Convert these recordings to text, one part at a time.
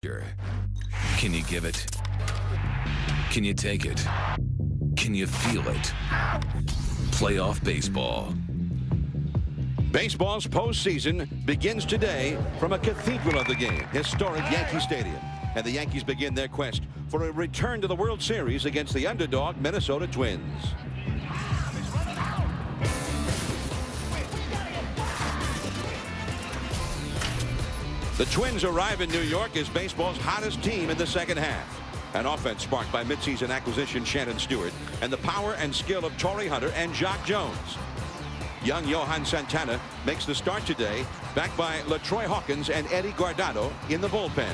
Can you give it? Can you take it? Can you feel it? Playoff baseball. Baseball's postseason begins today from a cathedral of the game, historic Yankee Stadium. And the Yankees begin their quest for a return to the World Series against the underdog Minnesota Twins. The Twins arrive in New York as baseball's hottest team in the second half. An offense sparked by midseason acquisition Shannon Stewart and the power and skill of Torrey Hunter and Jock Jones. Young Johan Santana makes the start today, backed by LaTroy Hawkins and Eddie Guardado in the bullpen.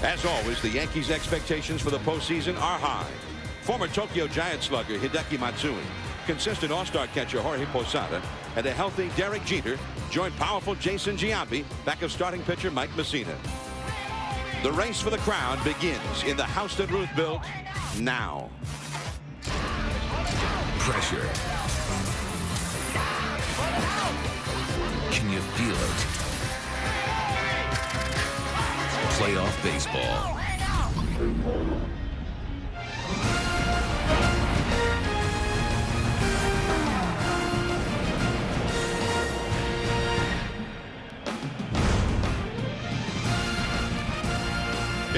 As always, the Yankees' expectations for the postseason are high. Former Tokyo Giants slugger Hideki Matsui, consistent all-star catcher Jorge Posada, and a healthy Derek Jeter joined powerful Jason Giambi back of starting pitcher Mike Messina. The race for the crown begins in the house that Ruth built now. Pressure. Can you feel it? Playoff baseball.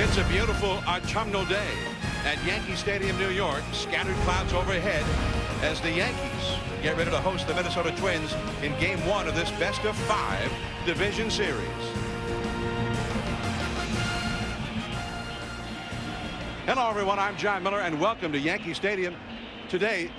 It's a beautiful autumnal day at Yankee Stadium, New York. Scattered clouds overhead as the Yankees get ready to host the Minnesota Twins in Game 1 of this best-of-5 division series. Hello, everyone. I'm John Miller, and welcome to Yankee Stadium. Today,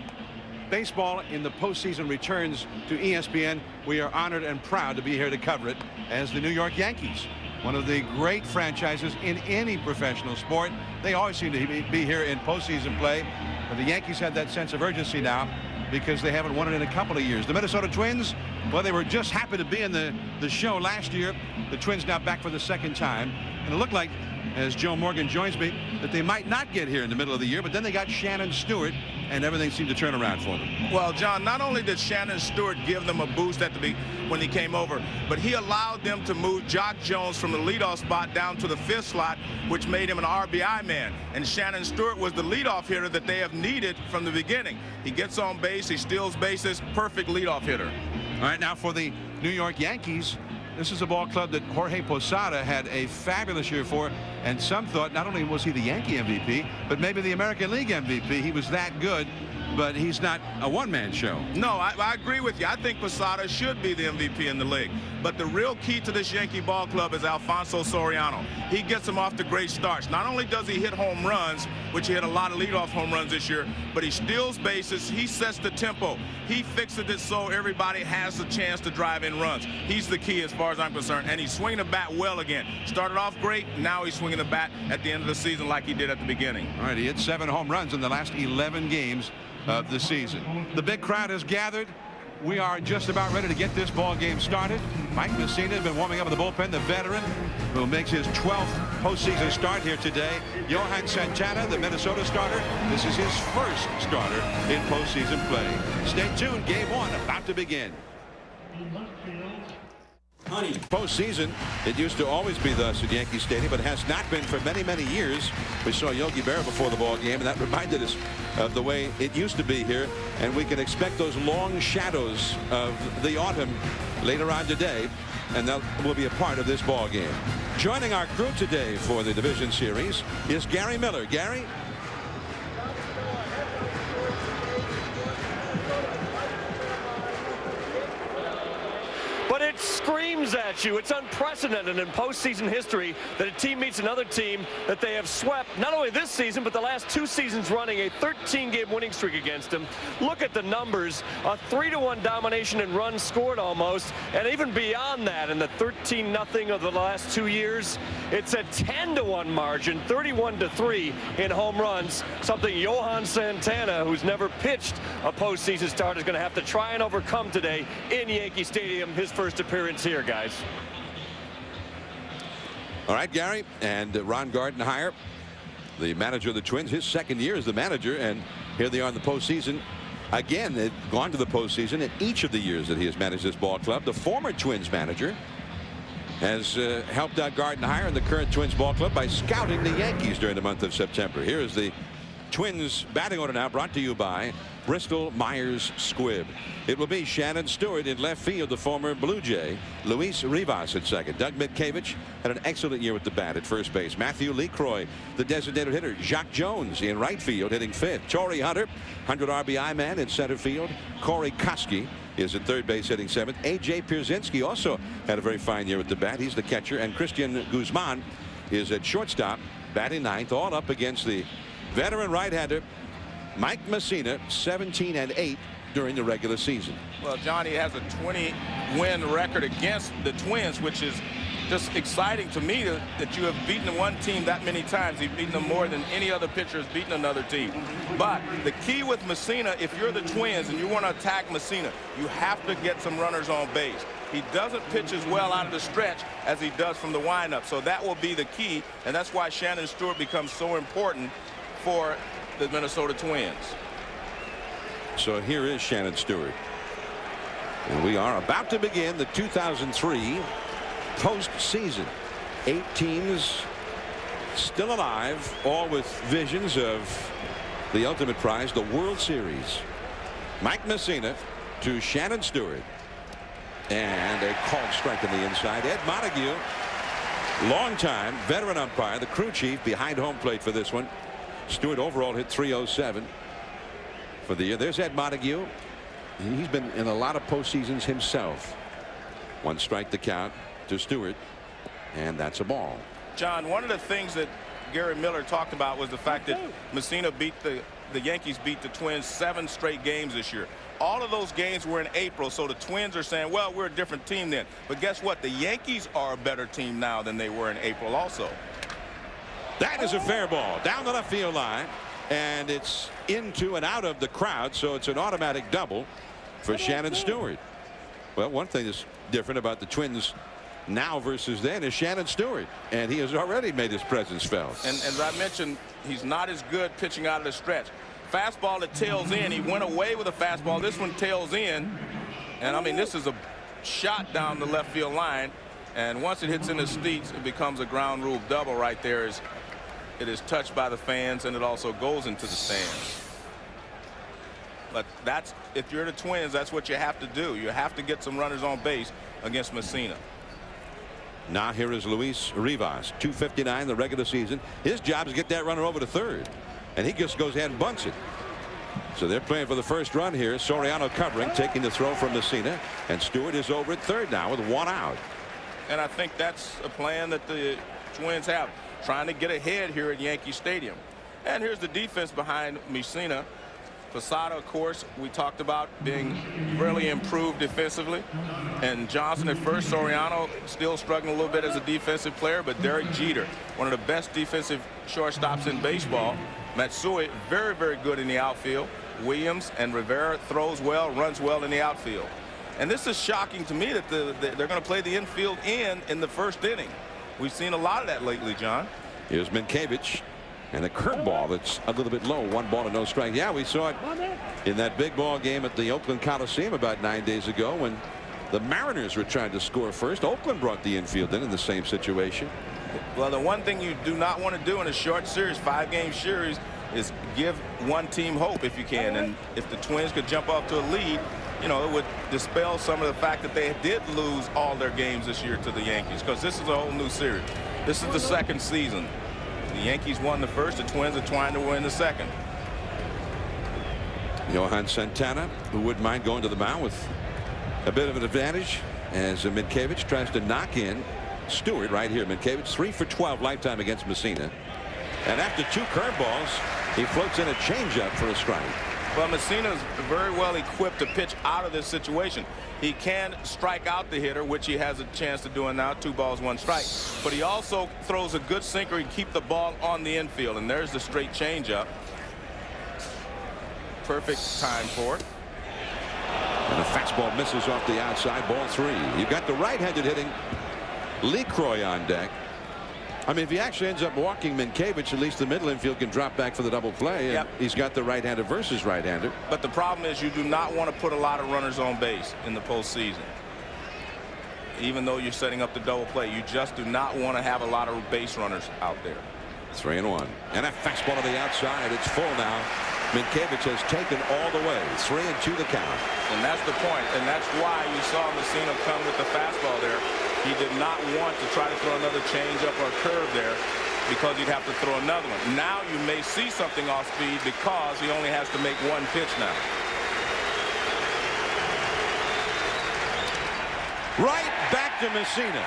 baseball in the postseason returns to ESPN. We are honored and proud to be here to cover it as the New York Yankees, one of the great franchises in any professional sport. They always seem to be here in postseason play, but the Yankees have that sense of urgency now because they haven't won it in a couple of years. The Minnesota Twins, well, they were just happy to be in the show last year. The Twins now back for the second time, and it looked like, as Joe Morgan joins me, that they might not get here in the middle of the year, but then they got Shannon Stewart, and everything seemed to turn around for them. Well, John, not only did Shannon Stewart give them a boost when he came over, but he allowed them to move Jock Jones from the leadoff spot down to the fifth slot, which made him an RBI man. And Shannon Stewart was the leadoff hitter that they have needed from the beginning. He gets on base, he steals bases, perfect leadoff hitter. All right, now for the New York Yankees, this is a ball club that Jorge Posada had a fabulous year for, and some thought not only was he the Yankee MVP, but maybe the American League MVP. He was that good, but he's not a one-man show. No, I agree with you. I think Posada should be the MVP in the league. But the real key to this Yankee ball club is Alfonso Soriano. He gets them off to great starts. Not only does he hit home runs, which he hit a lot of leadoff home runs this year, but he steals bases. He sets the tempo. He fixes it so everybody has a chance to drive in runs. He's the key as far as I'm concerned. And he's swinging the bat well again. Started off great. Now he's swinging the bat at the end of the season like he did at the beginning. All right, he hit 7 home runs in the last 11 games of the season. The big crowd has gathered. We are just about ready to get this ball game started. Mike Messina has been warming up in the bullpen, the veteran who makes his 12th postseason start here today. Johan Santana, the Minnesota starter. This is his first starter in postseason play. Stay tuned. Game 1 about to begin. Postseason, it used to always be thus at Yankee Stadium, but has not been for many, many years. We saw Yogi Berra before the ball game, and that reminded us of the way it used to be here, and we can expect those long shadows of the autumn later on today, and that will be a part of this ball game. Joining our crew today for the division series is Gary Miller. Gary? But it screams at you. It's unprecedented in postseason history that a team meets another team that they have swept not only this season but the last 2 seasons running, a 13-game winning streak against them. Look at the numbers, a 3-1 domination in runs scored almost, and even beyond that in the 13-0 of the last 2 years. It's a 10-1 margin, 31-3 in home runs, something Johan Santana, who's never pitched a postseason start, is going to have to try and overcome today in Yankee Stadium, his first appearance here, guys. All right, Gary, and Ron Gardenhire, the manager of the Twins, his second year as the manager, and here they are in the postseason. Again, they've gone to the postseason in each of the years that he has managed this ball club. The former Twins manager, has helped out Gardenhire and the current Twins ball club by scouting the Yankees during the month of September. Here is the Twins batting order now, brought to you by Bristol Myers Squibb. It will be Shannon Stewart in left field, the former Blue Jay. Luis Rivas at second. Doug Mitkevich had an excellent year with the bat at first base. Matthew LeCroy, the designated hitter. Jacques Jones in right field, hitting fifth. Torrey Hunter, 100 RBI man in center field. Corey Koski is at third base, hitting seventh. A.J. Pierzynski also had a very fine year with the bat. He's the catcher. And Christian Guzman is at shortstop, batting ninth, all up against the veteran right-hander Mike Messina, 17-8 during the regular season. Well, Johnny has a 20-win record against the Twins, which is just exciting to me that you have beaten one team that many times. You've beaten them more than any other pitcher has beaten another team. But the key with Messina, if you're the Twins and you want to attack Messina, you have to get some runners on base. He doesn't pitch as well out of the stretch as he does from the windup. So that will be the key, and that's why Shannon Stewart becomes so important for the Minnesota Twins. So here is Shannon Stewart. And we are about to begin the 2003 postseason. 8 teams still alive, all with visions of the ultimate prize, the World Series. Mike Messina to Shannon Stewart. And a called strike on the inside. Ed Montague, longtime veteran umpire, the crew chief behind home plate for this one. Stewart overall hit .307 for the year. There's Ed Montague. He's been in a lot of postseasons himself. 1 strike the count to Stewart, and that's a ball. John, one of the things that Gary Miller talked about was the fact that Messina beat the Yankees beat the Twins 7 straight games this year. All of those games were in April, so the Twins are saying, well, we're a different team then. But guess what? The Yankees are a better team now than they were in April also. That is a fair ball down the left field line, and it's into and out of the crowd, so it's an automatic double for Shannon Stewart. Well, one thing that's different about the Twins now versus then is Shannon Stewart, and he has already made his presence felt. And as I mentioned, he's not as good pitching out of the stretch. Fastball that tails in. He went away with a fastball. This one tails in, and I mean, this is a shot down the left field line, and once it hits in the seats, it becomes a ground rule double right there. It is touched by the fans, and it also goes into the stands. But that's, if you're the Twins, that's what you have to do. You have to get some runners on base against Messina. Now here is Luis Rivas, 259 the regular season. His job is to get that runner over to third, and he just goes ahead and bunts it. So they're playing for the first run here. Soriano covering, taking the throw from Messina, and Stewart is over at third now with 1 out. And I think that's a plan that the Twins have, trying to get ahead here at Yankee Stadium. And here's the defense behind Messina. Posada, of course, we talked about being really improved defensively. And Johnson at first. Soriano still struggling a little bit as a defensive player, but Derek Jeter, one of the best defensive shortstops in baseball. Matsui, very, very good in the outfield. Williams and Rivera throws well, runs well in the outfield. And this is shocking to me that they're going to play the infield in the first inning. We've seen a lot of that lately, John. Here's Minkevich. And a curveball that's a little bit low. 1 ball and no strike. Yeah, we saw it in that big ball game at the Oakland Coliseum about 9 days ago when the Mariners were trying to score first. Oakland brought the infield in the same situation. Well, the one thing you do not want to do in a short series, 5-game series, is give one team hope if you can. And if the Twins could jump off to a lead, you know, it would dispel some of the fact that they did lose all their games this year to the Yankees, because this is a whole new series. This is the second season. The Yankees won the first. The Twins are trying to win the second. Johan Santana, who wouldn't mind going to the mound with a bit of an advantage, as Minkevich tries to knock in Stewart right here. Minkevich 3 for 12 lifetime against Messina. And after 2 curveballs, he floats in a changeup for a strike. Well, Messina is very well equipped to pitch out of this situation. He can strike out the hitter, which he has a chance of doing now, 2 balls, 1 strike. But he also throws a good sinker and keep the ball on the infield. And there's the straight changeup. Perfect time for it. And the fastball misses off the outside, ball 3. You've got the right-handed hitting LeCroy on deck. I mean, if he actually ends up walking Minkevich, at least the middle infield can drop back for the double play. And yep. He's got the right-hander versus right-hander. But the problem is you do not want to put a lot of runners on base in the postseason. even though you're setting up the double play. You just do not want to have a lot of base runners out there. 3-1. And a fastball to the outside. It's full now. Minkiewicz has taken all the way. 3-2 the count. And that's the point. And that's why you saw Messina come with the fastball there. He did not want to try to throw another changeup or curve there, because he'd have to throw another one. Now you may see something off speed because he only has to make one pitch now. Right back to Messina.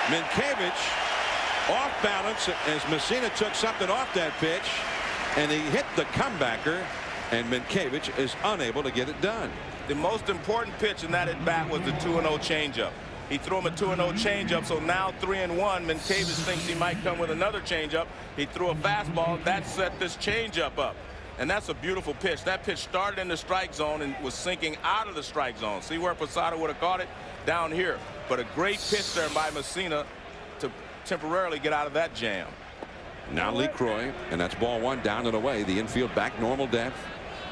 Minkiewicz off balance as Messina took something off that pitch, and he hit the comebacker, and Minkiewicz is unable to get it done. The most important pitch in that at bat was the 2-0 changeup. He threw him a 2-0 changeup, so now 3-1. Minkiewicz thinks he might come with another changeup. He threw a fastball. That set this changeup up. And that's a beautiful pitch. That pitch started in the strike zone and was sinking out of the strike zone. See where Posada would have caught it? Down here. But a great pitch there by Messina to temporarily get out of that jam. Now Lee Croy, and that's ball one, down and away. The infield back normal depth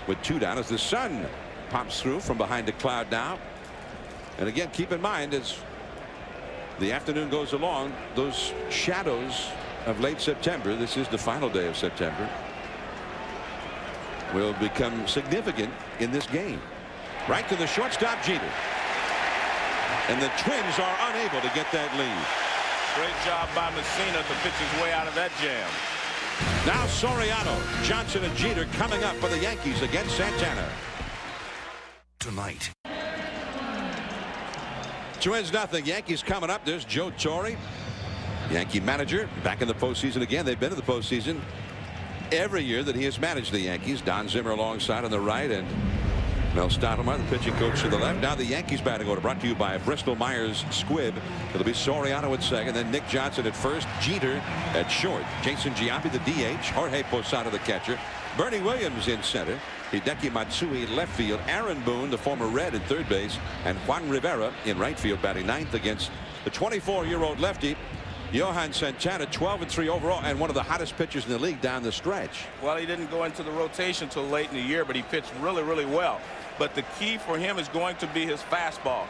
with 2 down as the sun pops through from behind a cloud now. And again, keep in mind as the afternoon goes along, those shadows of late September, this is the final day of September, will become significant in this game. Right to the shortstop, Jeter. And the Twins are unable to get that lead. Great job by Messina to pitch his way out of that jam. Now Soriano, Johnson, and Jeter coming up for the Yankees against Santana. Tonight. Twins nothing. Yankees coming up. There's Joe Torre, Yankee manager, back in the postseason again. They've been in the postseason every year that he has managed the Yankees. Don Zimmer alongside on the right, and Mel Stottlemyre, the pitching coach, to the left. Now the Yankees batting order brought to you by Bristol Myers Squibb. It'll be Soriano at second, then Nick Johnson at first, Jeter at short, Jason Giambi the DH, Jorge Posada the catcher, Bernie Williams in center, Hideki Matsui left field, Aaron Boone, the former Red, at third base, and Juan Rivera in right field batting ninth against the 24-year-old lefty Johan Santana. 12-3 overall, and one of the hottest pitchers in the league down the stretch. Well, he didn't go into the rotation till late in the year, but he pitched really well. But the key for him is going to be his fastball.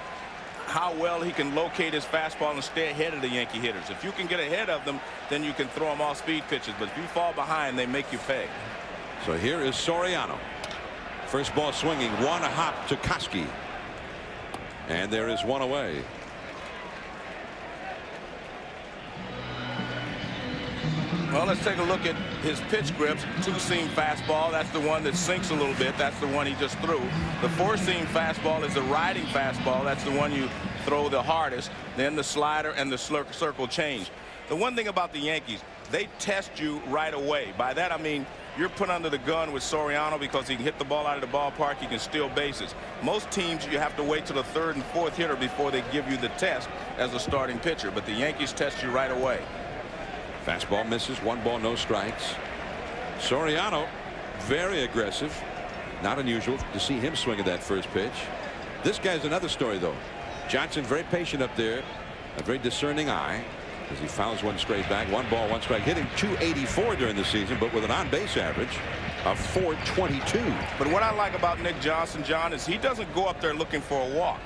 How well he can locate his fastball and stay ahead of the Yankee hitters. If you can get ahead of them, then you can throw them off speed pitches. But if you fall behind, they make you pay. So here is Soriano. First ball swinging, one a hop to Koski. And there is one away. Well, let's take a look at his pitch grips. Two-seam fastball, that's the one that sinks a little bit. That's the one he just threw. The four-seam fastball is the riding fastball. That's the one you throw the hardest. Then the slider and the circle change. The one thing about the Yankees, they test you right away. By that I mean you're put under the gun with Soriano because he can hit the ball out of the ballpark. He can steal bases. Most teams, you have to wait till the third and fourth hitter before they give you the test as a starting pitcher. But the Yankees test you right away. Fastball misses, 1 ball, no strikes. Soriano, very aggressive. Not unusual to see him swing at that first pitch. This guy's another story, though. Johnson very patient up there, a very discerning eye as he fouls one straight back. 1 ball, 1 strike, hitting .284 during the season, but with an on-base average of .422. But what I like about Nick Johnson, John, is he doesn't go up there looking for a walk.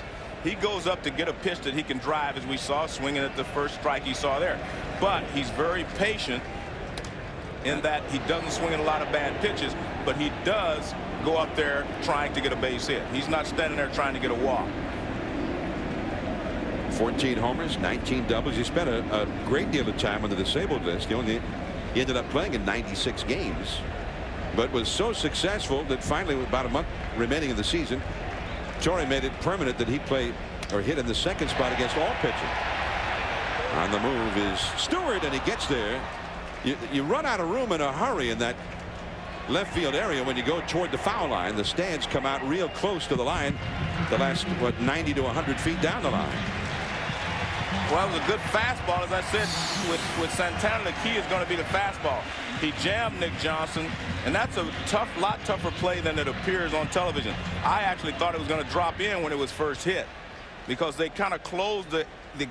He goes up to get a pitch that he can drive, as we saw swinging at the first strike he saw there. But he's very patient in that he doesn't swing at a lot of bad pitches, but he does go up there trying to get a base hit. He's not standing there trying to get a walk. 14 homers, 19 doubles. He spent a great deal of time on the disabled list. He ended up playing in 96 games, but was so successful that finally, with about a month remaining in the season, Torre made it permanent that he play or hit in the second spot against all pitching. On the move is Stewart, and he gets there. You run out of room in a hurry in that left field area when you go toward the foul line. The stands come out real close to the line, the last 90 to 100 feet down the line. Well, it was a good fastball. As I said, with Santana, the key is going to be the fastball. He jammed Nick Johnson, and that's a lot tougher play than it appears on television. I actually thought it was going to drop in when it was first hit because they kind of closed the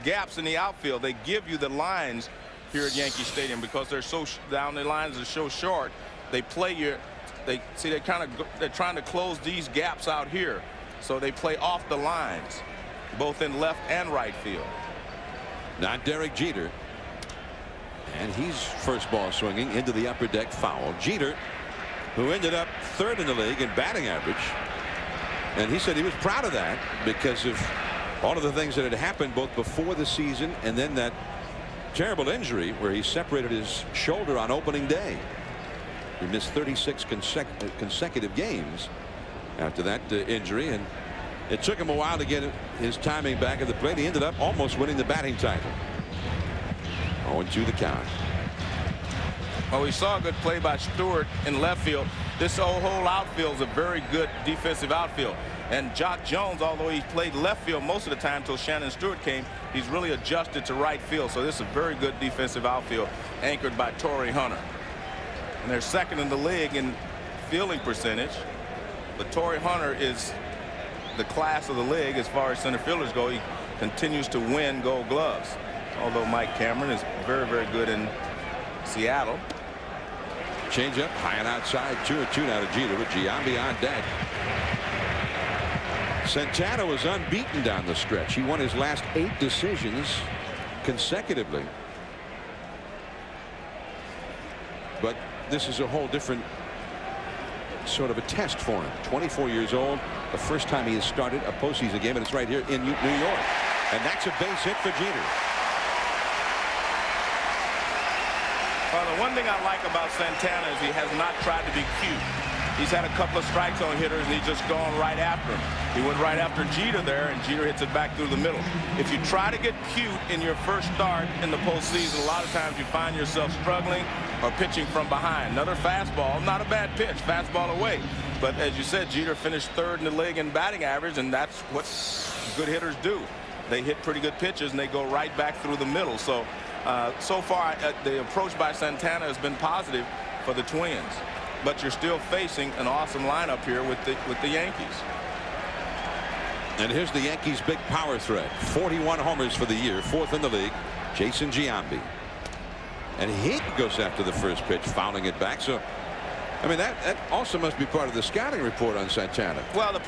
gaps in the outfield. They give you the lines here at Yankee Stadium because they're so down, the lines are so short. They play they're trying to close these gaps out here, so they play off the lines. both in left and right field. Not Derek Jeter. And he's first ball swinging into the upper deck, foul. Jeter, who ended up third in the league in batting average. And he said he was proud of that because of all of the things that had happened both before the season and then that terrible injury where he separated his shoulder on opening day. He missed 36 consecutive games after that injury, and it took him a while to get his timing back at the plate. He ended up almost winning the batting title. 0-2 the count. Well, we saw a good play by Stewart in left field. This whole outfield is a very good defensive outfield. And Jock Jones, although he played left field most of the time until Shannon Stewart came, he's really adjusted to right field. So this is a very good defensive outfield anchored by Torrey Hunter. And they're second in the league in fielding percentage. But Torrey Hunter is the class of the league as far as center fielders go. He continues to win Gold Gloves. Although Mike Cameron is very, very good in Seattle. Change up high and outside. 2-2 now to Jeter with Giambi on deck. Santana was unbeaten down the stretch. He won his last 8 decisions consecutively. But this is a whole different sort of a test for him. 24 years old. The first time he has started a postseason game, and it's right here in New York. And that's a base hit for Jeter. Well, the one thing I like about Santana is he has not tried to be cute. He's had a couple of strikes on hitters, and he's just gone right after him. He went right after Jeter there, and Jeter hits it back through the middle. If you try to get cute in your first start in the postseason, a lot of times you find yourself struggling or pitching from behind. Another fastball, not a bad pitch, fastball away. But as you said, Jeter finished third in the league in batting average, and that's what good hitters do. They hit pretty good pitches, and they go right back through the middle. So, so far, the approach by Santana has been positive for the Twins. But you're still facing an awesome lineup here with the Yankees. And here's the Yankees' big power threat. 41 homers for the year, 4th in the league. Jason Giambi. And he goes after the first pitch, fouling it back. So, I mean, that also must be part of the scouting report on Santana. Well,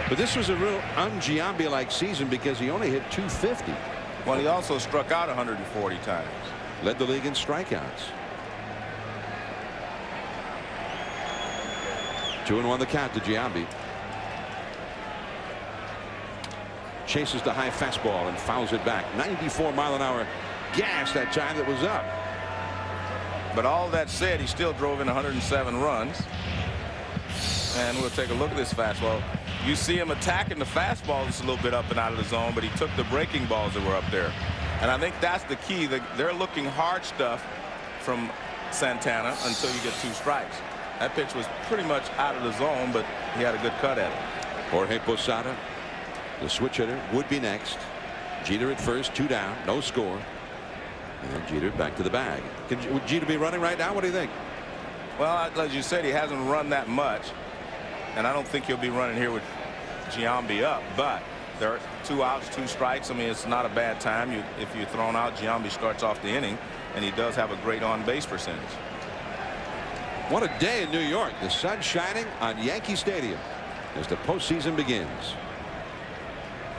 But this was a real un-Giambi-like season because he only hit .250. well, he also struck out 140 times. Led the league in strikeouts. 2-1 the count to Giambi. Chases the high fastball and fouls it back. 94-mile-an-hour gas that time that was up. But all that said, he still drove in 107 runs. And we'll take a look at this fastball. You see him attacking the fastball just a little bit up and out of the zone, but he took the breaking balls that were up there. And I think that's the key. They're looking hard stuff from Santana until you get 2 strikes. That pitch was pretty much out of the zone, but he had a good cut at it. Jorge Posada, the switch hitter, would be next. Jeter at first, 2 down, no score. And Jeter back to the bag. Would Jeter be running right now? What do you think? Well, as you said, he hasn't run that much. And I don't think he'll be running here with Giambi up. But there are 2 outs, 2 strikes. I mean, it's not a bad time. If you're thrown out, Giambi starts off the inning, and he does have a great on-base percentage. What a day in New York. The sun shining on Yankee Stadium as the postseason begins.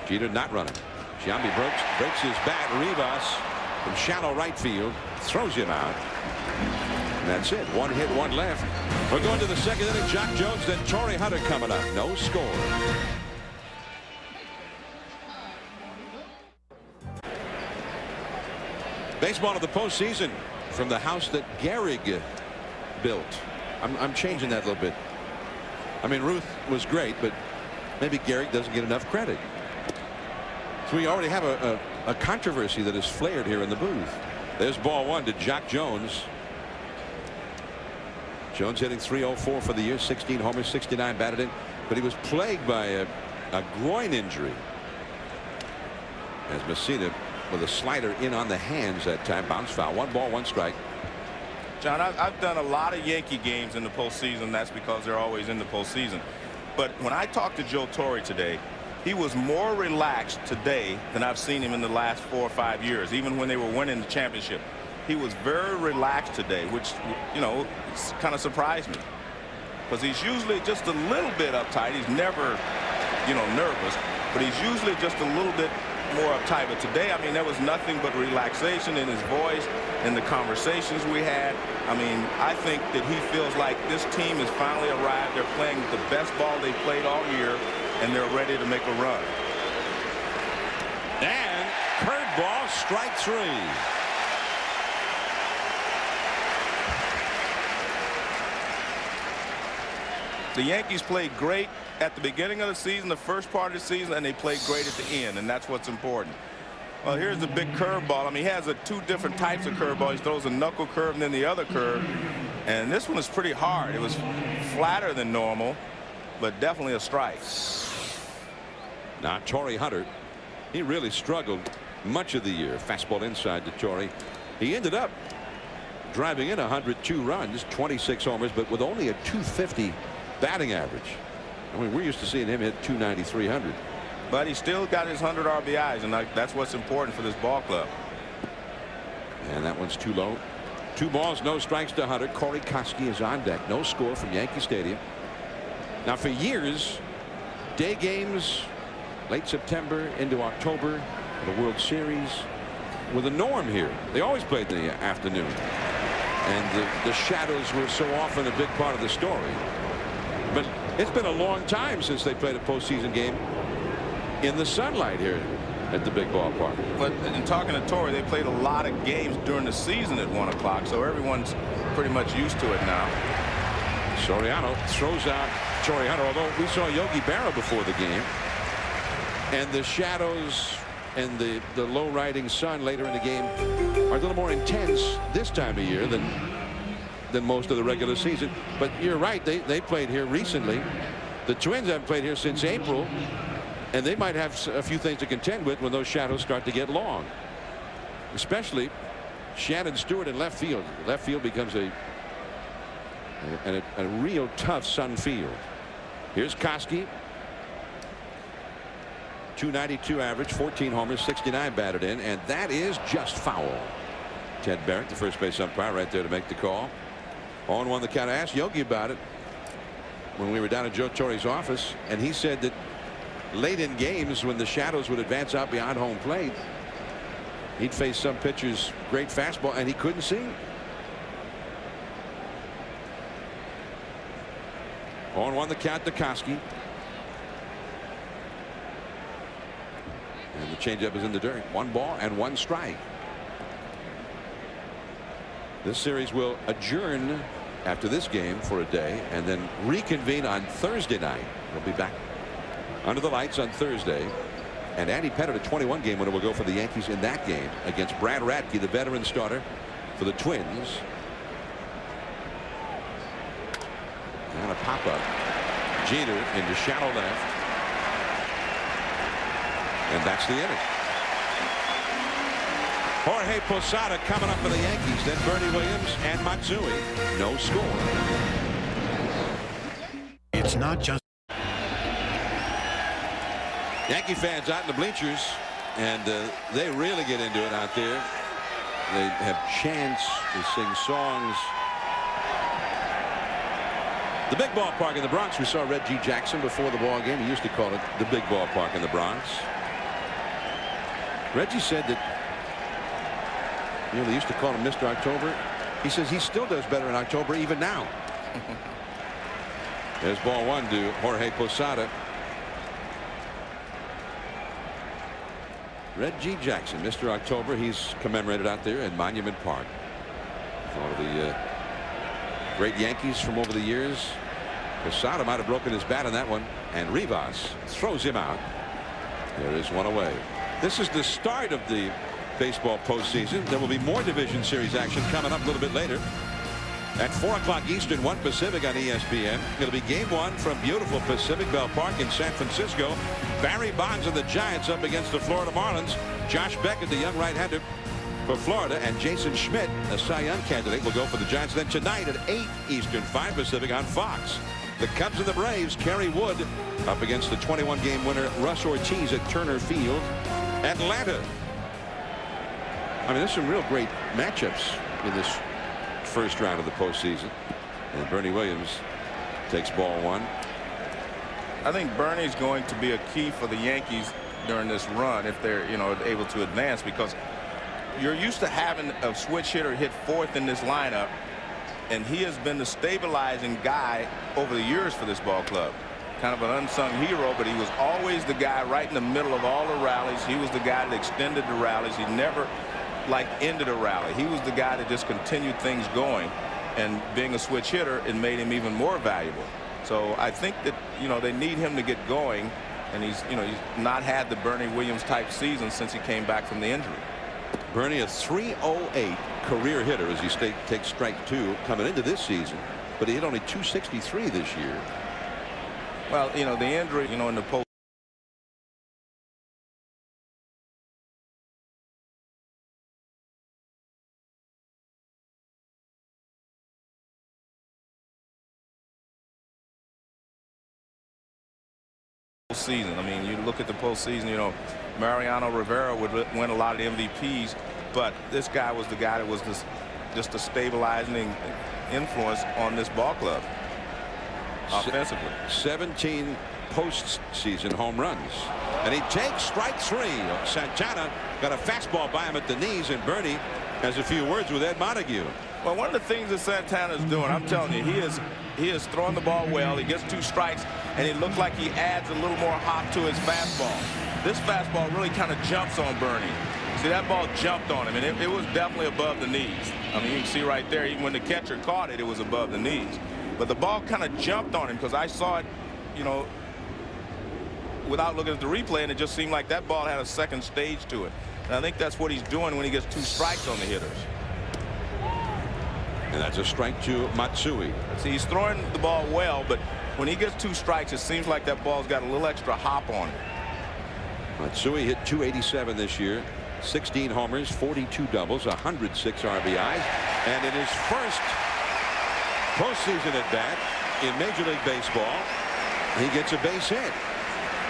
Jeter not running. Giambi breaks his bat. Rivas from shallow right field throws him out. And that's it. 1 hit, 1 left. We're going to the second inning. Jock Jones, then Torrey Hunter coming up. No score. Baseball of the postseason from the house that Gehrig built. I'm changing that a little bit. I mean, Ruth was great, but maybe Gehrig doesn't get enough credit. So we already have a controversy that is flared here in the booth. There's ball one to Jock Jones. Jones hitting .304 for the year, 16 homers, 69 batted in, but he was plagued by a groin injury. As Messina with a slider in on the hands that time. Bounce foul. 1 ball, 1 strike. John, I've done a lot of Yankee games in the postseason. That's because they're always in the postseason. But when I talked to Joe Torre today, he was more relaxed today than I've seen him in the last 4 or 5 years, even when they were winning the championship. He was very relaxed today, which, you know, kind of surprised me. Because he's usually just a little bit uptight. He's never, you know, nervous, but he's usually just a little bit more uptight. But today, I mean, there was nothing but relaxation in his voice, in the conversations we had. I mean, I think that he feels like this team has finally arrived. They're playing the best ball they've played all year, and they're ready to make a run. And curveball, strike 3. The Yankees played great at the beginning of the season, the first part of the season, and they played great at the end, and that's what's important. Well, here's the big curveball. I mean, he has 2 different types of curveball. He throws a knuckle curve and then the other curve, and this one is pretty hard. It was flatter than normal, but definitely a strike. Now Torrey Hunter, he really struggled much of the year. Fastball inside to Torrey. He ended up driving in 102 runs, 26 homers, but with only a .250 batting average. I mean, we're used to seeing him hit .290, .300. But he still got his 100 RBIs, and that's what's important for this ball club. And that one's too low. 2 balls, no strikes to Hunter. Corey Koski is on deck. No score from Yankee Stadium. Now, for years, day games, late September into October, the World Series, were the norm here. They always played in the afternoon. And the shadows were so often a big part of the story. But it's been a long time since they played a postseason game in the sunlight here at the big ballpark. But in talking to Torrey, they played a lot of games during the season at 1 o'clock, so everyone's pretty much used to it now. Soriano throws out Torrey Hunter, although we saw Yogi Berra before the game. And the shadows and the low riding sun later in the game are a little more intense this time of year than most of the regular season. But you're right, they played here recently. The Twins haven't played here since April, and they might have a few things to contend with when those shadows start to get long, especially Shannon Stewart in left field. Left field becomes a real tough sun field. Here's Koski, .292 average, 14 homers, 69 batted in, and that is just foul. Ted Barrett, the first base umpire, right there to make the call. 0-1 the count. I asked Yogi about it when we were down at Joe Torre's office, and he said that late in games when the shadows would advance out beyond home plate, he'd face some pitchers' great fastball and he couldn't see. 0-1 the count to Koski. And the changeup is in the dirt. 1 ball and 1 strike. This series will adjourn after this game for a day and then reconvene on Thursday night. We'll be back under the lights on Thursday. And Andy Pettitte, a 21 game winner, will go for the Yankees in that game against Brad Radke, the veteran starter for the Twins. And a pop-up. Jeter into shallow left. And that's the inning. Jorge Posada coming up for the Yankees. Then Bernie Williams and Matsui. No score. It's not just Yankee fans out in the bleachers, and they really get into it out there. They have chants, they sing songs. The big ballpark in the Bronx, we saw Reggie Jackson before the ball game. He used to call it the big ballpark in the Bronx. Reggie said that, you know, they used to call him Mr. October. He says he still does better in October even now. There's ball 1 to Jorge Posada. Reggie Jackson, Mr. October. He's commemorated out there in Monument Park. All of the great Yankees from over the years. Posada might have broken his bat on that one, and Rivas throws him out. There is one away. This is the start of the baseball postseason. There will be more division series action coming up a little bit later. At 4 o'clock Eastern, 1 Pacific on ESPN. It'll be game 1 from beautiful Pacific Bell Park in San Francisco. Barry Bonds and the Giants up against the Florida Marlins. Josh Beckett, the young right-hander for Florida, and Jason Schmidt, a Cy Young candidate, will go for the Giants. Then tonight at 8 Eastern, 5 Pacific on Fox. The Cubs and the Braves, Kerry Wood up against the 21-game winner Russ Ortiz at Turner Field, Atlanta. I mean, there's some real great matchups in this first round of the postseason. And Bernie Williams takes ball 1. I think Bernie's going to be a key for the Yankees during this run if they're, able to advance, because you're used to having a switch hitter hit 4th in this lineup, and he has been the stabilizing guy over the years for this ball club. Kind of an unsung hero, but he was always the guy right in the middle of all the rallies. He was the guy that extended the rallies. He never ended a rally. He was the guy that just continued things going, and being a switch hitter, it made him even more valuable. So I think that they need him to get going, and he's not had the Bernie Williams type season since he came back from the injury. Bernie, a .308 career hitter as he takes strike 2 coming into this season, but he hit only .263 this year. Well, the injury, in the post season. I mean, you look at the postseason, Mariano Rivera would win a lot of MVPs, but this guy was the guy that was just a stabilizing influence on this ball club offensively. 17 postseason home runs, and he takes strike 3. Santana got a fastball by him at the knees, and Bernie has a few words with Ed Montague. Well, one of the things that Santana is doing, I'm telling you, he is throwing the ball well. He gets 2 strikes, and it looks like he adds a little more hop to his fastball. This fastball really kind of jumps on Bernie. See, that ball jumped on him, and it was definitely above the knees. I mean, you can see right there, even when the catcher caught it, it was above the knees. But the ball kind of jumped on him, because I saw it, without looking at the replay, and it just seemed like that ball had a second stage to it. And I think that's what he's doing when he gets 2 strikes on the hitters. And that's a strike to Matsui. See, he's throwing the ball well, but when he gets 2 strikes, it seems like that ball's got a little extra hop on it. Matsui hit .287 this year, 16 homers, 42 doubles, 106 RBIs, and in his first postseason at bat in Major League Baseball, he gets a base hit.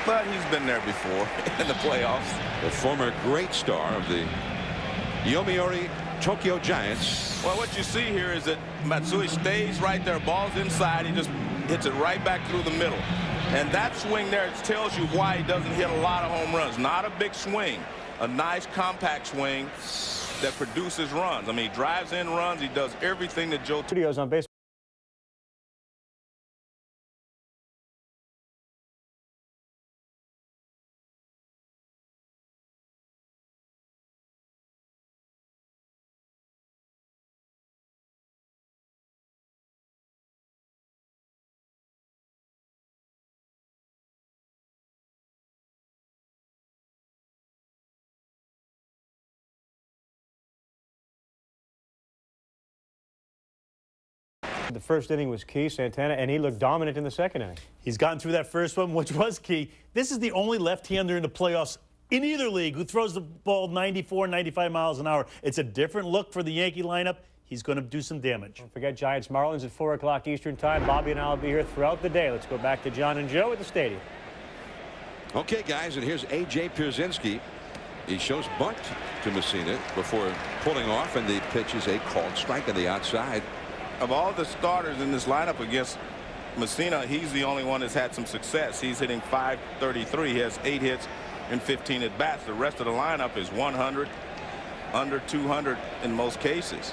But he's been there before in the playoffs. The former great star of the Yomiuri Tokyo Giants. Well, what you see here is that Matsui stays right there. Ball's inside. He just hits it right back through the middle. And that swing there tells you why he doesn't hit a lot of home runs. Not a big swing. A nice compact swing that produces runs. I mean, he drives in runs. He does everything that Joe Studios on baseball. The first inning was key, Santana, and he looked dominant in the second inning. He's gotten through that first one, which was key. This is the only left-hander in the playoffs in either league who throws the ball 94, 95 miles an hour. It's a different look for the Yankee lineup. He's going to do some damage. Don't forget Giants Marlins at 4 o'clock Eastern time. Bobby and I will be here throughout the day. Let's go back to John and Joe at the stadium. Okay, guys, and here's A.J. Pierzynski. He shows bunt to Messina before pulling off, and the pitch is a called strike on the outside. Of all the starters in this lineup against Messina, he's the only one that's had some success. He's hitting .533. He has 8 hits and 15 at bats. The rest of the lineup is 100, under 200 in most cases.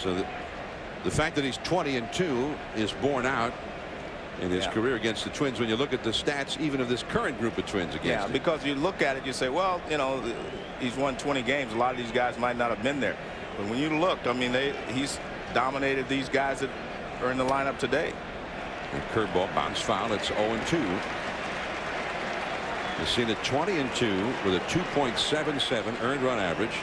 So the fact that he's 20-2 is borne out in his career against the Twins when you look at the stats even of this current group of Twins against him. Because you look at it, you say, well, you know, he's won 20 games. A lot of these guys might not have been there. But when you look, I mean, he's dominated these guys that are in the lineup today. And curveball, bounce foul. It's 0-2. Messina 20-2 with a 2.77 earned run average.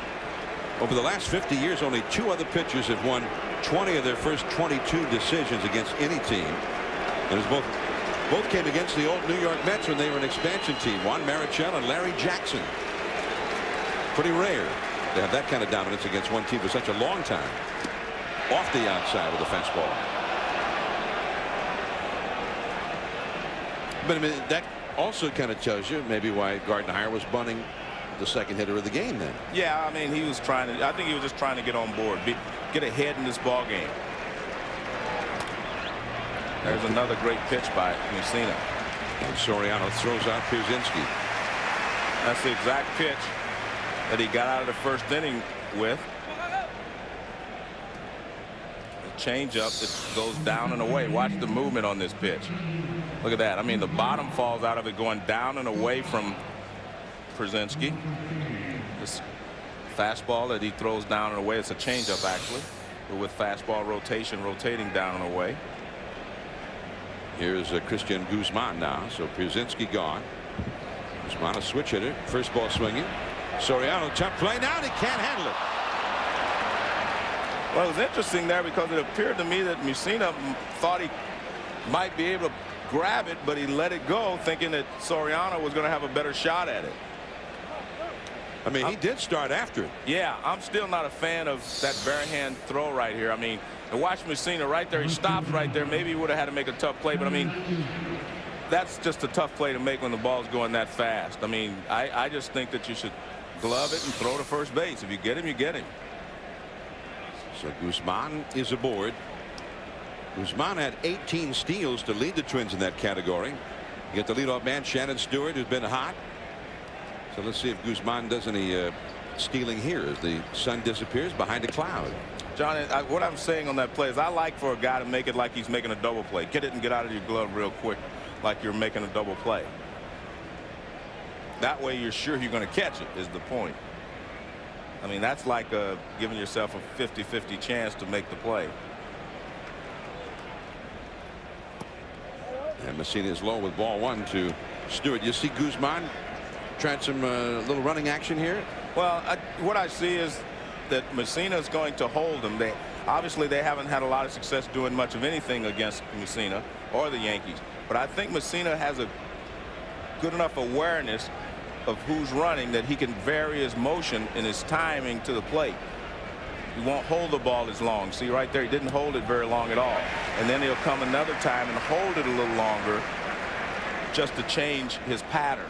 Over the last 50 years, only 2 other pitchers have won 20 of their first 22 decisions against any team. And it was both came against the old New York Mets when they were an expansion team. Juan Marichal and Larry Jackson. Pretty rare to have that kind of dominance against one team for such a long time. Off the outside with a fastball. But I mean, that also kind of tells you maybe why Gardenhire was bunting the second hitter of the game then. Yeah, I mean, he was trying to, I think he was just trying to get on board, get ahead in this ball game. There's another great pitch by Messina. And Soriano throws out Pierzynski. That's the exact pitch that he got out of the first inning with. The changeup that goes down and away. Watch the movement on this pitch. Look at that. I mean, the bottom falls out of it going down and away from Pierzynski. This fastball that he throws down and away. It's a changeup actually, but with fastball rotation rotating down and away. Here's Christian Guzman now. So Pierzynski gone. Guzman a switch hitter. First ball swinging. Soriano tough play now and he can't handle it. Well, it was interesting there because it appeared to me that Messina thought he might be able to grab it, but he let it go thinking that Soriano was going to have a better shot at it. I mean, he did start after it. Yeah, I'm still not a fan of that bare hand throw right here. I mean, and watch Messina right there. He stops right there. Maybe he would have had to make a tough play, but I mean, that's just a tough play to make when the ball's going that fast. I mean, I just think that you should glove it and throw to first base. If you get him, you get him. So Guzman is aboard. Guzman had 18 steals to lead the Twins in that category. You get the leadoff man, Shannon Stewart, who's been hot. So let's see if Guzman does any stealing here as the sun disappears behind a cloud. John, what I'm saying on that play is I like for a guy to make it like he's making a double play. Get it and get out of your glove real quick like you're making a double play. That way you're sure you're going to catch it is the point. I mean, that's like giving yourself a 50-50 chance to make the play. And Messina is low with ball 1 to Stewart. You see Guzman trying some little running action here? Well, what I see is that Messina is going to hold them. Obviously they haven't had a lot of success doing much of anything against Messina or the Yankees. But I think Messina has a good enough awareness of who's running that he can vary his motion and his timing to the plate. He won't hold the ball as long. See right there, he didn't hold it very long at all. And then he'll come another time and hold it a little longer just to change his pattern.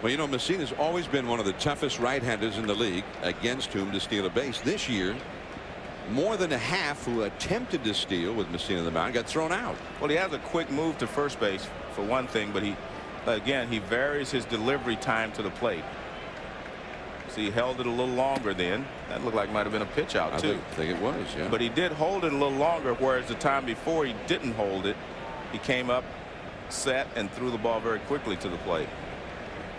Well, you know, Messina's always been one of the toughest right-handers in the league against whom to steal a base. This year, more than a half who attempted to steal with Messina on the mound got thrown out. Well, he has a quick move to first base for one thing, but he varies his delivery time to the plate. See, he held it a little longer then. That looked like it might have been a pitch out too. I think it was, yeah. But he did hold it a little longer, whereas the time before he didn't hold it. He came up, set, and threw the ball very quickly to the plate.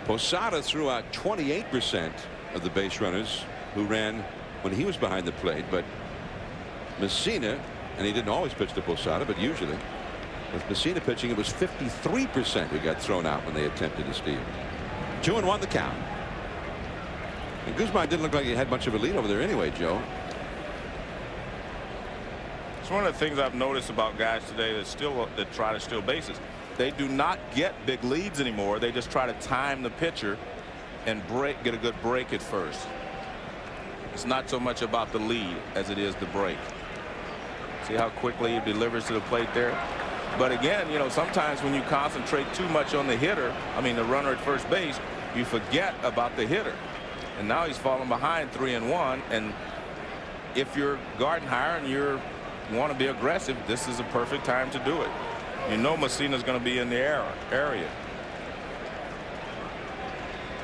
Posada threw out 28% of the base runners who ran when he was behind the plate, but Messina, and he didn't always pitch to Posada, but usually with Messina pitching, it was 53% who got thrown out when they attempted to steal. 2-1 the count. And Guzman didn't look like he had much of a lead over there anyway, Joe. It's one of the things I've noticed about guys today that try to steal bases. They do not get big leads anymore. They just try to time the pitcher and get a good break at first. It's not so much about the lead as it is the break. See how quickly he delivers to the plate there. But again, you know, sometimes when you concentrate too much on the hitter, I mean the runner at first base, you forget about the hitter. And now he's falling behind 3-1. And if you're Gardenhire and you want to be aggressive, this is a perfect time to do it. You know Messina's going to be in the area.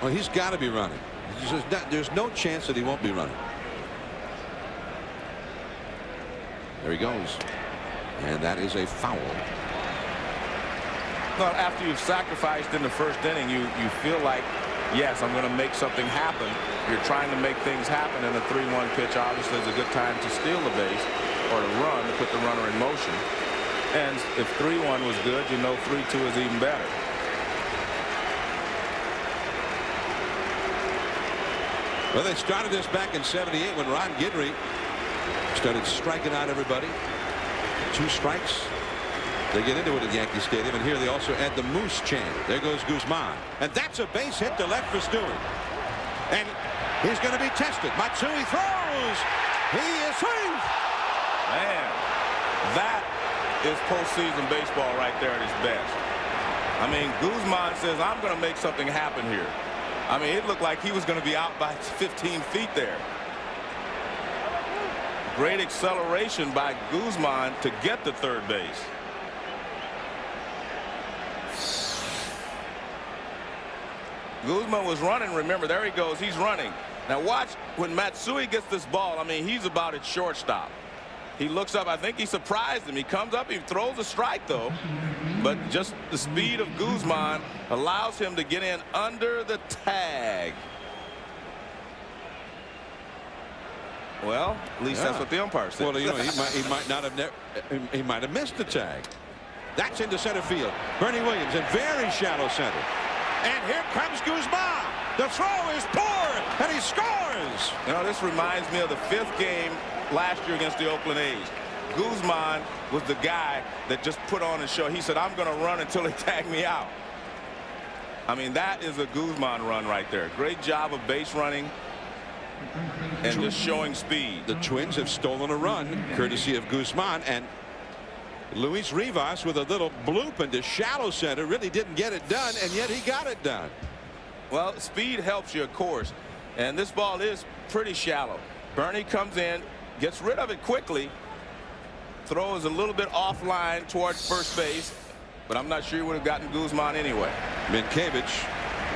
Well, he's got to be running. There's no chance that he won't be running. There he goes. And that is a foul. Well, after you've sacrificed in the first inning, you feel like, yes, I'm going to make something happen. You're trying to make things happen, and a 3-1 pitch obviously is a good time to steal the base or to run, to put the runner in motion. And if 3-1 was good, you know 3-2 is even better. Well, they started this back in '78 when Ron Guidry started striking out everybody. 2 strikes. They get into it at Yankee Stadium, and here they also add the Moose chant. There goes Guzman, and that's a base hit to left for Stewart. And he's going to be tested. Matsui throws. He is safe. Man, that is postseason baseball right there at its best. I mean, Guzman says, I'm going to make something happen here. I mean, it looked like he was going to be out by 15 feet there. Great acceleration by Guzman to get to third base. Guzman was running. Remember, there he goes. He's running. Now watch when Matsui gets this ball. I mean, he's about at shortstop. He looks up. I think he surprised him. He comes up. He throws a strike, though. But just the speed of Guzman allows him to get in under the tag. Well, at least that's what the umpire said. Well, you know, he might have missed the tag. That's into center field. Bernie Williams in very shallow center. And here comes Guzman. The throw is poor, and he scores. You know, this reminds me of the 5th game last year against the Oakland A's. Guzman was the guy that just put on a show. He said, I'm going to run until they tag me out. I mean, that is a Guzman run right there. Great job of base running and just showing speed. The Twins have stolen a run courtesy of Guzman, and Luis Rivas with a little bloop into shallow center really didn't get it done, and yet he got it done. Well, speed helps you, of course, and this ball is pretty shallow. Bernie comes in, gets rid of it quickly, throws a little bit offline towards first base, but I'm not sure he would have gotten Guzman anyway. Minkiewicz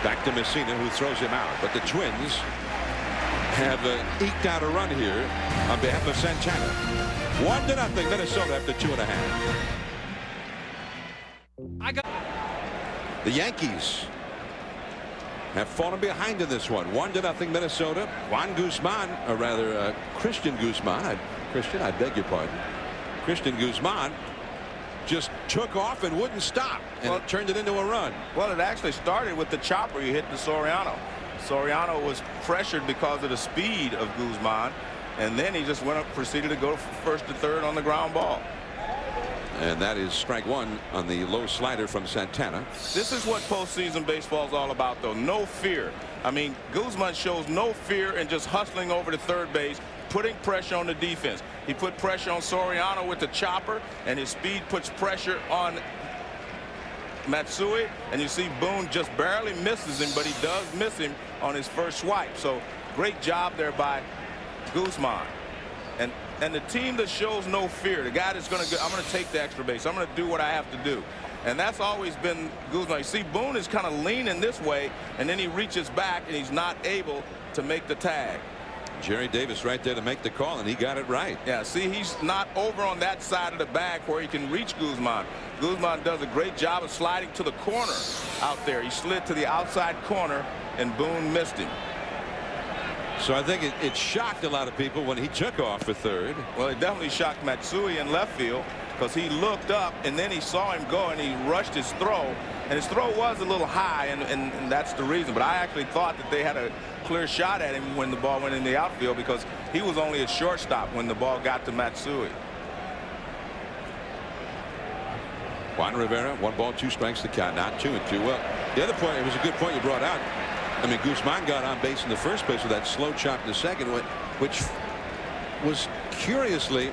back to Messina, who throws him out, but the Twins have eked out a run here on behalf of Santana. 1-0 Minnesota after 2.5. The Yankees have fallen behind in this one. 1-0 Minnesota. Juan Guzman, or rather Christian Guzman. I beg your pardon. Christian Guzman just took off and wouldn't stop, and it turned it into a run. Well, it actually started with the chopper you hit to Soriano. Soriano was pressured because of the speed of Guzman, and then he just proceeded to go first to third on the ground ball. And that is strike 1 on the low slider from Santana. This is what postseason baseball is all about, though. No fear. I mean, Guzman shows no fear in just hustling over to third base, putting pressure on the defense. He put pressure on Soriano with the chopper, and his speed puts pressure on Matsui, and you see Boone just barely misses him, but he does miss him on his first swipe. So great job there by Guzman. And the team that shows no fear, the guy that's going to go, I'm going to take the extra base, I'm going to do what I have to do. And that's always been Guzman. You see, Boone is kind of leaning this way, and then he reaches back, and he's not able to make the tag. Jerry Davis right there to make the call, and he got it right. Yeah, see, he's not over on that side of the bag where he can reach Guzman. Guzman does a great job of sliding to the corner out there. He slid to the outside corner, and Boone missed him. So I think it shocked a lot of people when he took off for third. Well, it definitely shocked Matsui in left field, because he looked up, and then he saw him go, and he rushed his throw. And his throw was a little high, and that's the reason. But I actually thought that they had a clear shot at him when the ball went in the outfield, because he was only a shortstop when the ball got to Matsui. Juan Rivera, 1 ball, 2 strikes to count, not 2-2. Well, the other point, it was a good point you brought out. I mean, Guzman got on base in the first place with that slow chop in the second, which was curiously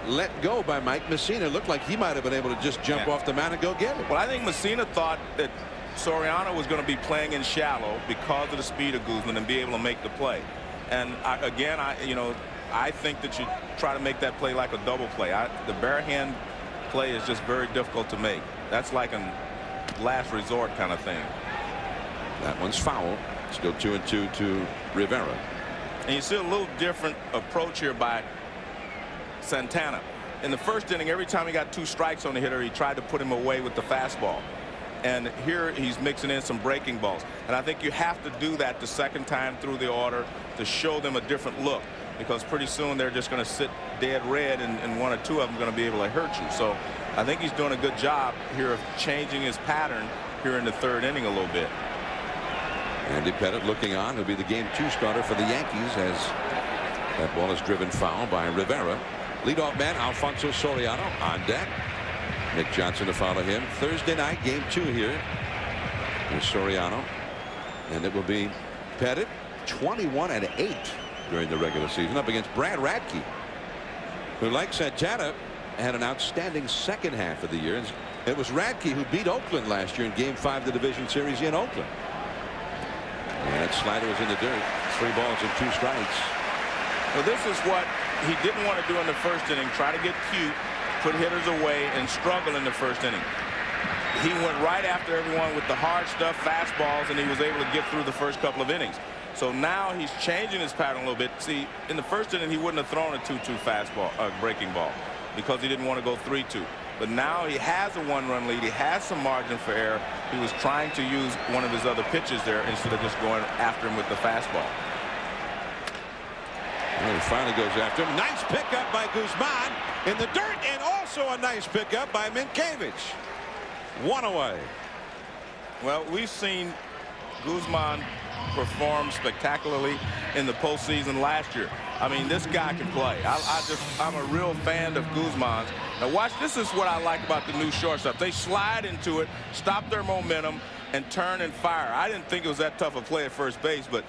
let go by Mike Messina. Looked like he might have been able to just jump off the mound and go get it. Well, I think Messina thought that Soriano was going to be playing in shallow because of the speed of Guzman and be able to make the play. And I think that you try to make that play like a double play. The bare hand play is just very difficult to make. That's like a last resort kind of thing. That one's foul. Still 2-2 to Rivera. And you see a little different approach here by Santana. in the first inning, every time he got 2 strikes on the hitter, he tried to put him away with the fastball. And here he's mixing in some breaking balls. And I think you have to do that the second time through the order to show them a different look, because pretty soon they're just going to sit dead red, and 1 or 2 of them are going to be able to hurt you. So I think he's doing a good job here of changing his pattern here in the 3rd inning a little bit. Andy Pettitte looking on. He'll be the game 2 starter for the Yankees as that ball is driven foul by Rivera. Leadoff man Alfonso Soriano on deck. Nick Johnson to follow him. Thursday night, game 2 here with Soriano. And it will be Pettitte, 21-8 during the regular season, up against Brad Radke, who, like Santana, had an outstanding second half of the year. It was Radke who beat Oakland last year in game 5 of the division series in Oakland. And that slider was in the dirt. 3 balls and 2 strikes. Well, this is what he didn't want to do in the first inning, try to get cute, put hitters away, and struggle in the first inning. He went right after everyone with the hard stuff, fastballs, and he was able to get through the first couple of innings. So now he's changing his pattern a little bit. See, in the first inning, he wouldn't have thrown a 2-2 fastball, breaking ball, because he didn't want to go 3-2. But now he has a 1-run lead. He has some margin for error. He was trying to use one of his other pitches there instead of just going after him with the fastball. Well, he finally goes after him. Nice pickup by Guzman in the dirt, and also a nice pickup by Minkiewicz. 1 away. Well, we've seen Guzman perform spectacularly in the postseason last year. I mean, this guy can play. I'm a real fan of Guzman's. Now watch, this is what I like about the new shortstop. They slide into it, stop their momentum, and turn and fire. I didn't think it was that tough a play at first base, but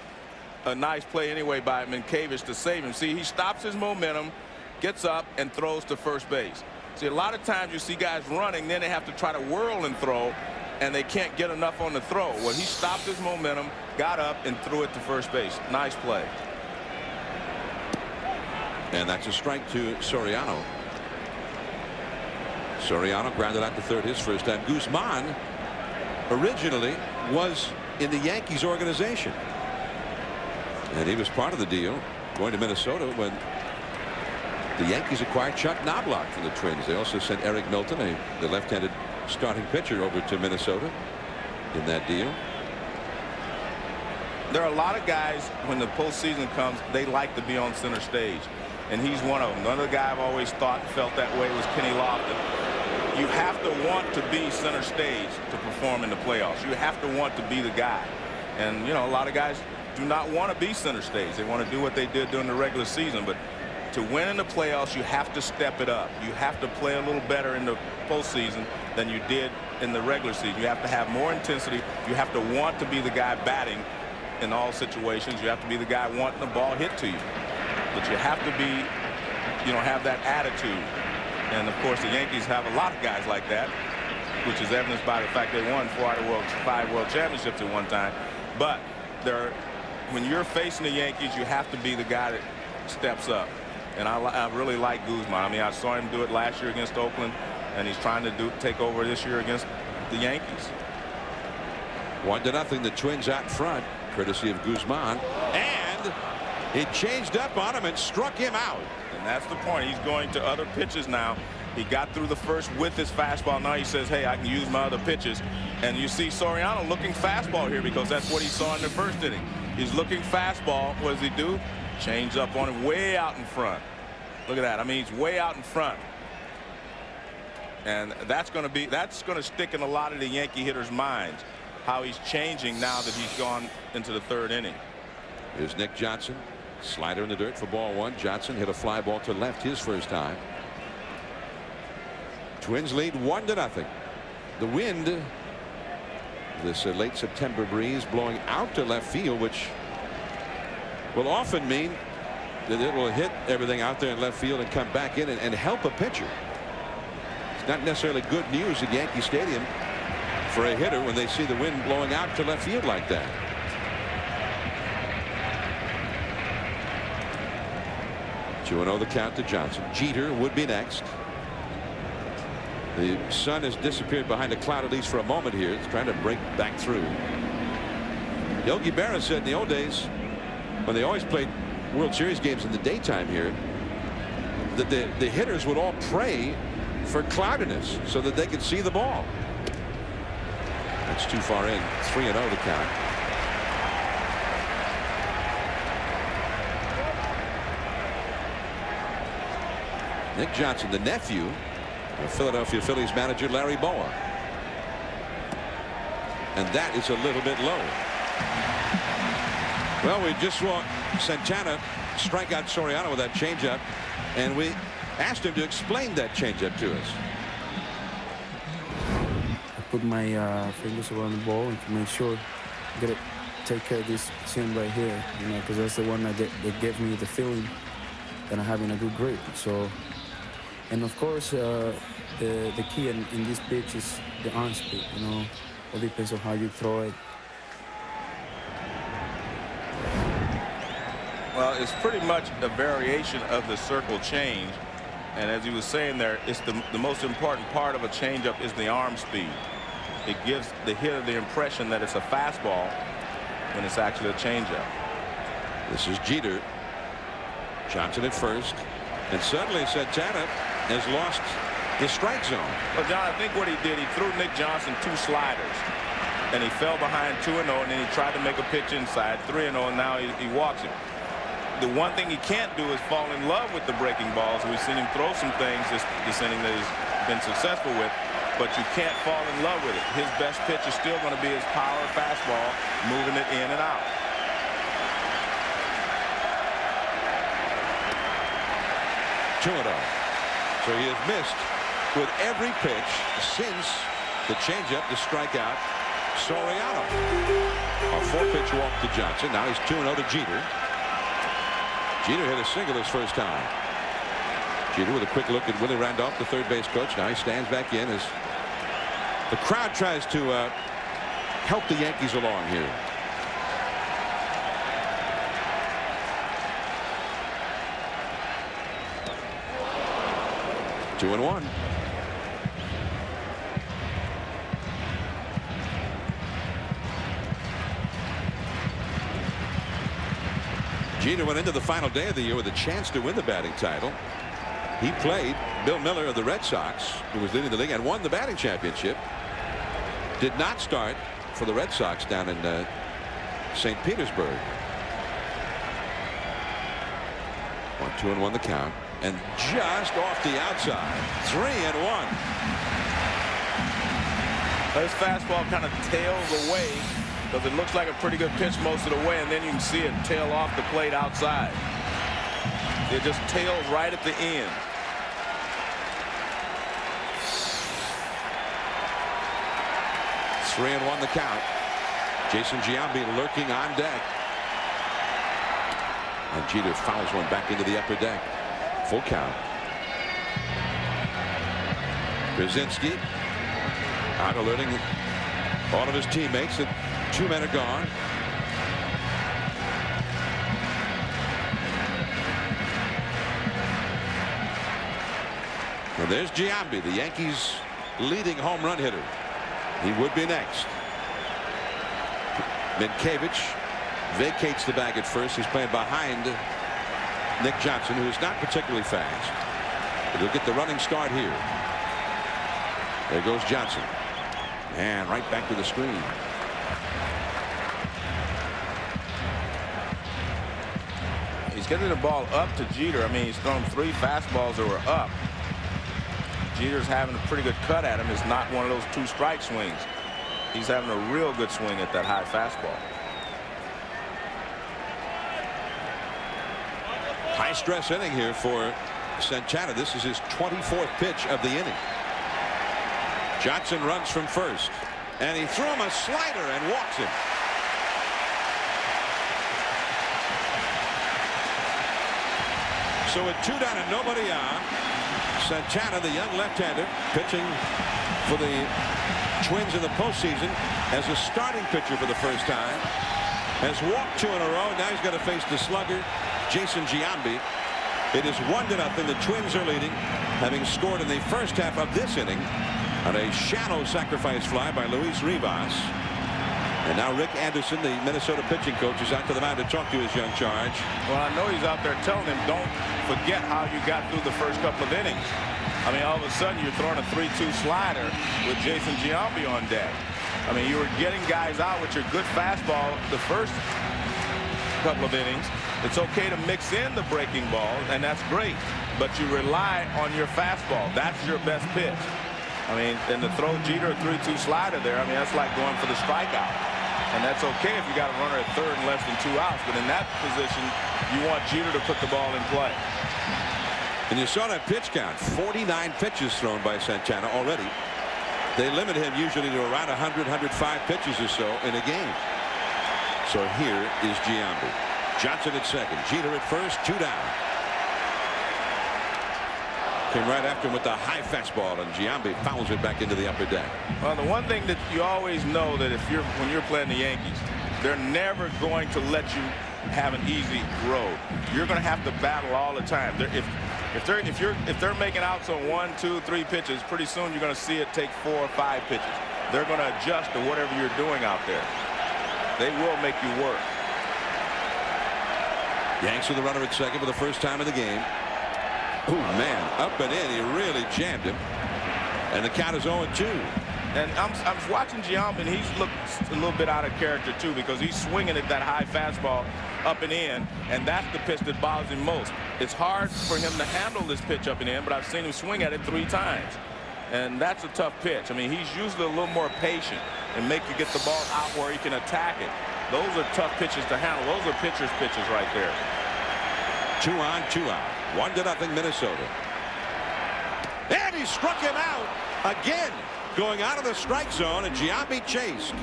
a nice play anyway by Minkiewicz to save him. See, he stops his momentum, gets up, and throws to first base. See, a lot of times you see guys running, then they have to try to whirl and throw, and they can't get enough on the throw. Well, he stopped his momentum, got up, and threw it to first base. Nice play. And that's a strike to Soriano. Soriano grounded out to third his first time. Guzman originally was in the Yankees organization, and he was part of the deal going to Minnesota when the Yankees acquired Chuck Knobloch from the Twins. They also sent Eric Milton, the left-handed starting pitcher, over to Minnesota in that deal. There are a lot of guys, when the postseason comes, they like to be on center stage, and he's one of them. Another guy I've always thought felt that way was Kenny Lofton. You have to want to be center stage to perform in the playoffs. You have to want to be the guy. And, you know, a lot of guys do not want to be center stage. They want to do what they did during the regular season. But to win in the playoffs, you have to step it up. You have to play a little better in the postseason than you did in the regular season. You have to have more intensity. You have to want to be the guy batting in all situations. You have to be the guy wanting the ball hit to you. But you have to be, you know, have that attitude. And, of course, the Yankees have a lot of guys like that, which is evidenced by the fact they won 4 out of 5 World Championships at one time. But when you're facing the Yankees, you have to be the guy that steps up. And I really like Guzman. I mean, I saw him do it last year against Oakland, and he's trying to take over this year against the Yankees. 1-0, the Twins out front, courtesy of Guzman. And he changed up on him and struck him out. And that's the point. He's going to other pitches now. He got through the first with his fastball. Now he says, hey, I can use my other pitches. And you see Soriano looking fastball here, because that's what he saw in the first inning. He's looking fastball. What does he do? Change up on him way out in front. Look at that. I mean, he's way out in front. And that's going to stick in a lot of the Yankee hitters' minds, how he's changing now that he's gone into the 3rd inning. Here's Nick Johnson. Slider in the dirt for ball 1. Johnson hit a fly ball to left his first time. Twins lead 1-0. The wind, this late September breeze blowing out to left field, which will often mean that it will hit everything out there in left field and come back in and help a pitcher. It's not necessarily good news at Yankee Stadium for a hitter when they see the wind blowing out to left field like that. 2-0 the count to Johnson. Jeter would be next. The sun has disappeared behind a cloud, at least for a moment here. It's trying to break back through. Yogi Berra said in the old days, when they always played World Series games in the daytime here, the hitters would all pray for cloudiness so that they could see the ball. That's too far in. 3-0 the count. Nick Johnson, the nephew of Philadelphia Phillies manager Larry Bowa. And that is a little bit low. Well, we just saw Santana strike out Soriano with that changeup, and we asked him to explain that changeup to us. I put my fingers around the ball and to make sure I gotta take care of this seam right here, you know, because that's the one that gave me the feeling that I'm having a good grip. So, and of course, the key in this pitch is the arm speed. You know, it depends on how you throw it. Well, it's pretty much a variation of the circle change. And as he was saying there, it's the most important part of a changeup is the arm speed. It gives the hitter the impression that it's a fastball when it's actually a changeup. This is Jeter. Johnson at first. And suddenly Santana has lost the strike zone. Well, John, I think what he did, he threw Nick Johnson 2 sliders. And he fell behind 2-0, and then he tried to make a pitch inside 3-0, and now he walks him. The one thing he can't do is fall in love with the breaking balls. We've seen him throw some things this inning that he's been successful with, but you can't fall in love with it. His best pitch is still going to be his power fastball, moving it in and out. So he has missed with every pitch since the changeup to strike out Soriano. A 4-pitch walk to Johnson. Now he's 2-0 to Jeter. Jeter hit a single his first time. Jeter with a quick look at Willie Randolph, the third base coach. Now he stands back in as the crowd tries to help the Yankees along here. Two and one. Jeter went into the final day of the year with a chance to win the batting title. He played Bill Miller of the Red Sox, who was leading the league, and won the batting championship. Did not start for the Red Sox down in St. Petersburg. 1-2-1 the count. And just off the outside. 3-1. His fastball kind of tails away because it looks like a pretty good pitch most of the way, and then you can see it tail off the plate outside. It just tails right at the end. Three and one the count. Jason Giambi lurking on deck. And Jeter fouls one back into the upper deck. Full count. Brzezinski out alerting all of his teammates that 2 men are gone. And there's Giambi, the Yankees' leading home run hitter. He would be next. Minkiewicz vacates the bag at first. He's playing behind Nick Johnson, who is not particularly fast. But he'll get the running start here. There goes Johnson. And right back to the screen. He's getting the ball up to Jeter. I mean, he's thrown 3 fastballs that were up. Jeter's having a pretty good cut at him. It's not one of those 2-strike swings. He's having a real good swing at that high fastball. High stress inning here for Santana. This is his 24th pitch of the inning. Johnson runs from first, and he threw him a slider and walks him. So with 2 down and nobody on, Santana, the young left-hander, pitching for the Twins in the postseason as a starting pitcher for the first time, has walked 2 in a row. Now he's got to face the slugger, Jason Giambi. It is 1-0. The Twins are leading, having scored in the first half of this inning on a shallow sacrifice fly by Luis Rivas. And now Rick Anderson, the Minnesota pitching coach, is out to the mound to talk to his young charge. Well, I know he's out there telling him, don't forget how you got through the first couple of innings. I mean, all of a sudden you're throwing a 3-2 slider with Jason Giambi on deck. I mean, you were getting guys out with your good fastball the first couple of innings. It's okay to mix in the breaking ball, and that's great. But you rely on your fastball. That's your best pitch. I mean, and to throw Jeter a 3-2 slider there, I mean, that's like going for the strikeout. And that's okay if you got a runner at third and less than 2 outs. But in that position, you want Jeter to put the ball in play. And you saw that pitch count. 49 pitches thrown by Santana already. They limit him usually to around 100, 105 pitches or so in a game. So here is Giambi. Johnson at second. Jeter at first. 2 down. Came right after him with the high fastball, and Giambi fouls it back into the upper deck. Well, the one thing that you always know that when you're playing the Yankees, they're never going to let you have an easy road. You're going to have to battle all the time. If they're making outs on 1, 2, 3 pitches, pretty soon you're going to see it take 4 or 5 pitches. They're going to adjust to whatever you're doing out there. They will make you work. Yanks with the runner at second for the first time in the game. Oh, man, up and in. He really jammed him. And the count is 0-2. And I'm watching Giambi, and he's looked a little bit out of character, too, because he's swinging at that high fastball up and in, and that's the pitch that bothers him most. It's hard for him to handle this pitch up and in, but I've seen him swing at it 3 times. And that's a tough pitch. I mean, he's usually a little more patient and make you get the ball out where he can attack it. Those are tough pitches to handle. Those are pitcher's pitches right there. 2 on, 2 out. 1-0 Minnesota. And he struck him out again, going out of the strike zone, and Giambi chased.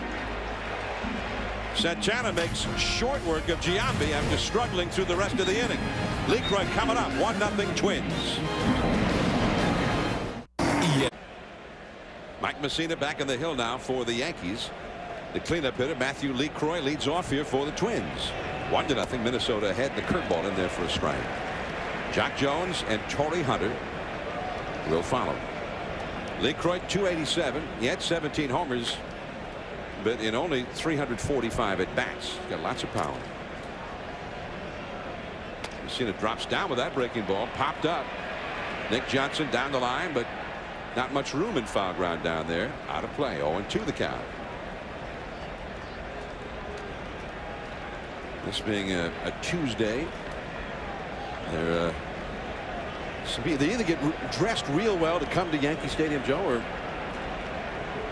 Santana makes short work of Giambi after struggling through the rest of the inning. LeCroy coming up. 1-0 Twins. Mike Messina back in the hill now for the Yankees. The cleanup hitter Matthew LeCroy leads off here for the Twins. 1-0 Minnesota ahead. The curveball in there for a strike. Jock Jones and Torrey Hunter will follow. LeCroy 287. He had 17 homers, but in only 345 at bats. Got lots of power. Messina drops down with that breaking ball. Popped up. Nick Johnson down the line, but not much room in foul ground down there. Out of play. 0-2 the count. This being a Tuesday, they either get dressed real well to come to Yankee Stadium, Joe, or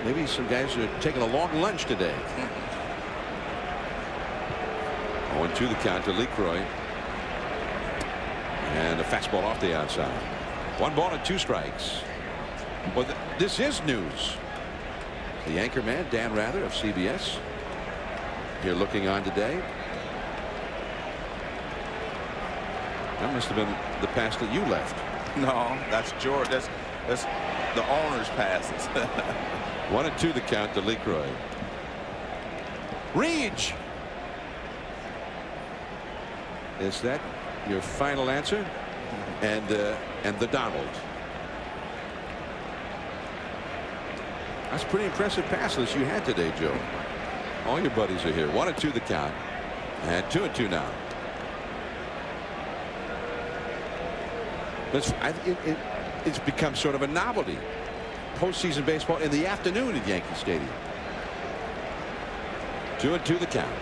maybe some guys are taking a long lunch today. 0-2 the count to LeCroy. And a fastball off the outside. 1 ball and 2 strikes. Well, this is news. The anchor man, Dan Rather of CBS, here looking on today. That must have been the pass that you left. No, that's George. That's the owner's passes. 1-2 the count to LeCroy. Reach. Is that your final answer? And the Donald. That's pretty impressive pass list you had today, Joe. All your buddies are here. 1-2 the count. And 2-2 now. It's become sort of a novelty. Postseason baseball in the afternoon at Yankee Stadium. 2-2 the count.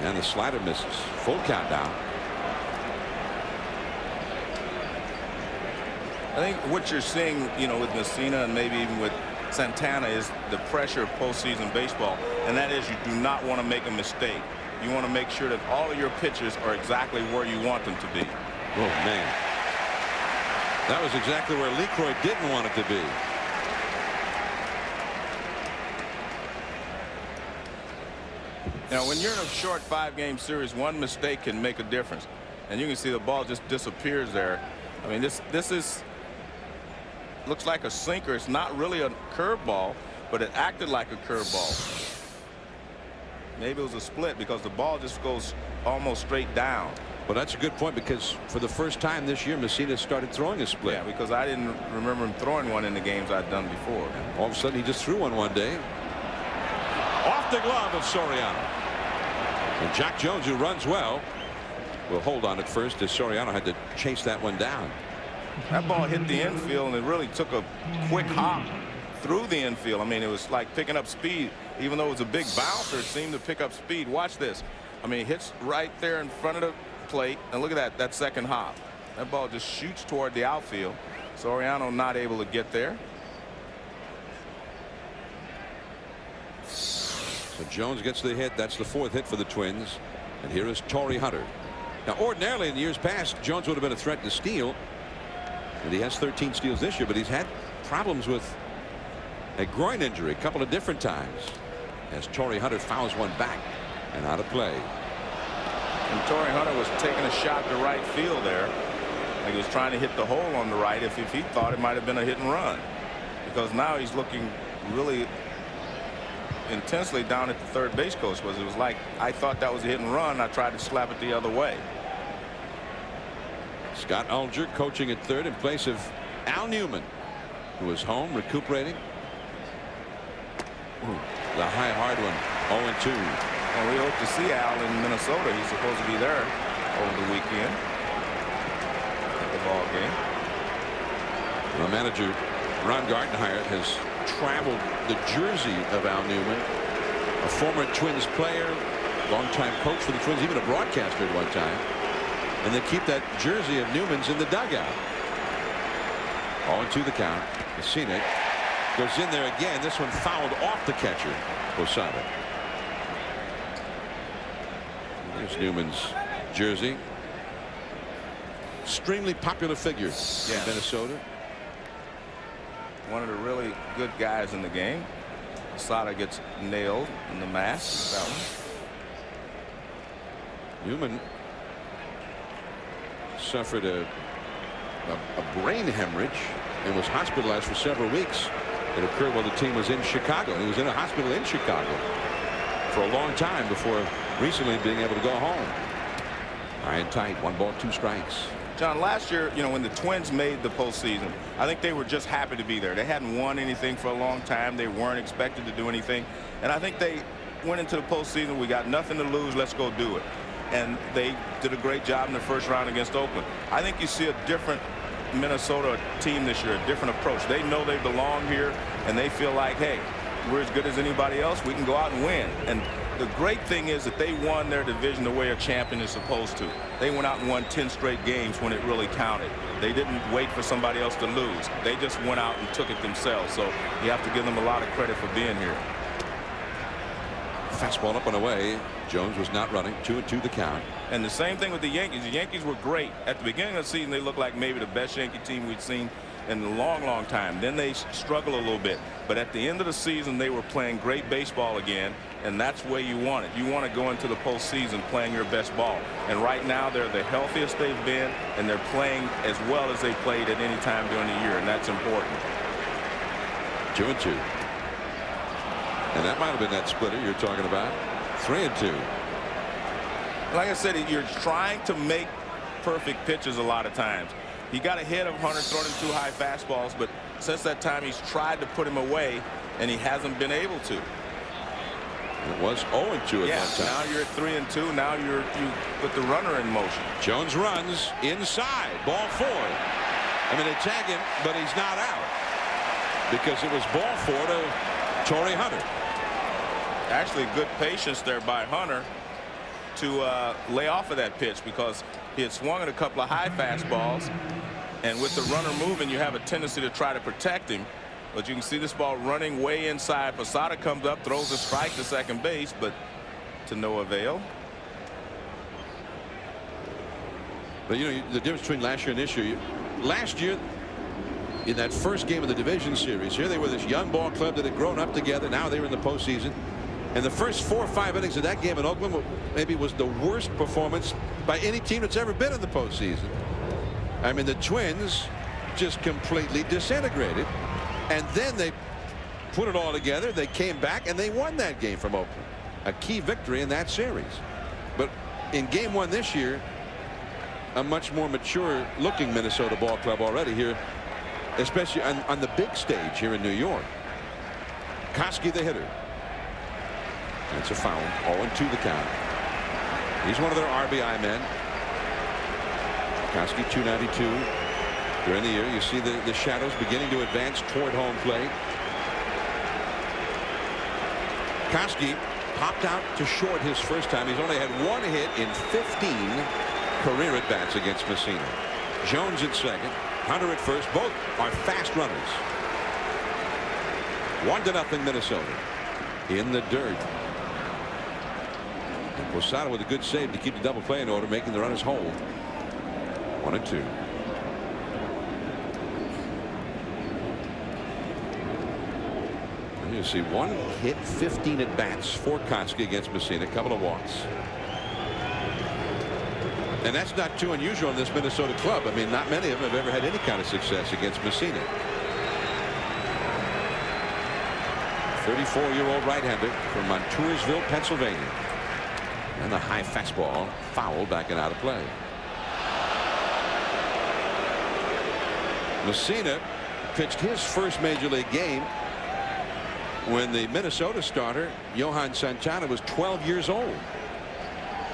And the slider misses. Full count now. I think what you're seeing, with Messina and maybe even with Santana is the pressure of postseason baseball, and that is you do not want to make a mistake. You want to make sure that all of your pitches are exactly where you want them to be. Oh, man. That was exactly where LeCroy didn't want it to be. Now, when you're in a short 5-game series, one mistake can make a difference. And you can see the ball just disappears there. I mean, this looks like a sinker. It's not really a curveball, but it acted like a curveball. Maybe it was a split because the ball just goes almost straight down. Well, that's a good point, because for the first time this year, Messina started throwing a split. Yeah, because I didn't remember him throwing one in the games I'd done before. All of a sudden, he just threw one day. Off the glove of Soriano. And Jack Jones, who runs well, will hold on at first as Soriano had to chase that one down. That ball hit the infield, and it really took a quick hop through the infield. I mean, it was like picking up speed. Even though it was a big bouncer, it seemed to pick up speed. Watch this. I mean, it hits right there in front of the plate, and look at that second hop. That ball just shoots toward the outfield. Soriano not able to get there. So Jones gets the hit. That's the 4th hit for the Twins. And here is Torrey Hunter. Now, ordinarily in years past, Jones would have been a threat to steal. And he has 13 steals this year, but he's had problems with a groin injury a couple of different times. As Torrey Hunter fouls one back and out of play. And Torrey Hunter was taking a shot to right field there. Like he was trying to hit the hole on the right if he thought it might have been a hit and run. Because now he's looking really intensely down at the third base coach. It was like, I thought that was a hit and run. I tried to slap it the other way. Scott Alger coaching at third in place of Al Newman, who is home recuperating. Ooh, the high hard one. 0-2. And we hope to see Al in Minnesota. He's supposed to be there over the weekend at the ball game. The manager Ron Gardenhire has traveled the jersey of Al Newman, a former Twins player, longtime coach for the Twins, even a broadcaster at one time. And they keep that jersey of Newman's in the dugout. 0-2 the count. Messina goes in there again. This one fouled off the catcher, Posada. There's Newman's jersey. Extremely popular figure in Minnesota. One of the really good guys in the game. Posada gets nailed in the mask. That one. Newman suffered a brain hemorrhage and was hospitalized for several weeks. It occurred while the team was in Chicago. He was in a hospital in Chicago for a long time before recently being able to go home. High and tight. 1 ball, 2 strikes. John, last year, you know, when the Twins made the postseason, I think they were just happy to be there. They hadn't won anything for a long time. They weren't expected to do anything. And I think they went into the postseason. We got nothing to lose. Let's go do it. And they did a great job in the first round against Oakland. I think you see a different Minnesota team this year, a different approach. They know they belong here, and they feel like, hey, we're as good as anybody else. We can go out and win. And the great thing is that they won their division the way a champion is supposed to. They went out and won 10 straight games when it really counted. They didn't wait for somebody else to lose. They just went out and took it themselves. So you have to give them a lot of credit for being here. Fastball up and away. Jones was not running. 2-2 the count. And the same thing with the Yankees. The Yankees were great. At the beginning of the season, they looked like maybe the best Yankee team we'd seen in a long, long time. Then they struggled a little bit. But at the end of the season, they were playing great baseball again. And that's where you want it. You want to go into the postseason playing your best ball. And right now, they're the healthiest they've been, and they're playing as well as they played at any time during the year. And that's important. 2-2. And that might have been that splitter you're talking about. 3-2. Like I said, you're trying to make perfect pitches a lot of times. He got ahead of Hunter throwing 2 high fastballs, but since that time he's tried to put him away, and he hasn't been able to. It was 0-2 at one time. Now you're at 3-2. Now you put the runner in motion. Jones runs inside. Ball 4. I mean, they tag him, but he's not out because it was ball 4 to Torrey Hunter. Actually, good patience there by Hunter to lay off of that pitch because he had swung at a couple of high fastballs, and with the runner moving, you have a tendency to try to protect him. But you can see this ball running way inside. Posada comes up, throws a strike to second base, but to no avail. But you know the difference between last year and this year. Last year, in that first game of the division series, here they were this young ball club that had grown up together. Now they were in the postseason. And the first 4 or 5 innings of that game in Oakland maybe was the worst performance by any team that's ever been in the postseason. I mean, the Twins just completely disintegrated. And then they put it all together. They came back and they won that game from Oakland. A key victory in that series. But in game 1 this year, a much more mature looking Minnesota ball club already here, especially on the big stage here in New York. Koski the hitter. That's a foul. 0-2 the count. He's one of their RBI men. Koski 292. During the year, you see the shadows beginning to advance toward home plate. Koski popped out to short his first time. He's only had one hit in 15 career at-bats against Messina. Jones at second, Hunter at first. Both are fast runners. 1-0 Minnesota. In the dirt. And Posada with a good save to keep the double play in order, making the runners hold. 1-2. You see one hit, 15 at bats for Koski against Messina, a couple of walks. And that's not too unusual in this Minnesota club. I mean, not many of them have ever had any kind of success against Messina. 34-year-old right-hander from Montoursville, Pennsylvania. And the high fastball foul back and out of play. Messina pitched his first major league game when the Minnesota starter Johan Santana was 12 years old.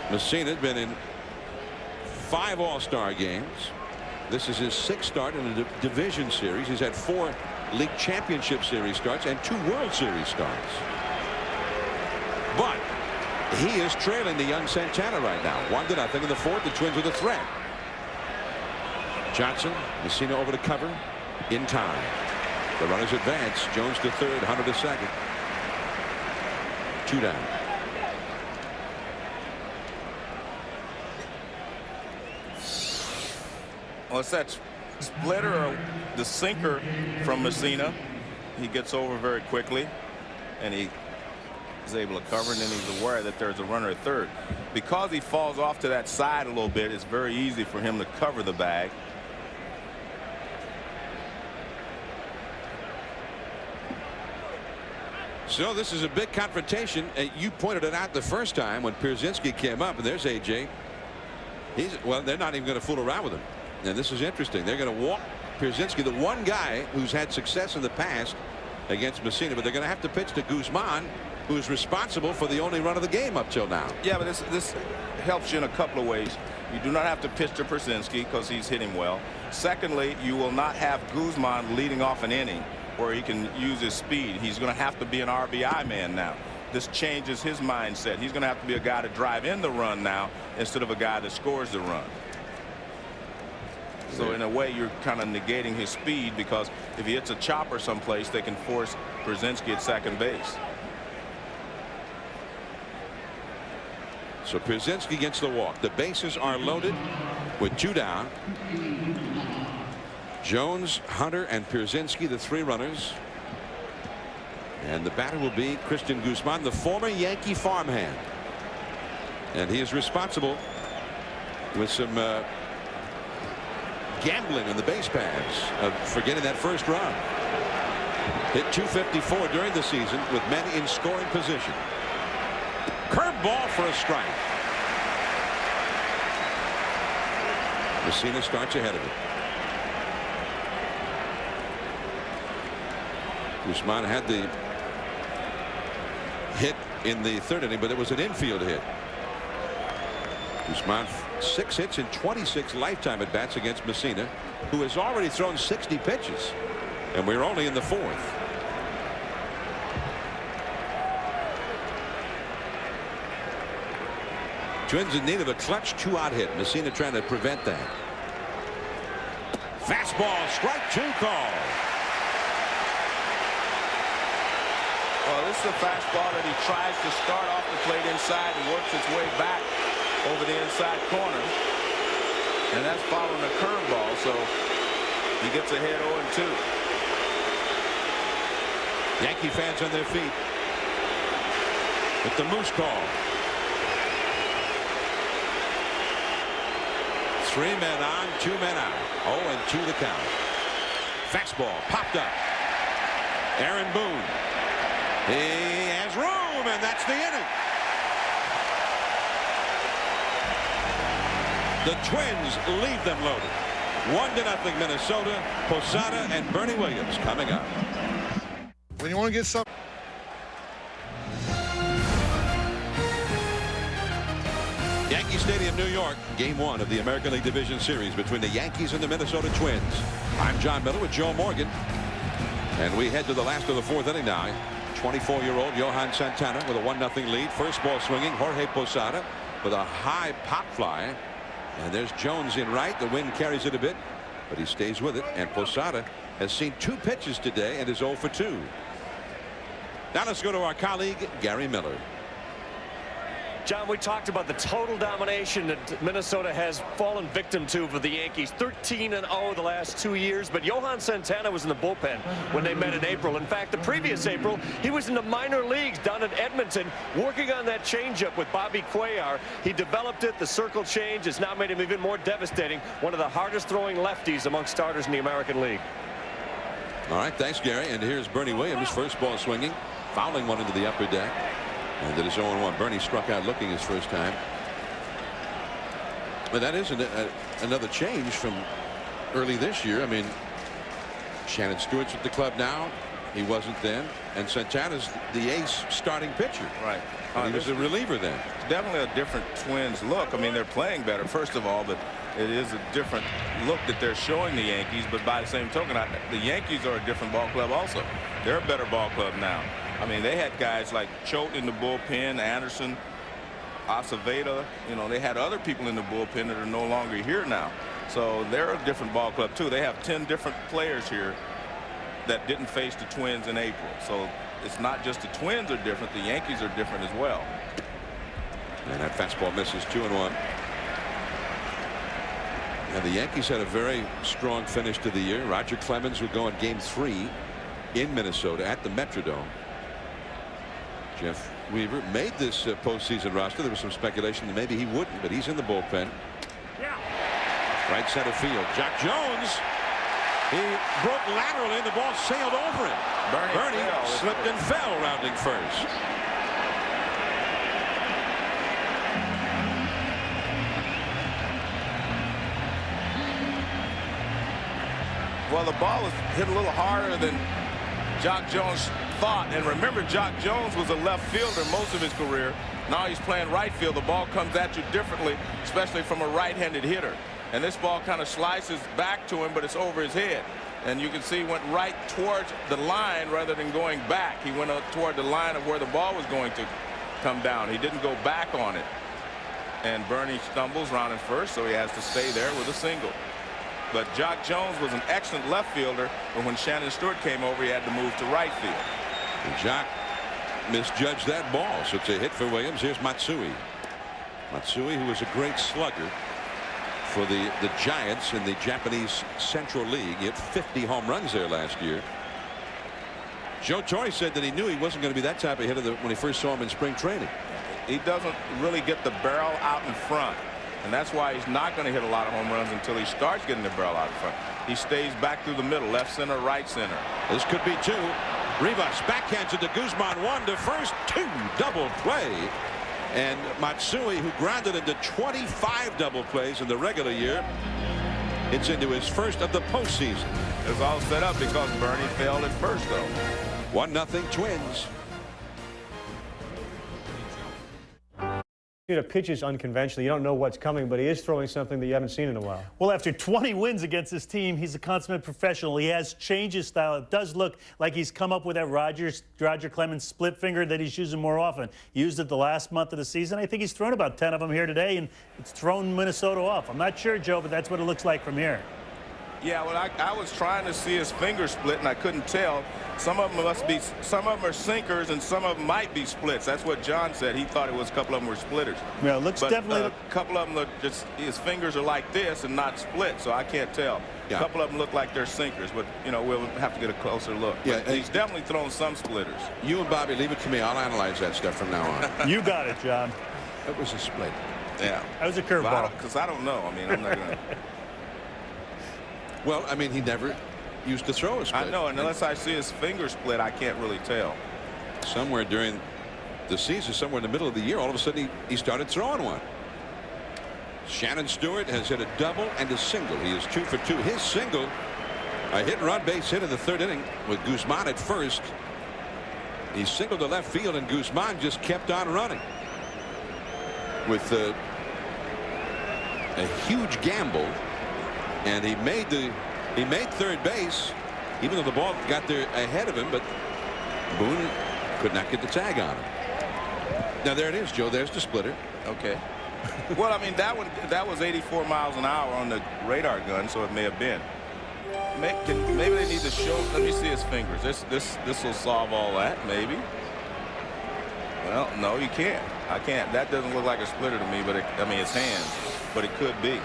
Messina had been in 5 All-Star games. This is his 6th start in a division series. He's had 4 league championship series starts and 2 World Series starts. But he is trailing the young Santana right now. 1-0 in the 4th. The Twins with a threat. Johnson, Messina over to cover in time. The runners advance. Jones to third, Hunter to second. 2 down. Well, it's that splitter or the sinker from Messina. He gets over very quickly, and he is able to cover, and then he's aware that there's a runner at third. Because he falls off to that side a little bit, it's very easy for him to cover the bag. So this is a big confrontation. You pointed it out the first time when Pierzynski came up, and there's AJ. Well, they're not even going to fool around with him. And this is interesting. They're going to walk Pierzynski, the one guy who's had success in the past against Messina, but they're going to have to pitch to Guzman, who's responsible for the only run of the game up till now. Yeah, but this helps you in a couple of ways. You do not have to pitch to Pierzynski because he's hitting well. Secondly, you will not have Guzman leading off an inning where he can use his speed. He's going to have to be an RBI man now. This changes his mindset. He's going to have to be a guy to drive in the run now instead of a guy that scores the run. So in a way, you're kind of negating his speed, because if he hits a chopper someplace, they can force Pierzynski at second base. So Pierzynski gets the walk. The bases are loaded with 2 down. Jones, Hunter, and Pierzynski, the 3 runners. And the batter will be Christian Guzman, the former Yankee farmhand. And he is responsible with some gambling on the base paths for getting that first run. Hit .254 during the season with men in scoring position. Curveball for a strike. Messina starts ahead of it. Guzman had the hit in the 3rd inning, but it was an infield hit. Guzman 6 hits in 26 lifetime at bats against Messina, who has already thrown 60 pitches, and we're only in the 4th. Twins in need of a clutch 2-out hit. Messina trying to prevent that. Fastball, strike 2 call. Well, this is a fastball that he tries to start off the plate inside and works its way back over the inside corner. And that's following a curveball, so he gets ahead 0-2. Yankee fans on their feet with the Moose call. 3 men on, 2 men out. 0-2 the count. Fastball popped up. Aaron Boone. He has room, and that's the inning. The Twins leave them loaded. 1-0 Minnesota. Posada and Bernie Williams coming up. When you want to get something. Stadium, New York. Game 1 of the American League Division Series between the Yankees and the Minnesota Twins. I'm John Miller with Joe Morgan. And we head to the last of the 4th inning now. 24-year-old Johan Santana with a 1-0 lead. First ball swinging. Jorge Posada with a high pop fly. And there's Jones in right. The wind carries it a bit, but he stays with it. And Posada has seen 2 pitches today and is 0 for 2. Now let's go to our colleague Gary Miller. John, we talked about the total domination that Minnesota has fallen victim to for the Yankees. 13-0 the last 2 years, but Johan Santana was in the bullpen when they met in April. In fact, the previous April, he was in the minor leagues down in Edmonton working on that changeup with Bobby Cuellar. He developed it. The circle change has now made him even more devastating. One of the hardest throwing lefties among starters in the American League. All right, thanks, Gary. And here's Bernie Williams, first ball swinging, fouling one into the upper deck. And it is 0-1. Bernie struck out looking his first time. But that is another change from early this year. I mean, Shannon Stewart's with the club now. He wasn't then. And Santana's the ace starting pitcher. Right. He was a reliever then. It's definitely a different Twins look. I mean, they're playing better, first of all, but it is a different look that they're showing the Yankees. But by the same token, the Yankees are a different ball club also. They're a better ball club now. I mean, they had guys like Choate in the bullpen, Anderson, Aceveda. You know, they had other people in the bullpen that are no longer here now. So they're a different ball club, too. They have 10 different players here that didn't face the Twins in April. So it's not just the Twins are different. The Yankees are different as well. And that fastball misses 2-1. And the Yankees had a very strong finish to the year. Roger Clemens would go in Game 3 in Minnesota at the Metrodome. Jeff Weaver made this postseason roster. There was some speculation that maybe he wouldn't, but he's in the bullpen. Right center field. Jack Jones. He broke laterally and the ball sailed over him. Bernie slipped and fell rounding first. Well, the ball was hit a little harder than Jock Jones thought. And remember, Jock Jones was a left fielder most of his career. Now he's playing right field. The ball comes at you differently, especially from a right-handed hitter. And this ball kind of slices back to him, but it's over his head. And you can see he went right towards the line rather than going back. He went toward the line of where the ball was going to come down. He didn't go back on it. And Bernie stumbles rounding first, so he has to stay there with a single. But Jock Jones was an excellent left fielder, but when Shannon Stewart came over, he had to move to right field. And Jock misjudged that ball, so it's a hit for Williams. Here's Matsui. Matsui, who was a great slugger for the Giants in the Japanese Central League. He hit 50 home runs there last year. Joe Torre said that he knew he wasn't going to be that type of hitter when he first saw him in spring training. He doesn't really get the barrel out in front. And that's why he's not going to hit a lot of home runs until he starts getting the barrel out in front. He stays back through the middle, left center, right center. This could be 2. Rivas backhands it to Guzman, 1 to first, 2 double play. And Matsui, who grounded into 25 double plays in the regular year, it's into his first of the postseason. It was all set up because Bernie failed at first, though. 1-0 Twins. A pitch is unconventional. You don't know what's coming, but he is throwing something that you haven't seen in a while. Well, after 20 wins against this team, he's a consummate professional. He has changed his style. It does look like he's come up with that Roger Clemens split finger that he's using more often. He used it the last month of the season. I think he's thrown about 10 of them here today, and it's thrown Minnesota off. I'm not sure, Joe, but that's what it looks like from here. Yeah, well, I was trying to see his finger split, and I couldn't tell. Some of them are sinkers, and some of them might be splits. That's what John said. He thought a couple of them were splitters. Yeah, it looks definitely. A couple of them look just, his fingers are like this and not split, so I can't tell. Yeah. A couple of them look like they're sinkers, but you know we'll have to get a closer look. Yeah, he's definitely thrown some splitters. You and Bobby, leave it to me. I'll analyze that stuff from now on. You got it, John. That was a split. Yeah, that was a curveball. Because I don't know. I mean, I'm not gonna. Well, I mean, he never used to throw a split. I know, and unless I see his finger split, I can't really tell. Somewhere during the season, somewhere in the middle of the year, all of a sudden he started throwing one. Shannon Stewart has hit a double and a single. He is 2 for 2. His single, a hit and run base hit in the 3rd inning with Guzman at first. He singled to left field, and Guzman just kept on running. With a huge gamble, and he made third base, even though the ball got there ahead of him, but Boone could not get the tag on him. Now there it is, Joe. There's the splitter. Okay. Well, I mean, that was 84 miles an hour on the radar gun, so it may have been. Maybe they need to show. Let me see his fingers. This will solve all that, maybe. Well, no, you can't. I can't. That doesn't look like a splitter to me, but I mean, it's hands, but it could be.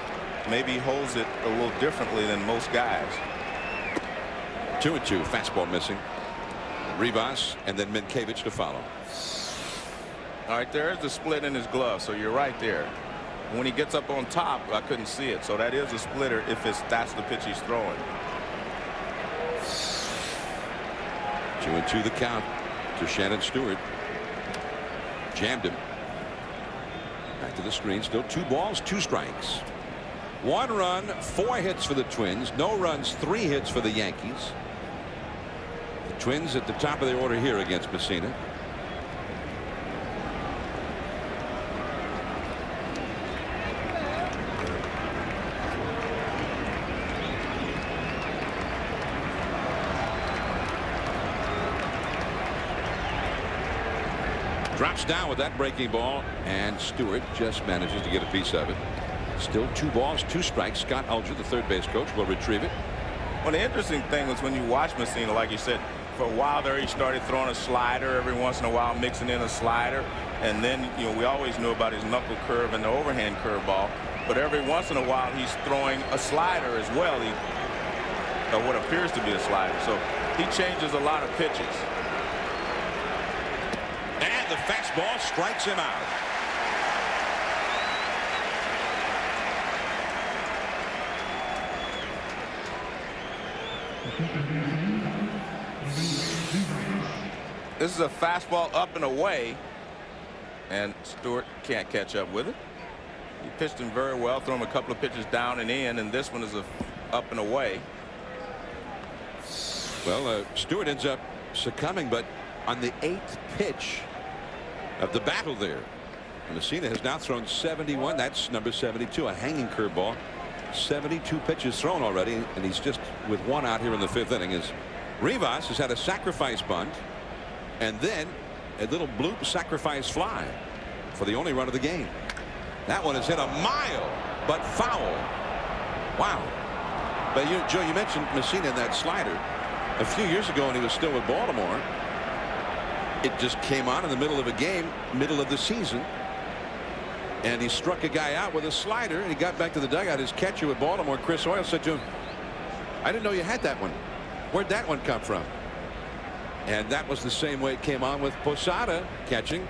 Maybe he holds it a little differently than most guys. 2-2. Fastball missing. Rivas and then Minkevich to follow. All right, there's the split in his glove, so you're right there. When he gets up on top, I couldn't see it, so that is a splitter if that's the pitch he's throwing. 2-2 the count to Shannon Stewart. Jammed him. Back to the screen. Still 2 balls, 2 strikes. 1 run, 4 hits for the Twins. No runs, 3 hits for the Yankees. The Twins at the top of their order here against Messina. Drops down with that breaking ball, and Stewart just manages to get a piece of it. Still 2 balls, 2 strikes. Scott Alger, the third base coach, will retrieve it. Well, the interesting thing was when you watch Messina, like you said, for a while there he started throwing a slider every once in a while, mixing in a slider, and then we always knew about his knuckle curve and the overhand curveball, but every once in a while he's throwing a slider as well, or what appears to be a slider. So he changes a lot of pitches. And the fastball strikes him out. This is a fastball up and away, and Stewart can't catch up with it. He pitched him very well, threw him a couple of pitches down and in, and this one is a up and away. Well, Stewart ends up succumbing, but on the 8th pitch of the battle there, Messina has now thrown 71. That's number 72, a hanging curveball. 72 pitches thrown already, and he's just with 1 out here in the 5th inning. As Rivas has had a sacrifice bunt and then a little bloop sacrifice fly for the only run of the game. That one has hit a mile, but foul. Wow. But Joe, you mentioned Messina in that slider. A few years ago when he was still with Baltimore, it just came on in the middle of a game, middle of the season, and he struck a guy out with a slider, and he got back to the dugout. His catcher with Baltimore, Chris Hoyle, said to him, "I didn't know you had that one. Where'd that one come from?" And that was the same way it came on with Posada catching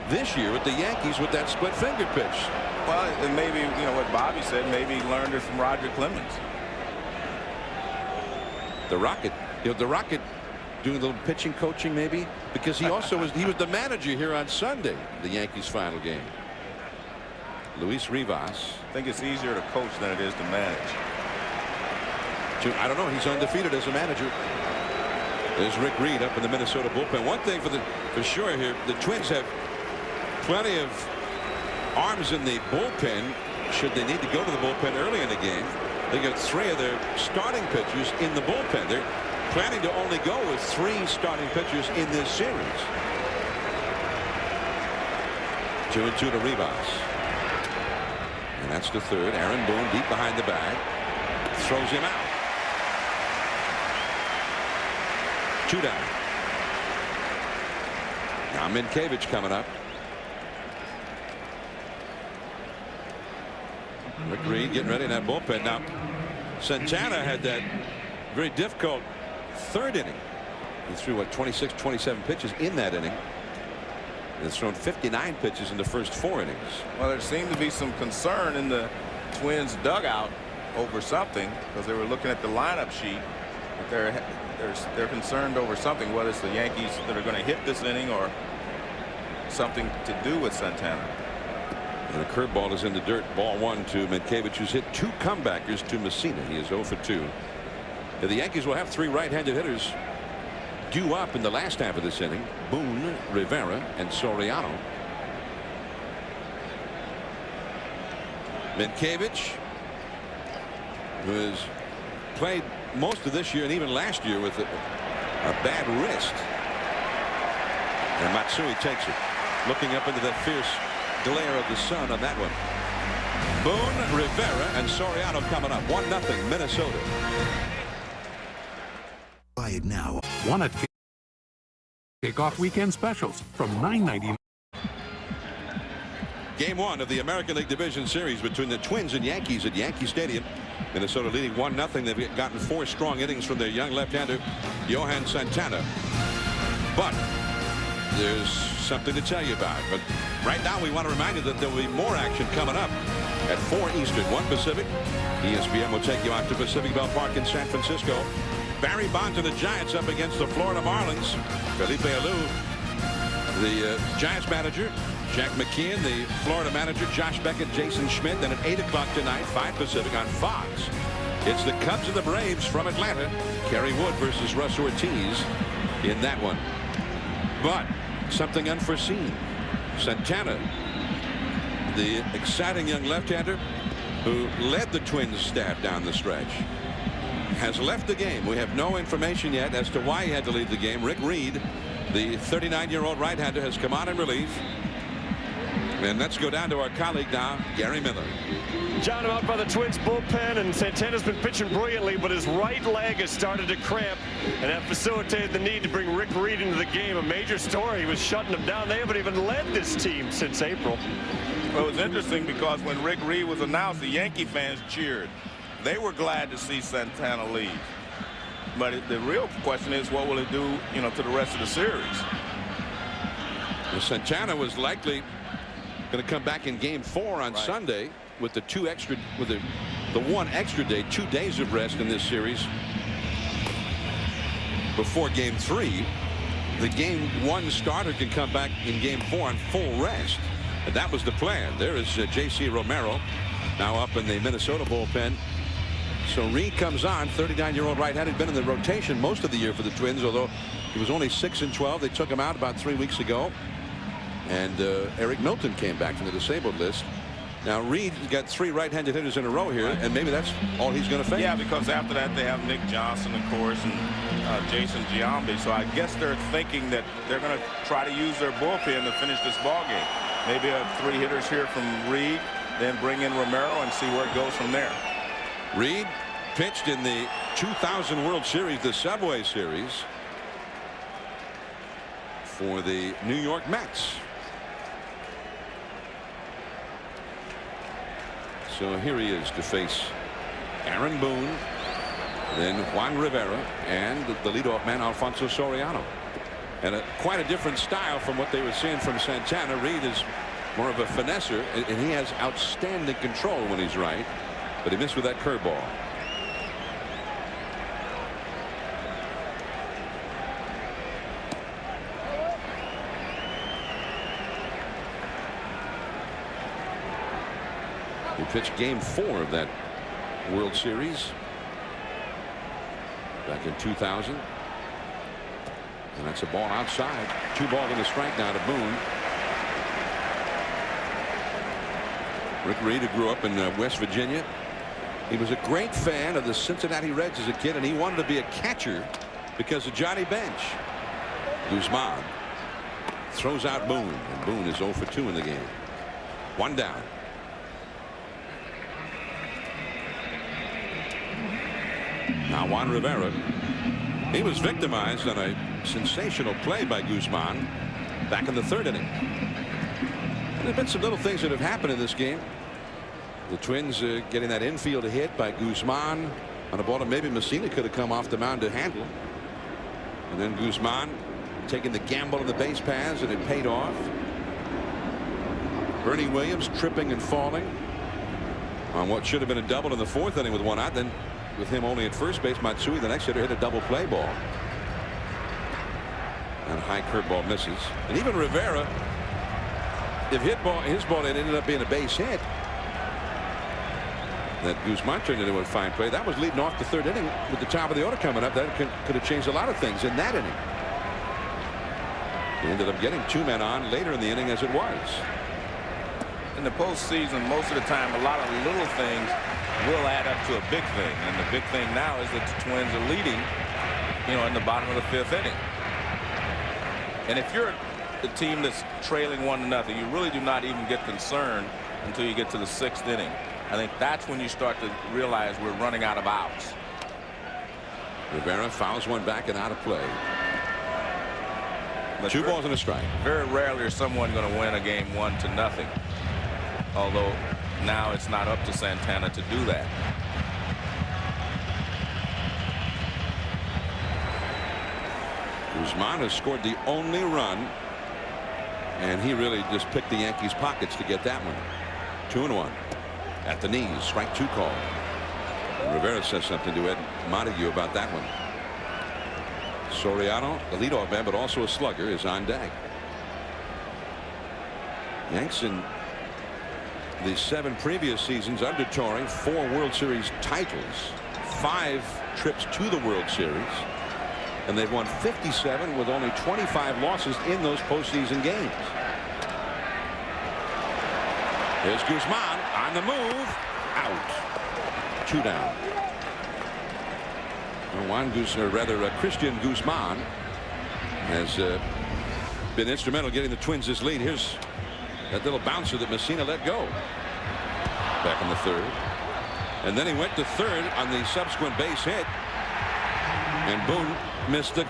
this year with the Yankees with that split finger pitch. Well, and maybe, what Bobby said, maybe he learned it from Roger Clemens. The Rocket, the Rocket doing a little pitching coaching maybe, because he also was the manager here on Sunday, the Yankees final game. Luis Rivas. I think it's easier to coach than it is to manage. I don't know. He's undefeated as a manager. There's Rick Reed up in the Minnesota bullpen. One thing for sure here, the Twins have plenty of arms in the bullpen should they need to go to the bullpen early in the game. They got 3 of their starting pitchers in the bullpen. They're planning to only go with 3 starting pitchers in this series. 2-2 to Rivas. And that's the 3rd. Aaron Boone deep behind the bag. Throws him out. 2 down. Now Minkevich coming up. Rick Reed getting ready in that bullpen. Now Santana had that very difficult 3rd inning. He threw 26, 27 pitches in that inning. He's thrown 59 pitches in the first 4 innings. Well, there seemed to be some concern in the Twins dugout over something, because they were looking at the lineup sheet. But they're concerned over something, whether it's the Yankees that are going to hit this inning or something to do with Santana. And the curveball is in the dirt. Ball 1 to Minkevich, who's hit 2 comebackers to Messina. He is 0 for 2. The Yankees will have 3 right-handed hitters due up in the last half of this inning. Boone, Rivera, and Soriano. Minkiewicz, who has played most of this year and even last year with a bad wrist. And Matsui takes it, looking up into the fierce glare of the sun on that one. Boone, Rivera, and Soriano coming up. 1-0 Minnesota. Buy it now. One at kickoff weekend specials from $9.99. Game 1 of the American League Division Series between the Twins and Yankees at Yankee Stadium. Minnesota leading 1-0. They've gotten 4 strong innings from their young left-hander, Johan Santana. But there's something to tell you about. But right now we want to remind you that there will be more action coming up at 4 Eastern, 1 Pacific. ESPN will take you out to Pacific Ballpark in San Francisco. Barry Bonds and the Giants up against the Florida Marlins. Felipe Alou, the Giants manager, Jack McKeon, the Florida manager, Josh Beckett, Jason Schmidt. Then at 8 o'clock tonight, 5 Pacific on Fox, it's the Cubs and the Braves from Atlanta. Kerry Wood versus Russ Ortiz in that one. But something unforeseen. Santana, the exciting young left-hander who led the Twins staff down the stretch, has left the game. We have no information yet as to why he had to leave the game. Rick Reed, the 39-year-old right-hander, has come out in relief. And let's go down to our colleague now, Gary Miller. John, I'm out by the Twins bullpen, and Santana's been pitching brilliantly, but his right leg has started to cramp, and that facilitated the need to bring Rick Reed into the game. A major story. He was shutting them down. They haven't even led this team since April. Well, it was interesting because when Rick Reed was announced, the Yankee fans cheered. They were glad to see Santana leave. But the real question is, what will it do, to the rest of the series? Well, Santana was likely going to come back in Game 4 on Sunday with the the 1 extra day, 2 days of rest in this series before Game 3. The Game 1 starter can come back in Game 4 on full rest, and that was the plan. There is J.C. Romero now up in the Minnesota bullpen. So Reed comes on, 39-year-old right-hander, been in the rotation most of the year for the Twins, although he was only 6-12. They took him out about 3 weeks ago. And Eric Milton came back from the disabled list. Now Reed's got 3 right-handed hitters in a row here, and maybe that's all he's going to face. Yeah, because after that they have Nick Johnson, of course, and Jason Giambi. So I guess they're thinking that they're going to try to use their bullpen to finish this ball game. Maybe 3 hitters here from Reed, then bring in Romero and see where it goes from there. Reed pitched in the 2000 World Series, the Subway Series, for the New York Mets. So here he is to face Aaron Boone, then Juan Rivera, and the leadoff man Alfonso Soriano. And quite a different style from what they were seeing from Santana. Reed is more of a finesser, and he has outstanding control when he's right, but he missed with that curveball. He pitched Game 4 of that World Series back in 2000. And that's a ball outside. 2 balls and a strike now to Boone. Rick Reed, who grew up in West Virginia. He was a great fan of the Cincinnati Reds as a kid, and he wanted to be a catcher because of Johnny Bench. Guzman throws out Boone, and Boone is 0 for 2 in the game. 1 down. Now Juan Rivera, he was victimized on a sensational play by Guzman back in the 3rd inning. And there's been some little things that have happened in this game. The Twins getting that infield hit by Guzman on a ball that maybe Messina could have come off the mound to handle. And then Guzman taking the gamble of the base paths, and it paid off. Bernie Williams tripping and falling on what should have been a double in the 4th inning with 1 out. Then with him only at first base, Matsui, the next hitter, hit a double play ball. And a high curveball misses. And even Rivera, if his ball had ended up being a base hit, that Guzman turned into a fine play. That was leading off the 3rd inning with the top of the order coming up. That could have changed a lot of things in that inning. He ended up getting 2 men on later in the inning as it was. in the postseason, most of the time, a lot of little things will add up to a big thing. And the big thing now is that the Twins are leading, in the bottom of the 5th inning. And if you're the team that's trailing 1-0, you really do not even get concerned until you get to the 6th inning. I think that's when you start to realize we're running out of outs. Rivera fouls one back and out of play. But 2 balls and a strike. Very rarely is someone going to win a game 1-0. Although now it's not up to Santana to do that. Guzman has scored the only run, and he really just picked the Yankees' pockets to get that one. 2-1 at the knees. Strike 2 call. And Rivera says something to Ed Montague about that one. Soriano, the leadoff man, but also a slugger, is on deck. Yanks in the 7 previous seasons under Torre, 4 World Series titles, 5 trips to the World Series, and they've won 57 with only 25 losses in those postseason games. Here's Guzman on the move. Out. 2 down. Christian Guzman has been instrumental getting the Twins this lead. Here's that little bouncer that Messina let go. Back in the 3rd. And then he went to 3rd on the subsequent base hit. And Boone missed the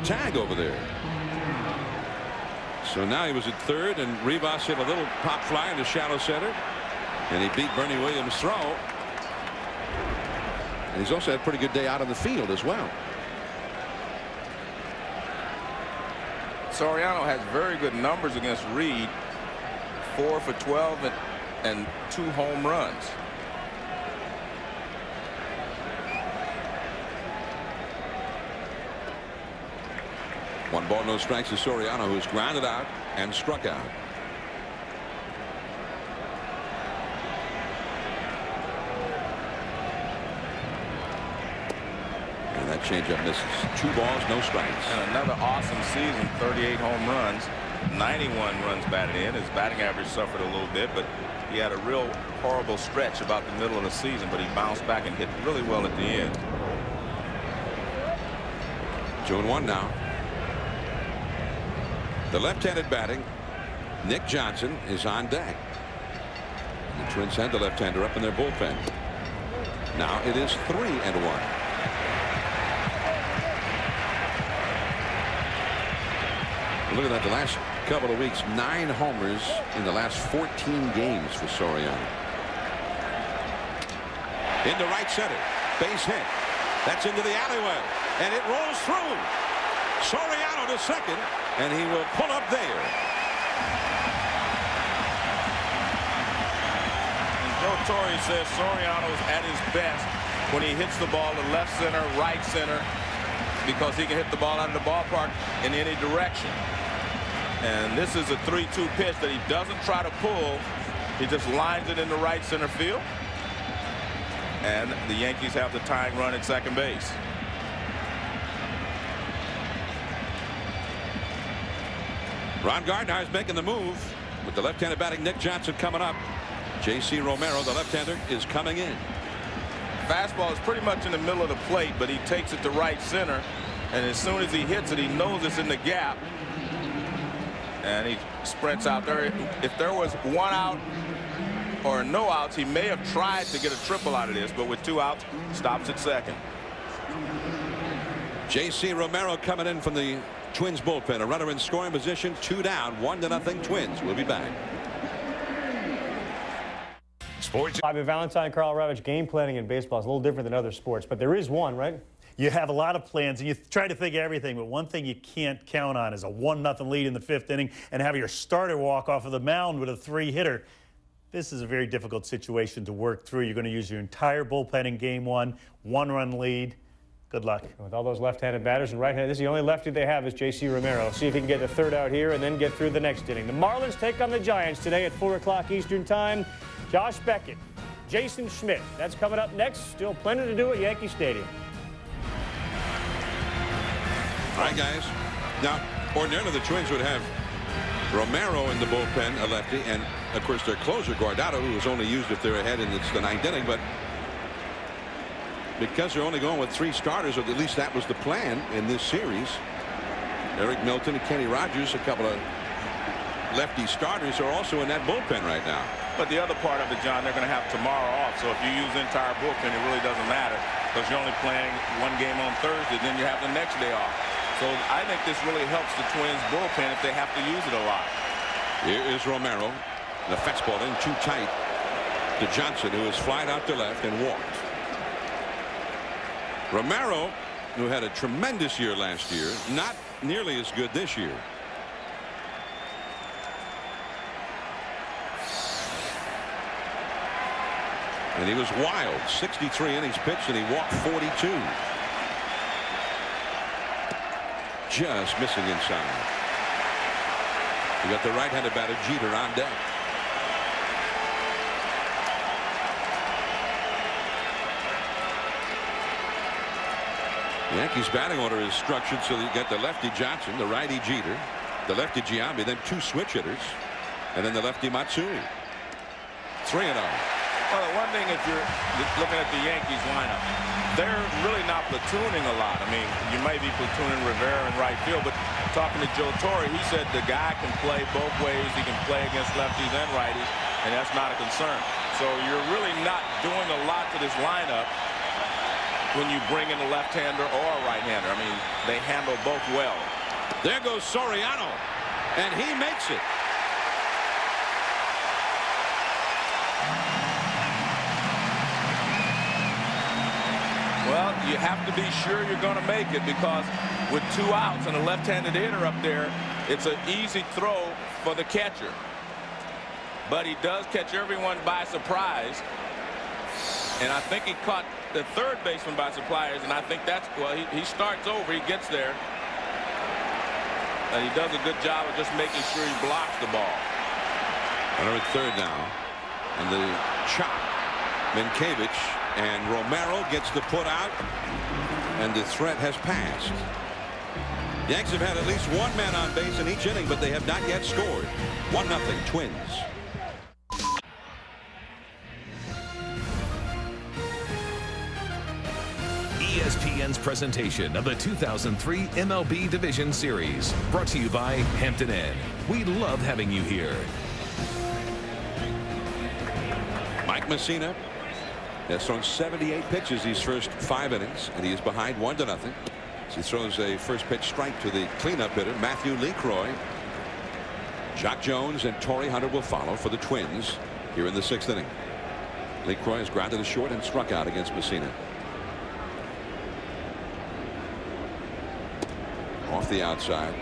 tag over there. So now he was at 3rd, and Rivas hit a little pop fly into shallow center. And he beat Bernie Williams' throw. And he's also had a pretty good day out on the field as well. Soriano has very good numbers against Reed. 4 for 12 and 2 home runs. One ball, no strikes to Soriano, who's grounded out and struck out. And that changeup misses. 2 balls, no strikes. And another awesome season. 38 home runs, 91 runs batted in. His batting average suffered a little bit, but he had a real horrible stretch about the middle of the season, but he bounced back and hit really well at the end. 2-1 now. The left-handed batting, Nick Johnson, is on deck. And the Twins had the left-hander up in their bullpen. Now it is 3-1. Look at that. The last couple of weeks, 9 homers in the last 14 games for Soriano. Into right center. Base hit. That's into the alleyway. And it rolls through. Soriano to second. And he will pull up there. And Joe Torre says Soriano's at his best when he hits the ball to left center, right center, because he can hit the ball out of the ballpark in any direction. And this is a 3-2 pitch that he doesn't try to pull. He just lines it into right center field. And the Yankees have the tying run at second base. Ron Gardner is making the move with the left-handed batting Nick Johnson coming up. J.C. Romero, the left-hander, is coming in. Fastball is pretty much in the middle of the plate, but he takes it to right center. And as soon as he hits it, he knows it's in the gap. And he sprints out there. If there was 1 out or no outs, he may have tried to get a triple out of this, but with 2 outs, stops at second. J.C. Romero coming in from the Twins bullpen. A runner in scoring position, 2 down, 1-0 Twins. We'll be back. Sports. Bobby Valentine, Carl Ravitch. Game planning in baseball is a little different than other sports, but there is one, right? You have a lot of plans, and you try to think of everything, but one thing you can't count on is a 1-0 lead in the 5th inning and have your starter walk off of the mound with a 3-hitter. This is a very difficult situation to work through. You're going to use your entire bullpen in game 1, 1-run lead. Good luck. With all those left-handed batters and right-handed, this is the only lefty they have is J.C. Romero. See if he can get the 3rd out here and then get through the next inning. The Marlins take on the Giants today at 4 o'clock Eastern Time. Josh Beckett, Jason Schmidt. That's coming up next. Still plenty to do at Yankee Stadium. All right, guys. Now, ordinarily the Twins would have Romero in the bullpen, a lefty, and of course their closer Guardado, who was only used if they're ahead and it's the 9th inning. But because they're only going with 3 starters, or at least that was the plan in this series, Eric Milton and Kenny Rogers, a couple of lefty starters, are also in that bullpen right now. But the other part of it, John, they're going to have tomorrow off. So if you use the entire bullpen, it really doesn't matter because you're only playing 1 game on Thursday, then you have the next day off. So I think this really helps the Twins bullpen if they have to use it a lot. Here is Romero. The fastball in too tight to Johnson, who is flied out to left and walked. Romero, who had a tremendous year last year, not nearly as good this year. And he was wild. 63 innings pitched, and he walked 42. Just missing inside. You got the right-handed batter Jeter on deck. The Yankees batting order is structured so that you get the lefty Johnson, the righty Jeter, the lefty Giambi, then 2 switch hitters, and then the lefty Matsui. 3-0. Well, the one thing, if you're looking at the Yankees lineup, they're really not platooning a lot. I mean, you may be platooning Rivera in right field, but talking to Joe Torre, he said the guy can play both ways. He can play against lefties and righties, and that's not a concern. So you're really not doing a lot to this lineup when you bring in a left-hander or a right-hander. I mean, they handle both well. There goes Soriano, and he makes it. Well, you have to be sure you're going to make it because with 2 outs and a left-handed hitter up there, it's an easy throw for the catcher. But he does catch everyone by surprise. And I think he caught the third baseman by surprise, and I think that's, well, he starts over, he gets there. And he does a good job of just making sure he blocks the ball. Runner at third now. And the chop. Minkiewicz, and Romero gets the put out, and the threat has passed. The Yanks have had at least 1 man on base in each inning, but they have not yet scored. 1-0 Twins. ESPN's presentation of the 2003 MLB Division Series, brought to you by Hampton Inn. We love having you here. Mike Messina has thrown 78 pitches these first 5 innings, and he is behind 1-0. As he throws a first pitch strike to the cleanup hitter Matthew LeCroy. Jock Jones and Torrey Hunter will follow for the Twins here in the 6th inning. LeCroy has grounded a short and struck out against Messina. Off the outside.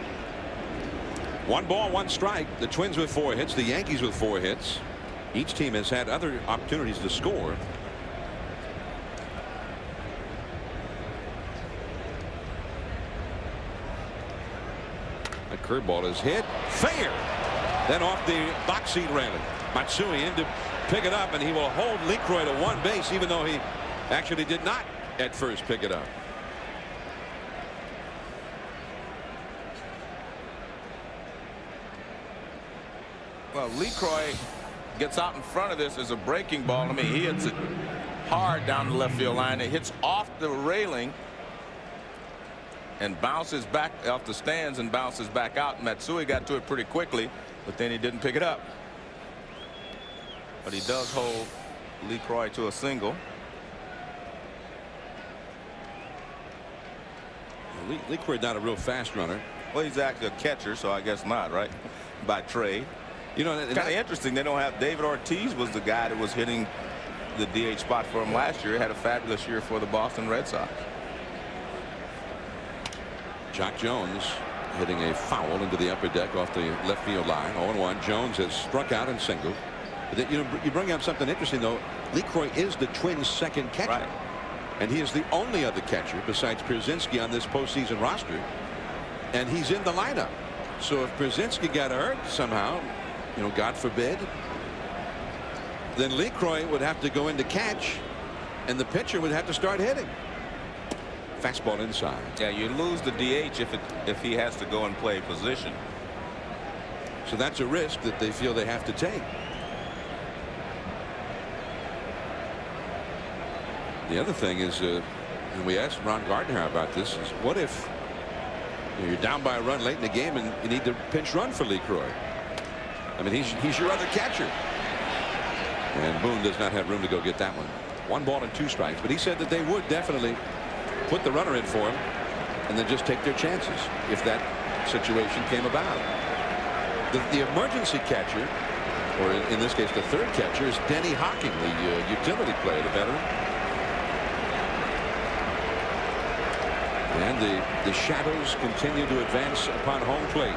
1 ball, 1 strike. The Twins with 4 hits, the Yankees with 4 hits. Each team has had other opportunities to score. A curveball is hit fair, then off the box seat railing. Matsui in to pick it up, and he will hold LeCroy to 1 base, even though he actually did not at first pick it up. Well, LeCroy gets out in front of this as a breaking ball. I mean, he hits it hard down the left field line. It hits off the railing and bounces back off the stands and bounces back out. Matsui got to it pretty quickly, but then he didn't pick it up. But he does hold LeCroy to a single. LeCroy not a real fast runner. Well, he's actually a catcher, so I guess not, right? By trade. You know, kind of interesting. They don't have David Ortiz was the guy that was hitting the DH spot for him last year. He had a fabulous year for the Boston Red Sox. Jock Jones hitting a foul into the upper deck off the left field line. 0-1. Jones has struck out and singled. But you know, you bring up something interesting though. LeCroy is the Twins' 2nd catcher, right, and he is the only other catcher besides Pierzynski on this postseason roster, and he's in the lineup. So if Pierzynski got hurt somehow, you know, God forbid, then LeCroy would have to go in to catch, and the pitcher would have to start hitting. Fastball inside. Yeah, you lose the DH if he has to go and play position. So that's a risk that they feel they have to take. The other thing is, and we asked Ron Gardner about this, is what if you're down by a run late in the game and you need to pinch run for LeCroy? I mean, he's your other catcher. And Boone does not have room to go get that one. 1 ball and 2 strikes. But he said that they would definitely put the runner in for him and then just take their chances if that situation came about. The emergency catcher, or in this case the third catcher, is Denny Hocking, the utility player, the veteran. And the shadows continue to advance upon home plate.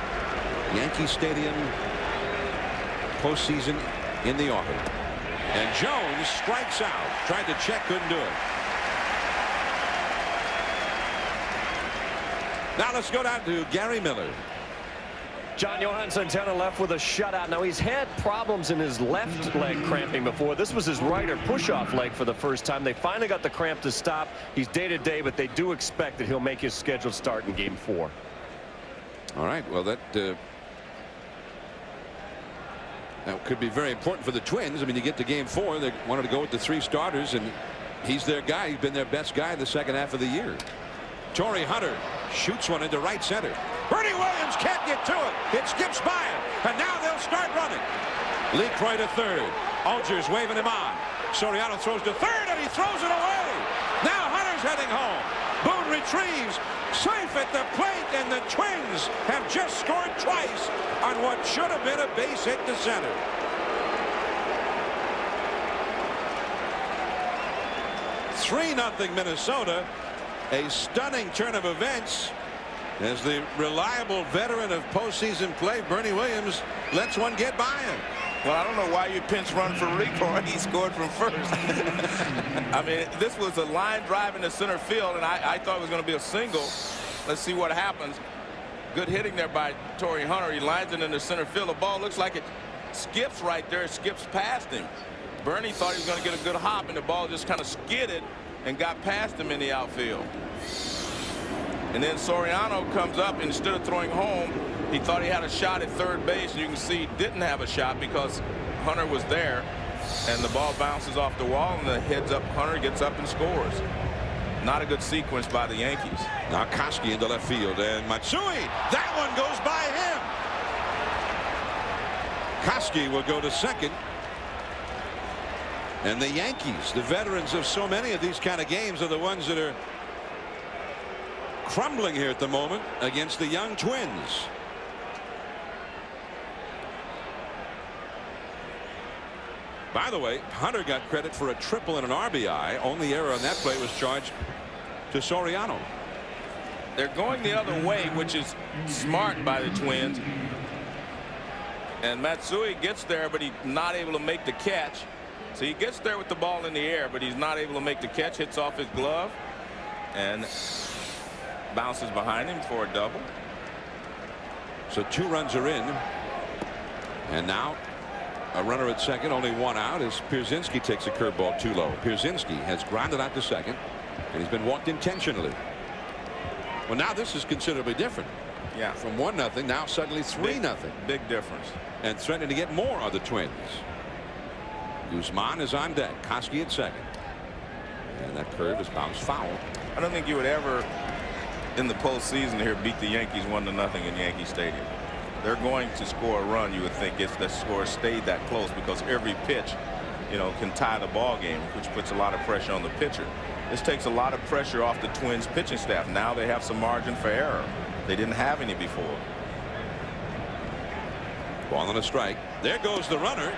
Yankee Stadium, postseason in the offing. And Jones strikes out. Tried to check, couldn't do it. Now let's go down to Gary Miller. John Johan Santana left with a shutout. Now he's had problems in his left leg cramping before. This was his right or push-off leg for the first time. They finally got the cramp to stop. He's day-to-day, but they do expect that he'll make his scheduled start in Game 4. All right. Well, that could be very important for the Twins. I mean, you get to Game 4. They wanted to go with the 3 starters, and he's their guy. He's been their best guy in the second half of the year. Torrey Hunter shoots one into right center. Bernie Williams can't get to it. It skips by him, and now they'll start running. LeCroy to third. Alger's waving him on. Soriano throws to third, and he throws it away. Now Hunter's heading home. Boone retrieves. Safe at the plate, and the Twins have just scored twice on what should have been a base hit to center. "3-0 Minnesota. A stunning turn of events as the reliable veteran of postseason play, Bernie Williams, lets one get by him. Well, I don't know why you pinch run for LeCroy. He scored from first. I mean, this was a line drive into center field, and I thought it was going to be a single. Let's see what happens. Good hitting there by Torrey Hunter. He lines it into center field. The ball looks like it skips right there. It skips past him. Bernie thought he was going to get a good hop, and the ball just kind of skidded and got past him in the outfield. And then Soriano comes up, and instead of throwing home, he thought he had a shot at third base, and you can see he didn't have a shot because Hunter was there, and the ball bounces off the wall, and the heads up Hunter gets up and scores. Not a good sequence by the Yankees. Now Koski into left field, and Matsui, that one goes by him. Koski will go to second. And the Yankees, the veterans of so many of these kind of games, are the ones that are crumbling here at the moment against the young Twins. By the way, Hunter got credit for a triple and an RBI. Only error on that play was charged to Soriano. They're going the other way, which is smart by the Twins. And Matsui gets there, but he's not able to make the catch. So he gets there with the ball in the air, but he's not able to make the catch. Hits off his glove and bounces behind him for a double. So 2 runs are in. And now a runner at second, only 1 out, as Pierzynski takes a curveball too low. Pierzynski has grounded out to second, and he's been walked intentionally. Well, now this is considerably different. Yeah. From 1-0, now suddenly 3-0. Big difference. And threatening to get more on the Twins. Guzman is on deck. Koski at second. And that curve is bounced foul. I don't think you would ever, in the postseason here, beat the Yankees 1-0 in Yankee Stadium. They're going to score a run, you would think, if the score stayed that close, because every pitch, you know, can tie the ball game, which puts a lot of pressure on the pitcher. This takes a lot of pressure off the Twins pitching staff. Now they have some margin for error. They didn't have any before. Ball on a strike. There goes the runner.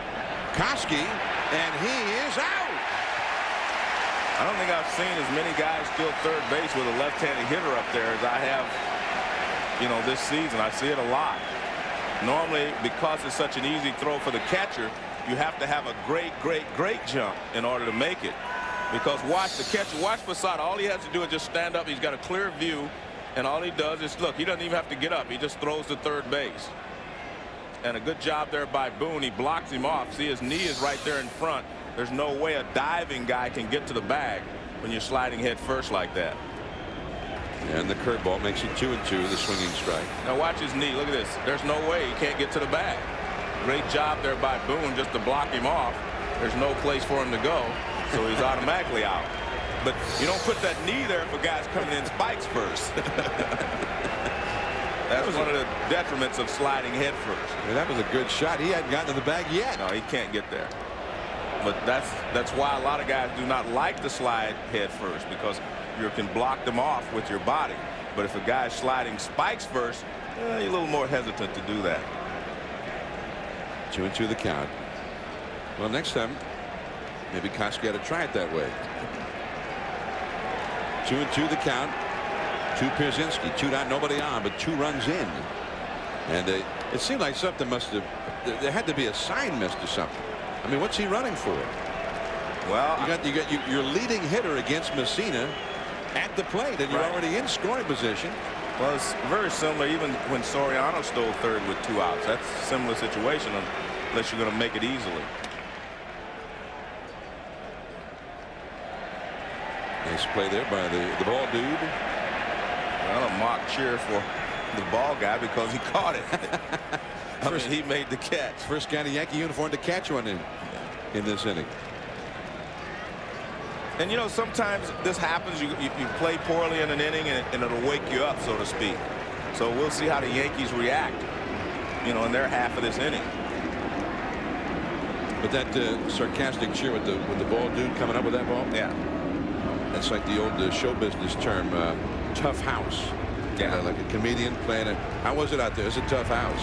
Koski, and he is out. I don't think I've seen as many guys steal third base with a left-handed hitter up there as I have, you know, this season. I see it a lot. Normally, because it's such an easy throw for the catcher, you have to have a great jump in order to make it. Because watch the catcher, watch Posada. All he has to do is just stand up. He's got a clear view, and all he does is look. He doesn't even have to get up. He just throws to third base. And a good job there by Boone. He blocks him off. See, his knee is right there in front. There's no way a diving guy can get to the bag when you're sliding head first like that. And the curveball makes it 2-2, the swinging strike. Now watch his knee. Look at this. There's no way he can't get to the bag. Great job there by Boone just to block him off. There's no place for him to go, so he's automatically out. But you don't put that knee there for guys coming in spikes first. That's one of the detriments of sliding head first. Yeah, that was a good shot. He hadn't gotten to the bag yet. No, he can't get there. But that's why a lot of guys do not like to slide head first, because you can block them off with your body. But if a guy's sliding spikes first, you're a little more hesitant to do that. 2-2 the count. Well, next time, maybe Koski had to try it that way. 2-2 the count. To Pierzynski. 2 down, nobody on, but 2 runs in. And it seemed like something must have. There had to be a sign missed or something. I mean, what's he running for? Well, you got your leading hitter against Messina at the plate, and you're already in scoring position. Well, it's very similar. Even when Soriano stole third with 2 outs, that's a similar situation, unless you're going to make it easily. Nice play there by the ball dude. Well, a mock cheer for the ball guy because he caught it. I mean, he made the catch. First guy in a Yankee uniform to catch one in this inning. And you know, sometimes this happens. You play poorly in an inning, and it'll wake you up, so to speak. So we'll see how the Yankees react, you know, in their half of this inning. But that sarcastic cheer with the ball dude coming up with that ball. Yeah. That's like the old show business term, tough house. Yeah, like a comedian playing it. How was it out there? It's a tough house.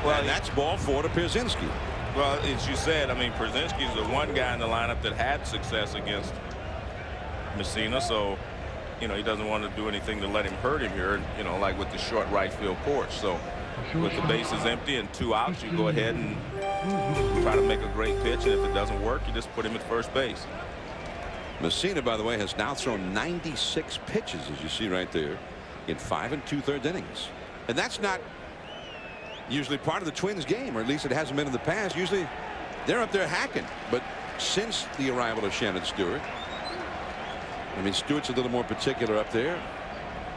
Well, and that's ball 4 to Pierzynski. Well, as you said, I mean, Pierzynski's the one guy in the lineup that had success against Messina, so you know he doesn't want to do anything to let him hurt him here. You know, like with the short right field porch. So with the bases empty and 2 outs, you go ahead and try to make a great pitch, and if it doesn't work, you just put him at first base. Messina, by the way, has now thrown 96 pitches, as you see right there, in 5 2/3 innings. And that's not usually part of the Twins game, or at least it hasn't been in the past. Usually they're up there hacking. But since the arrival of Shannon Stewart, I mean, Stewart's a little more particular up there.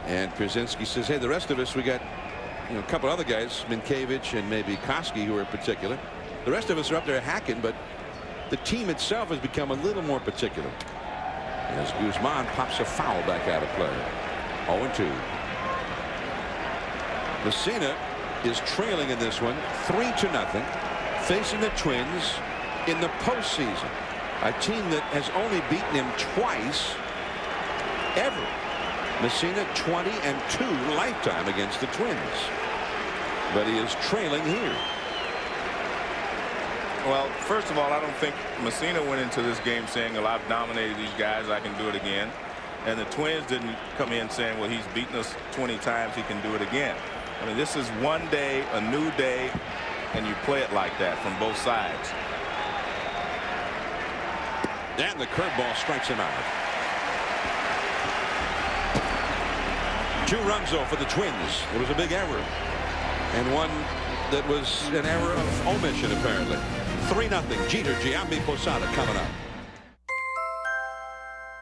And Pierzynski says, hey, the rest of us, we got, you know, a couple other guys, Minkiewicz and maybe Koski, who are particular. The rest of us are up there hacking, but the team itself has become a little more particular. As Guzman pops a foul back out of play. 0-2. Messina is trailing in this one 3-0, facing the Twins in the postseason. A team that has only beaten him twice ever. Messina 20-2 lifetime against the Twins. But he is trailing here. Well, first of all, I don't think Messina went into this game saying, well, I've dominated these guys, I can do it again. And the Twins didn't come in saying, well, he's beaten us 20 times, he can do it again. I mean, this is one day, a new day, and you play it like that from both sides. And the curveball strikes him out. 2 runs, though, for the Twins. It was a big error. And one that was an error of omission, apparently. 3-0. Jeter, Giambi, Posada coming up.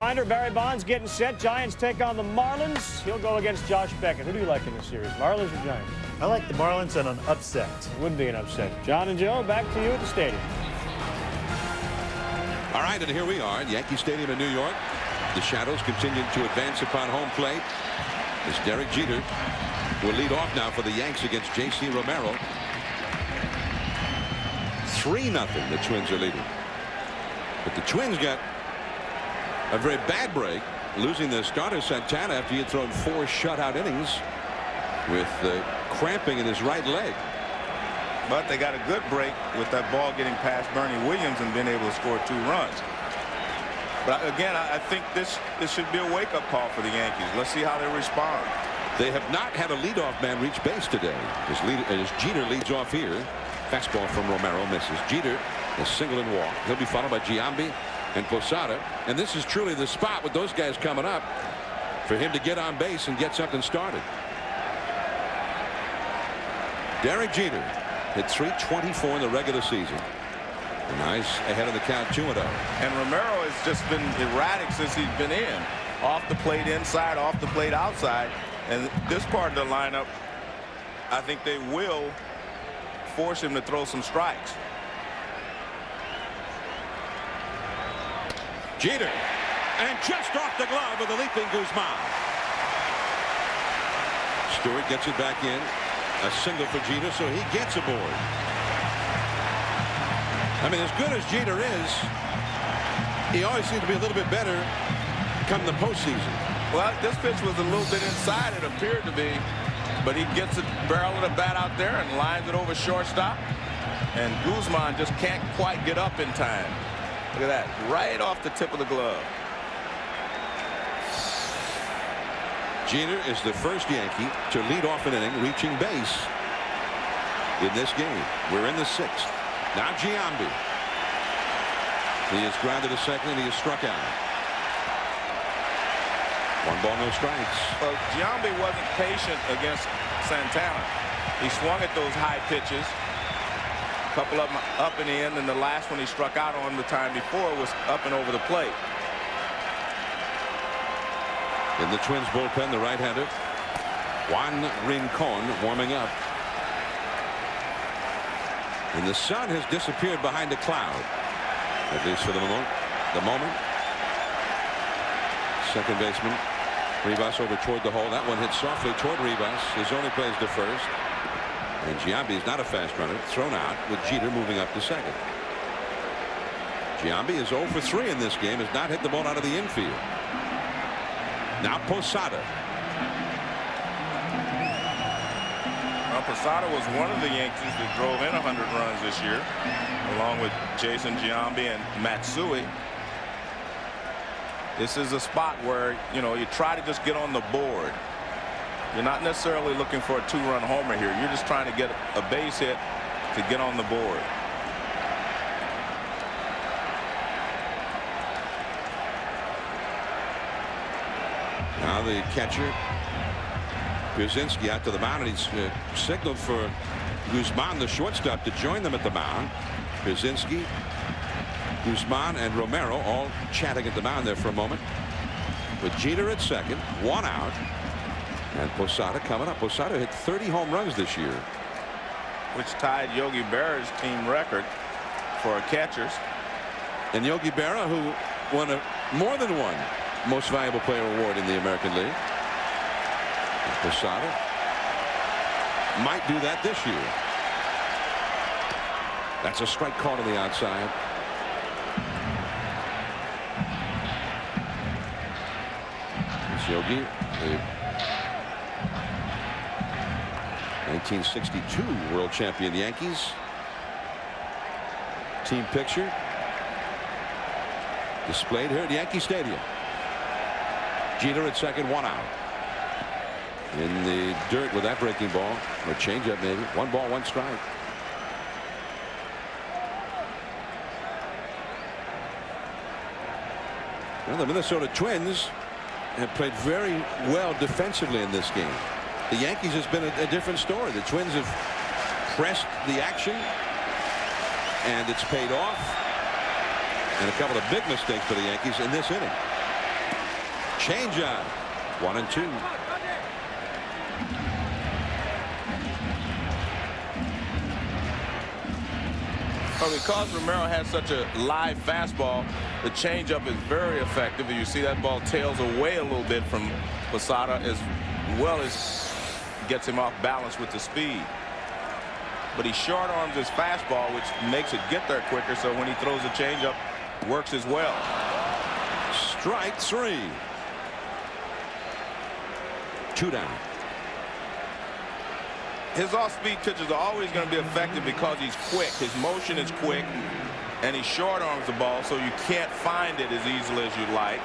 Reminder, Barry Bonds getting set. Giants take on the Marlins. He'll go against Josh Beckett. Who do you like in this series, Marlins or Giants? I like the Marlins and an upset. It would be an upset. John and Joe, back to you at the stadium. All right, and here we are at Yankee Stadium in New York. The Shadows continue to advance upon home plate. As Derek Jeter will lead off now for the Yanks against J.C. Romero. 3-0, the Twins are leading. But the Twins got a very bad break, losing their starter Santana after he had thrown 4 shutout innings with cramping in his right leg. But they got a good break with that ball getting past Bernie Williams and being able to score 2 runs. But again, I think this should be a wake-up call for the Yankees. Let's see how they respond. They have not had a leadoff man reach base today. As Jeter leads off here. Fastball from Romero misses. Jeter is single and walk. He'll be followed by Giambi and Posada. And this is truly the spot with those guys coming up for him to get on base and get something started. Derek Jeter hit .324 in the regular season. Nice ahead of the count, 2-0. And Romero has just been erratic since he's been in. off the plate inside, off the plate outside. And this part of the lineup, I think they will force him to throw some strikes. Jeter, and just off the glove of the leaping Guzman. Stewart gets it back in. A single for Jeter, so he gets aboard. I mean, as good as Jeter is, he always seems to be a little bit better come the postseason. Well, this pitch was a little bit inside, it appeared to be, but he gets the barrel of the bat out there and lines it over shortstop. And Guzman just can't quite get up in time. Look at that, right off the tip of the glove. Jeter is the first Yankee to lead off an inning reaching base in this game. We're in the 6th. Now Giambi. He is grounded to second and he is struck out. 1 ball, no strikes. Well, Giambi wasn't patient against Santana. He swung at those high pitches. A couple of them up in the end, and the last one he struck out on the time before was up and over the plate. In the Twins bullpen, the right-hander Juan Rincon warming up. And the sun has disappeared behind a cloud, at least for the moment. Second baseman Rivas over toward the hole. That one hit softly toward Rivas. His only plays to first. And Giambi is not a fast runner. Thrown out with Jeter moving up to second. Giambi is 0 for 3 in this game. Has not hit the ball out of the infield. Now Posada. Well, Posada was one of the Yankees that drove in 100 runs this year, along with Jason Giambi and Matsui. This is a spot where, you know, you try to just get on the board. You're not necessarily looking for a 2-run homer here. You're just trying to get a base hit to get on the board. Now the catcher Pierzynski out to the mound, and he's signaled for Guzman, the shortstop, to join them at the mound. Pierzynski, Guzman, and Romero all chatting at the mound there for a moment. With Jeter at second, 1 out, and Posada coming up. Posada hit 30 home runs this year, which tied Yogi Berra's team record for catchers. And Yogi Berra, who won more than one Most Valuable Player award in the American League. And Posada might do that this year. That's a strike caught on the outside. It's Yogi, the 1962 world champion Yankees. Team picture displayed here at Yankee Stadium. Jeter at second, 1 out. In the dirt with that breaking ball, or changeup maybe. 1 ball, 1 strike. Well, the Minnesota Twins have played very well defensively in this game. The Yankees has been a different story. The Twins have pressed the action, and it's paid off. And a couple of big mistakes for the Yankees in this inning. Changeup, 1-2. Well, because Romero has such a live fastball, the changeup is very effective. You see that ball tails away a little bit from Posada, as well as gets him off balance with the speed. But he short arms his fastball, which makes it get there quicker, so when he throws a changeup, it works as well. Strike 3. 2 down. His off-speed pitches are always going to be effective because he's quick. His motion is quick, and he short arms the ball, so you can't find it as easily as you'd like.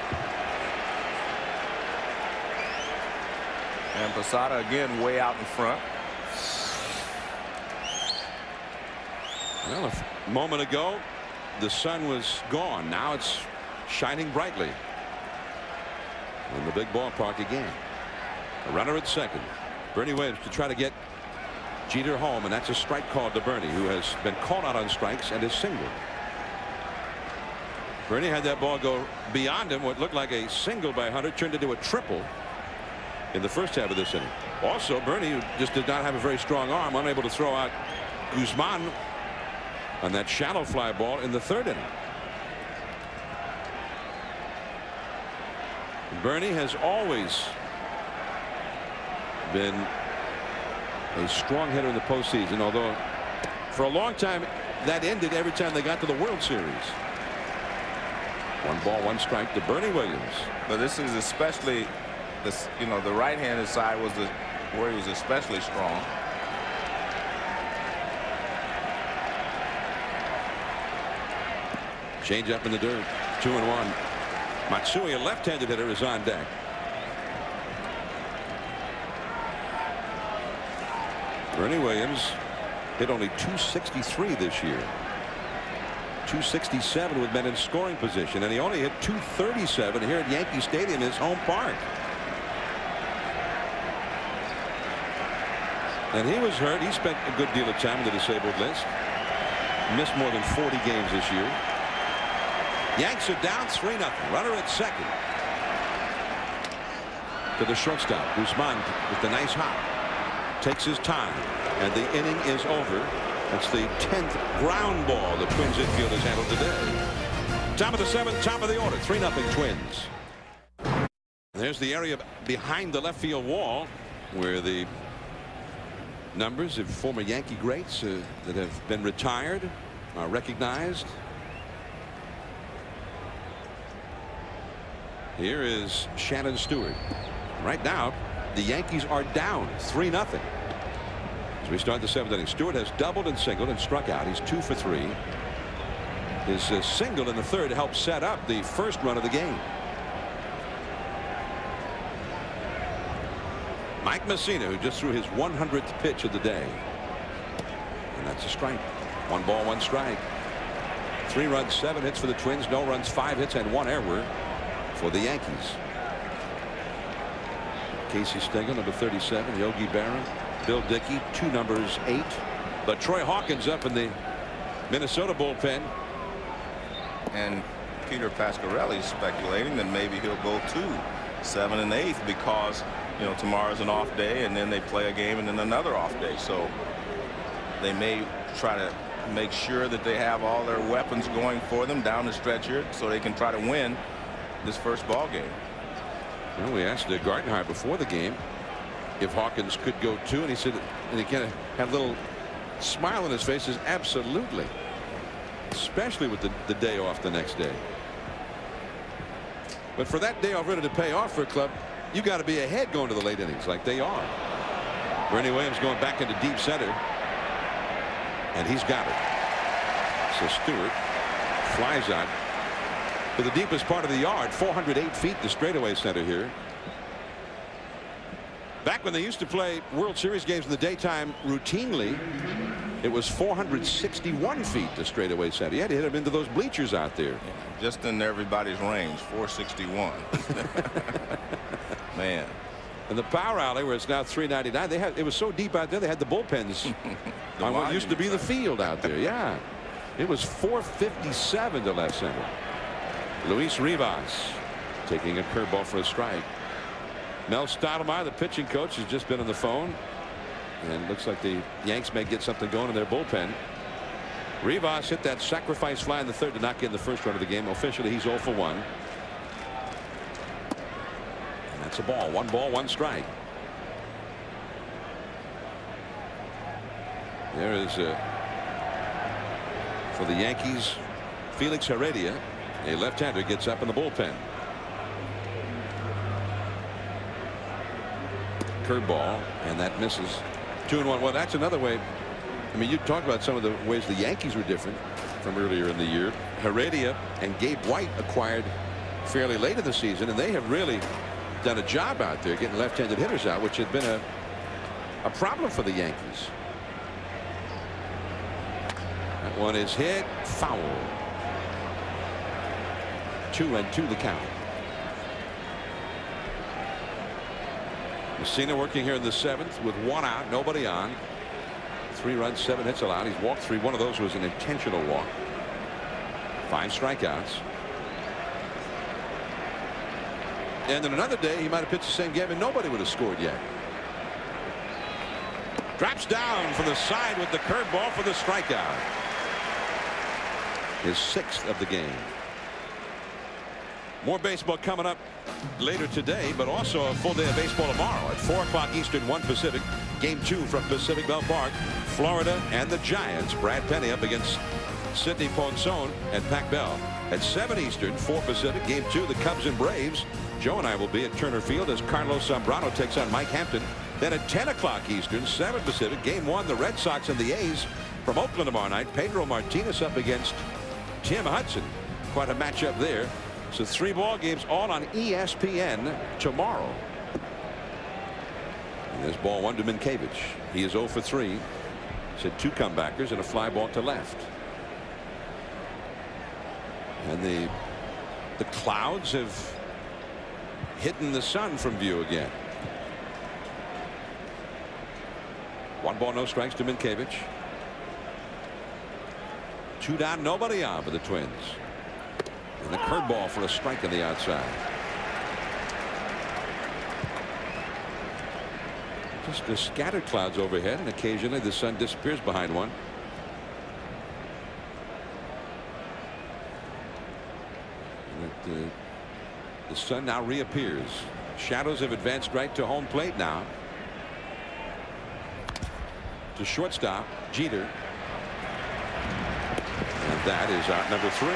And Posada again way out in front. Well, a moment ago the sun was gone. Now it's shining brightly in the big ballpark again. A runner at second. Bernie Williams to try to get Jeter home, and that's a strike called to Bernie, who has been called out on strikes and is singled. Bernie had that ball go beyond him. What looked like a single by Hunter turned into a triple in the first half of this inning. Also, Bernie just did not have a very strong arm, unable to throw out Guzman on that shallow fly ball in the third inning. Bernie has always been a strong hitter in the postseason, although for a long time that ended every time they got to the World Series. 1 ball, 1 strike to Bernie Williams. But this is especially this, you know, the right-handed side was where he was especially strong. Change up in the dirt. 2-1. Matsui, a left-handed hitter, is on deck. Bernie Williams hit only .263 this year. .267 with men in scoring position, and he only hit .237 here at Yankee Stadium, his home park. And he was hurt. He spent a good deal of time on the disabled list. Missed more than 40 games this year. Yanks are down 3-0. Runner at second. To the shortstop. Guzman with the nice hop. Takes his time. And the inning is over. That's the 10th ground ball the Twins infield has handled today. Top of the 7th, top of the order. 3-0 Twins. There's the area behind the left field wall where the numbers of former Yankee greats that have been retired are recognized. Here is Shannon Stewart. Right now, the Yankees are down 3-0. As we start the 7th inning, Stewart has doubled and singled and struck out. He's 2 for 3. His single in the third helped set up the first run of the game. Mike Messina, who just threw his 100th pitch of the day. And that's a strike. 1 ball, 1 strike. 3 runs, 7 hits for the Twins. No runs, 5 hits, and 1 error for the Yankees. Casey Stengel, number 37. Yogi Berra, Bill Dickey, 2 numbers 8. But Troy Hawkins up in the Minnesota bullpen. And Peter Pasquarelli is speculating that maybe he'll go to 7 and 8 because, you know, tomorrow's an off day and then they play a game and then another off day. So they may try to make sure that they have all their weapons going for them down the stretch here so they can try to win this first ball game. Well, we asked Gardenhire before the game if Hawkins could go 2, and he said, and he kind of had a little smile on his face, says absolutely, especially with the day off the next day. But for that day off really to pay off for a club, you got to be ahead going to the late innings like they are. Bernie Williams going back into deep center, and he's got it. So Stewart flies out to the deepest part of the yard, 408 feet to straightaway center here. Back when they used to play World Series games in the daytime routinely, it was 461 feet to straightaway center. You had to hit him into those bleachers out there. Yeah, just in everybody's range, 461. Man. And the power alley, where it's now 399, they had, it was so deep out there they had the bullpens on what used to be the field out there. Yeah, it was 457 to left center. Luis Rivas taking a curveball for a strike. Mel Stottlemyre, the pitching coach, has just been on the phone, and looks like the Yanks may get something going in their bullpen. Rivas hit that sacrifice fly in the third to knock in the first run of the game. Officially, he's 0 for 1. And that's a ball. 1 ball, 1 strike. There is for the Yankees, Felix Heredia, a left-hander, gets up in the bullpen. Curveball, and that misses. 2-1. Well, that's another way. I mean, you talk about some of the ways the Yankees were different from earlier in the year. Heredia and Gabe White acquired fairly late in the season, and they have really done a job out there getting left-handed hitters out, which had been a problem for the Yankees. That one is hit, foul. 2-2 the count. Messina working here in the 7th with 1 out, nobody on. 3 runs, 7 hits allowed. He's walked 3. One of those was an intentional walk. 5 strikeouts. And then another day he might have pitched the same game and nobody would have scored yet. Drops down from the side with the curveball for the strikeout. His 6th of the game. More baseball coming up later today, but also a full day of baseball tomorrow at 4 o'clock Eastern, 1 Pacific. Game 2 from Pacific Bell Park. Florida and the Giants. Brad Penny up against Sidney Ponson and Pac Bell. At 7 Eastern, 4 Pacific. Game 2, the Cubs and Braves. Joe and I will be at Turner Field as Carlos Zambrano takes on Mike Hampton. Then at 10 o'clock Eastern, 7 Pacific. Game 1, the Red Sox and the A's from Oakland tomorrow night. Pedro Martinez up against Tim Hudson. Quite a matchup there. So 3 ball games all on ESPN tomorrow. And there's ball 1 to Minkiewicz. He is 0 for 3. He's had 2 comebackers and a fly ball to left. And the clouds have hidden the sun from view again. 1 ball, no strikes to Minkiewicz. 2 down, nobody on for the Twins. And the curveball for a strike on the outside. Just the scattered clouds overhead, and occasionally the sun disappears behind one. And the sun now reappears. Shadows have advanced right to home plate now. To shortstop, Jeter. And that is out number 3.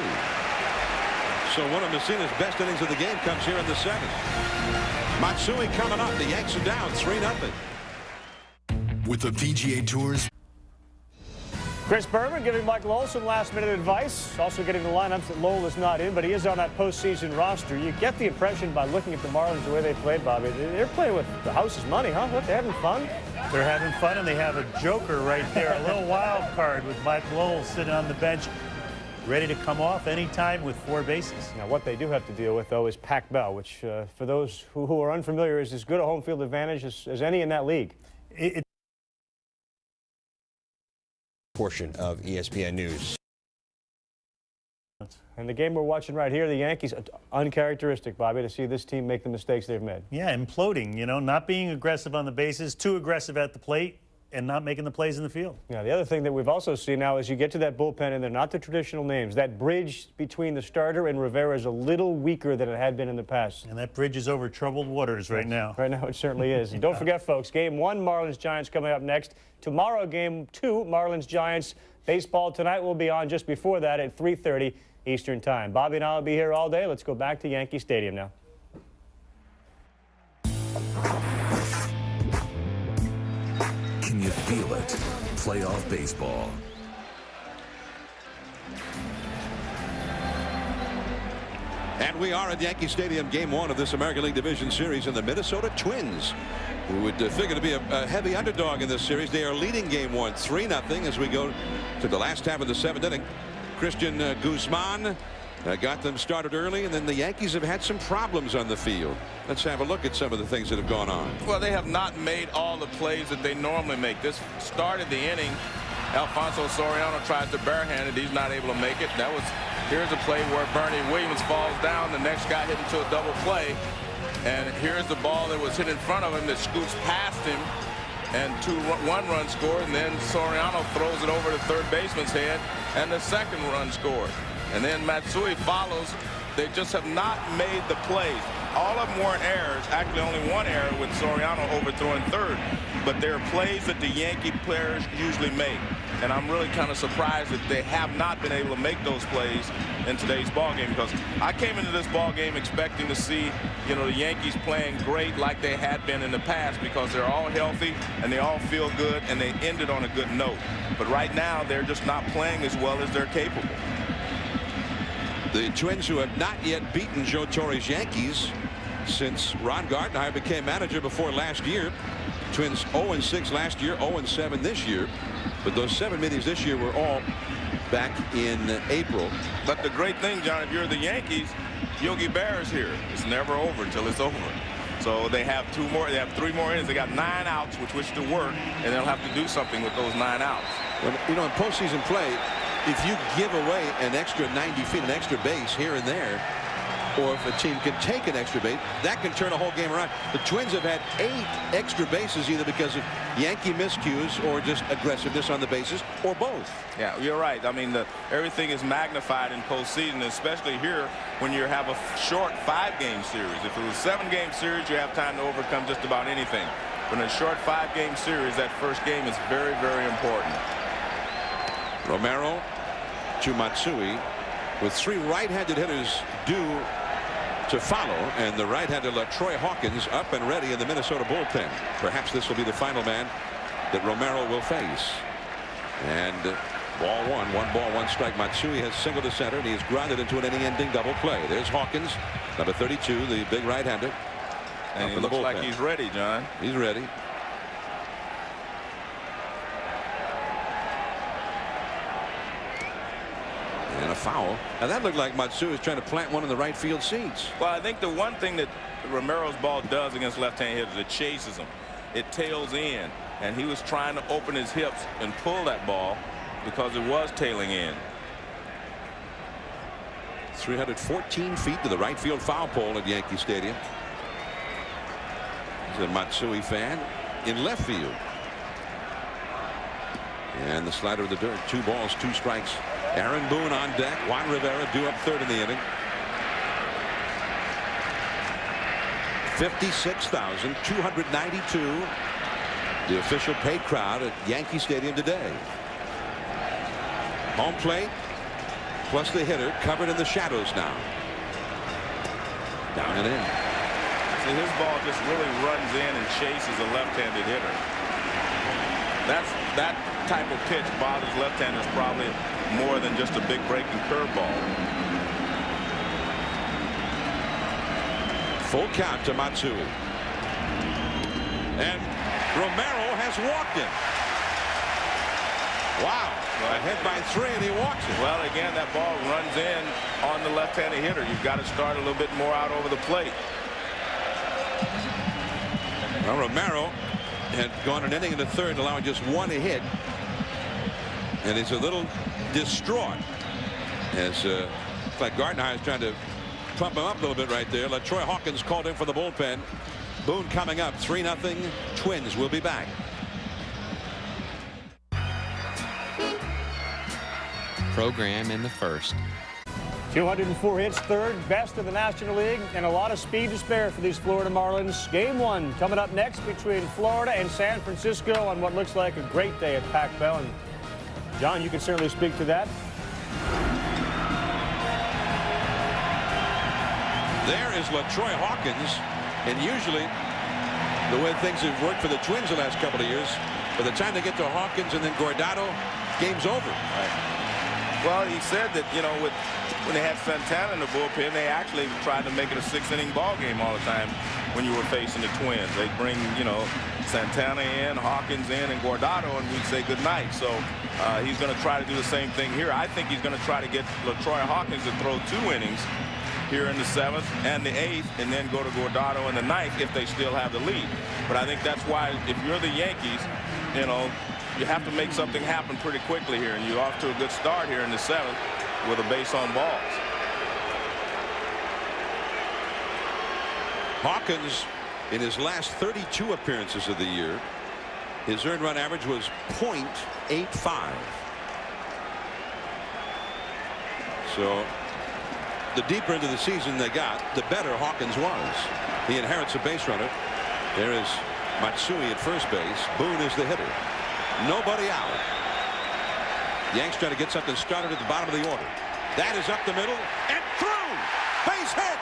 So one of Messina's best innings of the game comes here in the 7th. Matsui coming up. The Yanks are down 3-0. With the PGA Tour's Chris Berman giving Mike Lowell some last-minute advice. Also getting the lineups that Lowell is not in, but he is on that postseason roster. You get the impression by looking at the Marlins the way they played, Bobby. They're playing with the house's money, huh? Look, they're having fun. They're having fun, and they have a joker right there, a little wild card with Mike Lowell sitting on the bench, ready to come off anytime with 4 bases. Now, what they do have to deal with, though, is Pac Bell, which, for those who are unfamiliar, is as good a home field advantage as any in that league. Portion of ESPN News. And the game we're watching right here, the Yankees, uncharacteristic, Bobby, to see this team make the mistakes they've made. Yeah, imploding, you know, not being aggressive on the bases, too aggressive at the plate, and not making the plays in the field. Yeah, the other thing that we've also seen now is you get to that bullpen, and they're not the traditional names. That bridge between the starter and Rivera is a little weaker than it had been in the past. And that bridge is over troubled waters right now. Right now, it certainly is. And don't forget, folks, Game 1, Marlins-Giants coming up next. Tomorrow, Game 2, Marlins-Giants. Baseball tonight will be on just before that at 3:30 Eastern Time. Bobby and I will be here all day. Let's go back to Yankee Stadium now. Can you feel it? Playoff baseball. And we are at Yankee Stadium, Game 1 of this American League Division Series, and the Minnesota Twins, who would figure to be a heavy underdog in this series. They are leading Game 1 3-0 as we go to the last half of the 7th inning. Christian Guzman got them started early, and then the Yankees have had some problems on the field. Let's have a look at some of the things that have gone on. Well, they have not made all the plays that they normally make. This started the inning. Alfonso Soriano tries to barehand it. He's not able to make it. Here's a play where Bernie Williams falls down. The next guy hit into a double play. And here's the ball that was hit in front of him that scoots past him. And 1-run scored. And then Soriano throws it over the third baseman's head. And the second run scored. And then Matsui follows. They just have not made the plays. All of them weren't errors. Actually, only one error with Soriano overthrowing third. But they're plays that the Yankee players usually make. And I'm really kind of surprised that they have not been able to make those plays in today's ball game, because I came into this ball game expecting to see, you know, the Yankees playing great like they had been in the past, because they're all healthy and they all feel good and they ended on a good note. But right now they're just not playing as well as they're capable. The Twins, who have not yet beaten Joe Torre's Yankees since Ron Gardenhire became manager before last year. Twins 0-6 last year, 0-7 this year. But those 7 meetings this year were all back in April. But the great thing, John, if you're the Yankees, Yogi Berra is here. It's never over until it's over. So they have 3 more innings. They got 9 outs with which to work, and they'll have to do something with those 9 outs. Well, you know, in postseason play, if you give away an extra 90 feet, an extra base here and there, or if a team can take an extra base, that can turn a whole game around. The Twins have had 8 extra bases either because of Yankee miscues or just aggressiveness on the bases or both. Yeah, you're right. I mean, everything is magnified in postseason, especially here when you have a short 5-game series. If it was a 7-game series, you have time to overcome just about anything. But in a short 5-game series, that first game is very, very important. Romero to Matsui with 3 right-handed hitters due to follow, and the right-hander LaTroy Hawkins up and ready in the Minnesota bullpen. Perhaps this will be the final man that Romero will face. And ball 1 ball 1 strike. Matsui has singled to center, and he has grounded into an inning-ending double play. There's Hawkins, number 32, the big right-hander. And he looks like he's ready, John. He's ready. And a foul. Now that looked like Matsui was trying to plant one in the right field seats. Well, I think the one thing that Romero's ball does against left-hand hitters, it chases them. It tails in. And he was trying to open his hips and pull that ball because it was tailing in. 314 feet to the right field foul pole at Yankee Stadium. He's a Matsui fan in left field. And the slider of the dirt. 2 balls, 2 strikes. Aaron Boone on deck. Juan Rivera due up 3rd in the inning. 56,292. The official paid crowd at Yankee Stadium today. Home plate plus the hitter covered in the shadows now. Down and in. See, his ball just really runs in and chases a left-handed hitter. That type of pitch bothers left-handers probably more than just a big breaking curveball. Full count to Matsui. And Romero has walked him. Wow. Ahead by 3, and he walks it. Well, again, that ball runs in on the left-handed hitter. You've got to start a little bit more out over the plate. Well, Romero had gone an inning in the 3rd, allowing just 1 hit. And he's a little distraught as like Gardenhire is trying to pump him up a little bit right there. LaTroy Hawkins called in for the bullpen. Boone coming up 3-0. Twins will be back. Program in the 1st. 204 hits, 3rd best in the National League, and a lot of speed to spare for these Florida Marlins. Game 1 coming up next between Florida and San Francisco on what looks like a great day at Pac Bell. And John, you can certainly speak to that. There is LaTroy Hawkins, and usually the way things have worked for the Twins the last couple of years, by the time they get to Hawkins and then Guardado, game's over. Right. Well, he said that, you know, when they had Santana in the bullpen, they actually tried to make it a 6-inning ball game all the time when you were facing the Twins. They'd bring, you know, Santana in, Hawkins in, and Guardado, and we'd say goodnight. So he's going to try to do the same thing here. I think he's going to try to get LaTroy Hawkins to throw 2 innings here in the 7th and the 8th, and then go to Guardado in the 9th if they still have the lead. But I think that's why, if you're the Yankees, you know, you have to make something happen pretty quickly here, and you're off to a good start here in the 7th with a base on balls. Hawkins, in his last 32 appearances of the year, his earned run average was .85. So the deeper into the season they got, the better Hawkins was. He inherits a base runner. There is Matsui at first base. Boone is the hitter. Nobody out. Yanks trying to get something started at the bottom of the order. That is up the middle and through. Base hit.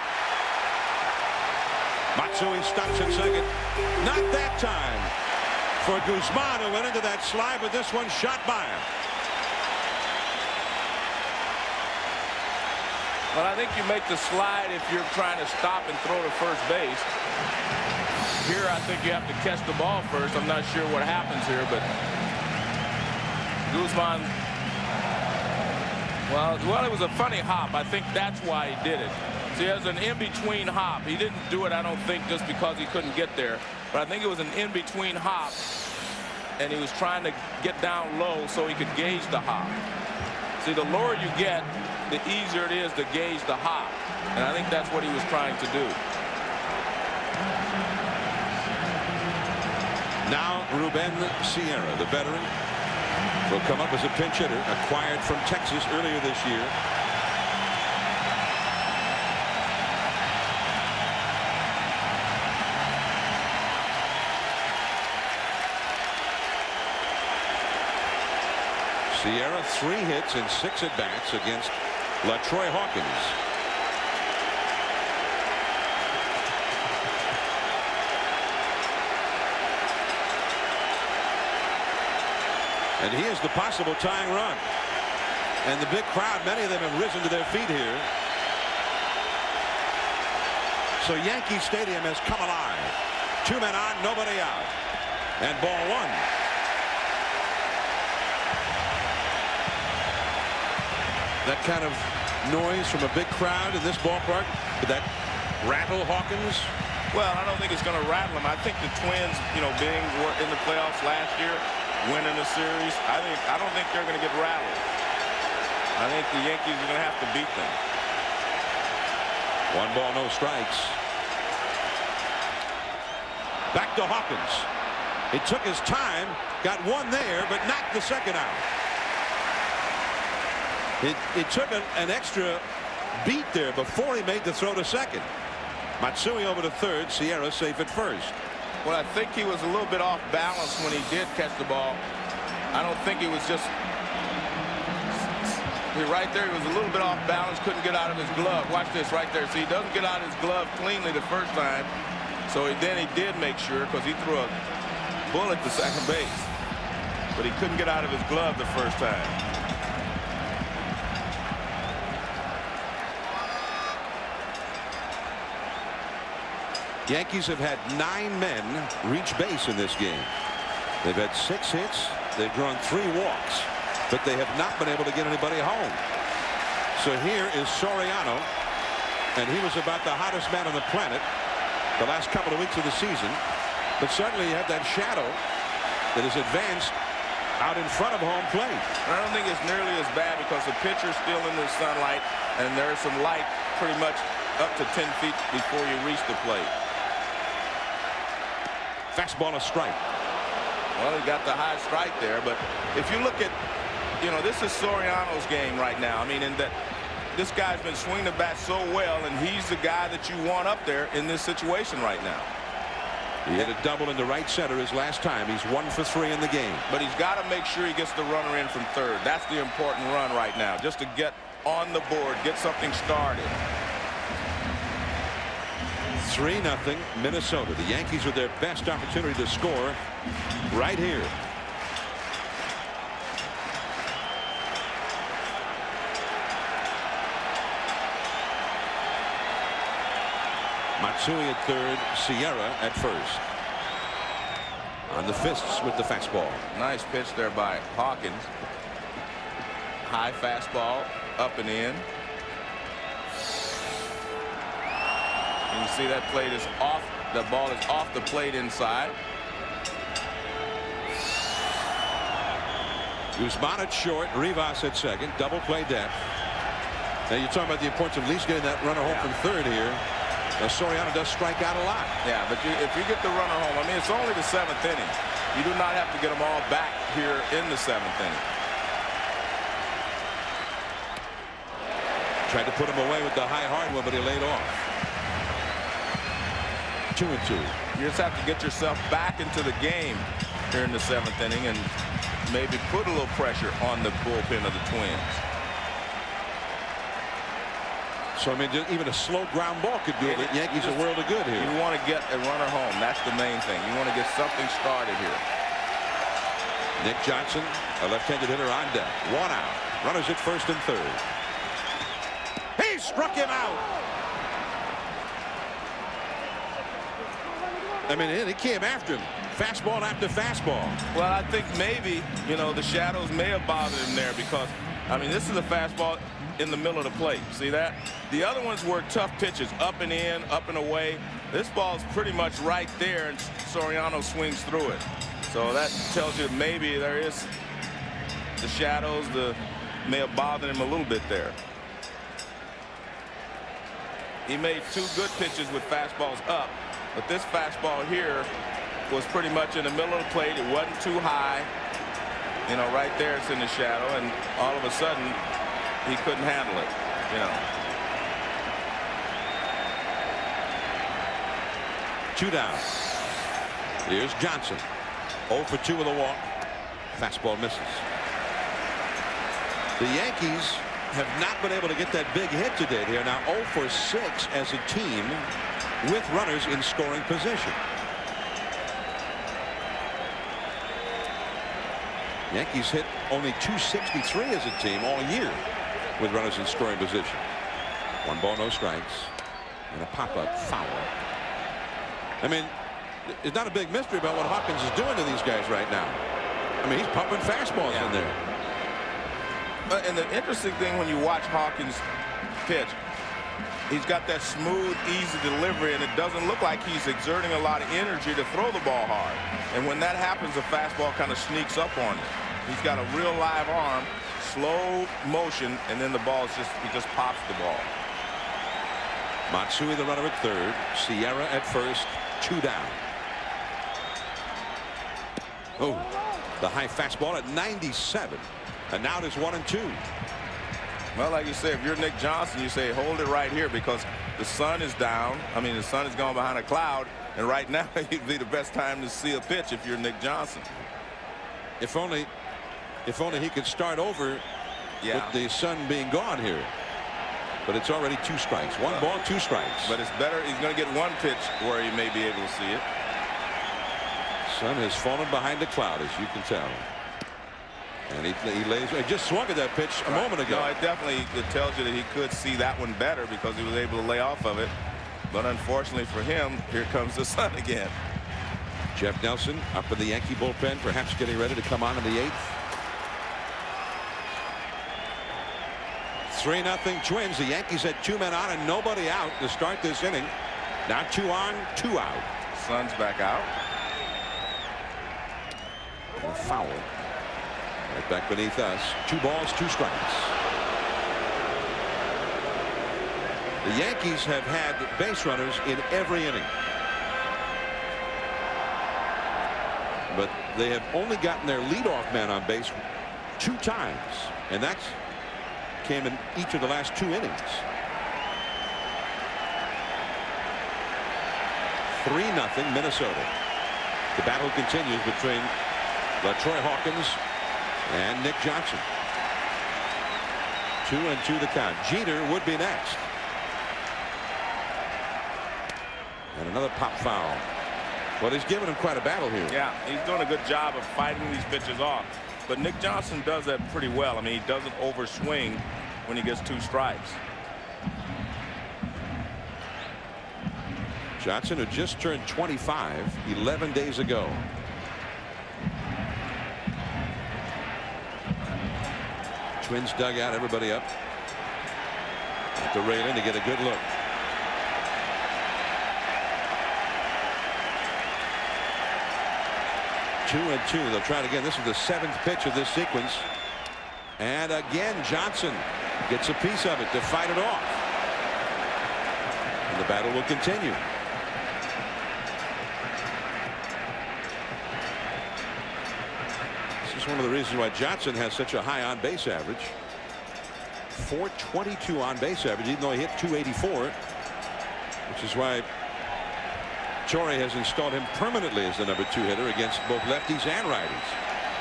Matsui stops at second. Not that time for Guzman, who went into that slide, but this one shot by him. Well, I think you make the slide if you're trying to stop and throw to first base. Here, I think you have to catch the ball first. I'm not sure what happens here, but Guzman, well, it was a funny hop. I think that's why he did it. So he has an in-between hop. He didn't do it, I don't think, just because he couldn't get there. But I think it was an in-between hop, and he was trying to get down low so he could gauge the hop. See, the lower you get, the easier it is to gauge the hop. And I think that's what he was trying to do. Now Ruben Sierra, the veteran, will come up as a pinch hitter, acquired from Texas earlier this year. Sierra 3 hits in 6 at-bats against LaTroy Hawkins. And he is the possible tying run. And the big crowd, many of them have risen to their feet here. So Yankee Stadium has come alive. 2 men on, nobody out. And ball 1. That kind of noise from a big crowd in this ballpark, did that rattle Hawkins? Well, I don't think it's going to rattle him. I think the Twins, you know, being in the playoffs last year, winning the series, I don't think they're going to get rattled. I think the Yankees are going to have to beat them. 1 ball, no strikes. Back to Hawkins. He took his time, got 1 there, but knocked the second out. It took an extra beat there before he made the throw to second. Matsui over to third. Sierra safe at first. Well, I think he was a little bit off balance when he did catch the ball. I don't think he was just right there. He was a little bit off balance, couldn't get out of his glove. Watch this right there. See, he doesn't get out of his glove cleanly the first time. So then he did make sure, because he threw a bullet to second base. But he couldn't get out of his glove the first time. Yankees have had 9 men reach base in this game. They've had 6 hits. They've drawn 3 walks, but they have not been able to get anybody home. So here is Soriano, and he was about the hottest man on the planet the last couple of weeks of the season. But suddenly you have that shadow that is advanced out in front of home plate. I don't think it's nearly as bad because the pitcher's still in the sunlight, and there's some light pretty much up to 10 feet before you reach the plate. Fastball, a strike. Well, he got the high strike there, but if you look at, you know, this is Soriano's game right now. I mean, in that this guy's been swinging the bat so well, and he's the guy that you want up there in this situation right now. He hit a double into right center his last time. He's 1 for 3 in the game. But he's got to make sure he gets the runner in from third. That's the important run right now, just to get on the board, get something started. 3-0 Minnesota. The Yankees with their best opportunity to score right here. Matsui at third, Sierra at first. On the fists with the fastball. Nice pitch there by Hawkins. High fastball, up and in. And you see that plate is off. The ball is off the plate inside. Guzman at short, Rivas at second, double play depth. Now you're talking about the importance of at least getting that runner home from third here. Now Soriano does strike out a lot. Yeah, but if you get the runner home, I mean, it's only the 7th inning. You do not have to get them all back here in the 7th inning. Tried to put him away with the high hard one, but he laid off. 2-2. You just have to get yourself back into the game here in the 7th inning and maybe put a little pressure on the bullpen of the Twins. So, I mean, even a slow ground ball could do it. The Yankees a world of good here. You want to get a runner home. That's the main thing. You want to get something started here. Nick Johnson, a left-handed hitter on deck. 1 out. Runners at first and third. He struck him out. I mean, he came after him. Fastball after fastball. Well, I think maybe, you know, the shadows may have bothered him there because, I mean, this is a fastball in the middle of the plate. See that? The other ones were tough pitches, up and in, up and away. This ball's pretty much right there, and Soriano swings through it. So that tells you maybe there is the shadows may have bothered him a little bit there. He made 2 good pitches with fastballs up, but this fastball here was pretty much in the middle of the plate. It wasn't too high. You know, right there it's in the shadow, and all of a sudden he couldn't handle it, you know. 2 down. Here's Johnson. 0 for 2 with a walk. Fastball misses. The Yankees have not been able to get that big hit today. They are now 0 for 6 as a team with runners in scoring position. Yankees hit only .263 as a team all year with runners in scoring position. 1 ball, no strikes, and a pop-up foul. I mean, it's not a big mystery about what Hawkins is doing to these guys right now. I mean, he's pumping fastballs in there. And the interesting thing when you watch Hawkins pitch, he's got that smooth, easy delivery, and it doesn't look like he's exerting a lot of energy to throw the ball hard. And when that happens, the fastball kind of sneaks up on him. He's got a real live arm, slow motion, and then the ball is he just pops the ball. Matsui, the runner, at third. Sierra at first. 2 down. Oh, the high fastball at 97. And now it is 1-2. Well, like you say, if you're Nick Johnson, you say hold it right here because the sun is down. I mean, the sun is gone behind a cloud, and right now it'd be the best time to see a pitch if you're Nick Johnson. If only he could start over with the sun being gone here. But it's already 2 strikes. 1 ball, 2 strikes. But it's better. He's going to get 1 pitch where he may be able to see it. Sun has fallen behind the cloud, as you can tell. And he just swung at that pitch a moment ago. No, it tells you that he could see that one better because he was able to lay off of it. But unfortunately for him, here comes the sun again. Jeff Nelson up in the Yankee bullpen, perhaps getting ready to come on in the 8th. 3-0 Twins. The Yankees had 2 men on and nobody out to start this inning. Now 2 on, 2 out. Sun's back out. And a foul. Right back beneath us. 2 balls, 2 strikes. The Yankees have had base runners in every inning. But they have only gotten their leadoff man on base 2 times. And that's came in each of the last 2 innings. 3-0 Minnesota. The battle continues between LaTroy Hawkins and Nick Johnson. 2-2 the count. Jeter would be next. And another pop foul. Well, he's given him quite a battle here. Yeah, he's doing a good job of fighting these pitches off. But Nick Johnson does that pretty well. I mean, he doesn't overswing when he gets 2 strikes. Johnson, who just turned 25 11 days ago. Twins dugout, everybody up at the railing to get a good look. Two and 2. They'll try it again. This is the 7th pitch of this sequence. And again, Johnson gets a piece of it to fight it off. And the battle will continue. This is one of the reasons why Johnson has such a high on base average. .422 on base average, even though he hit .284, which is why Torrey has installed him permanently as the #2 hitter against both lefties and righties.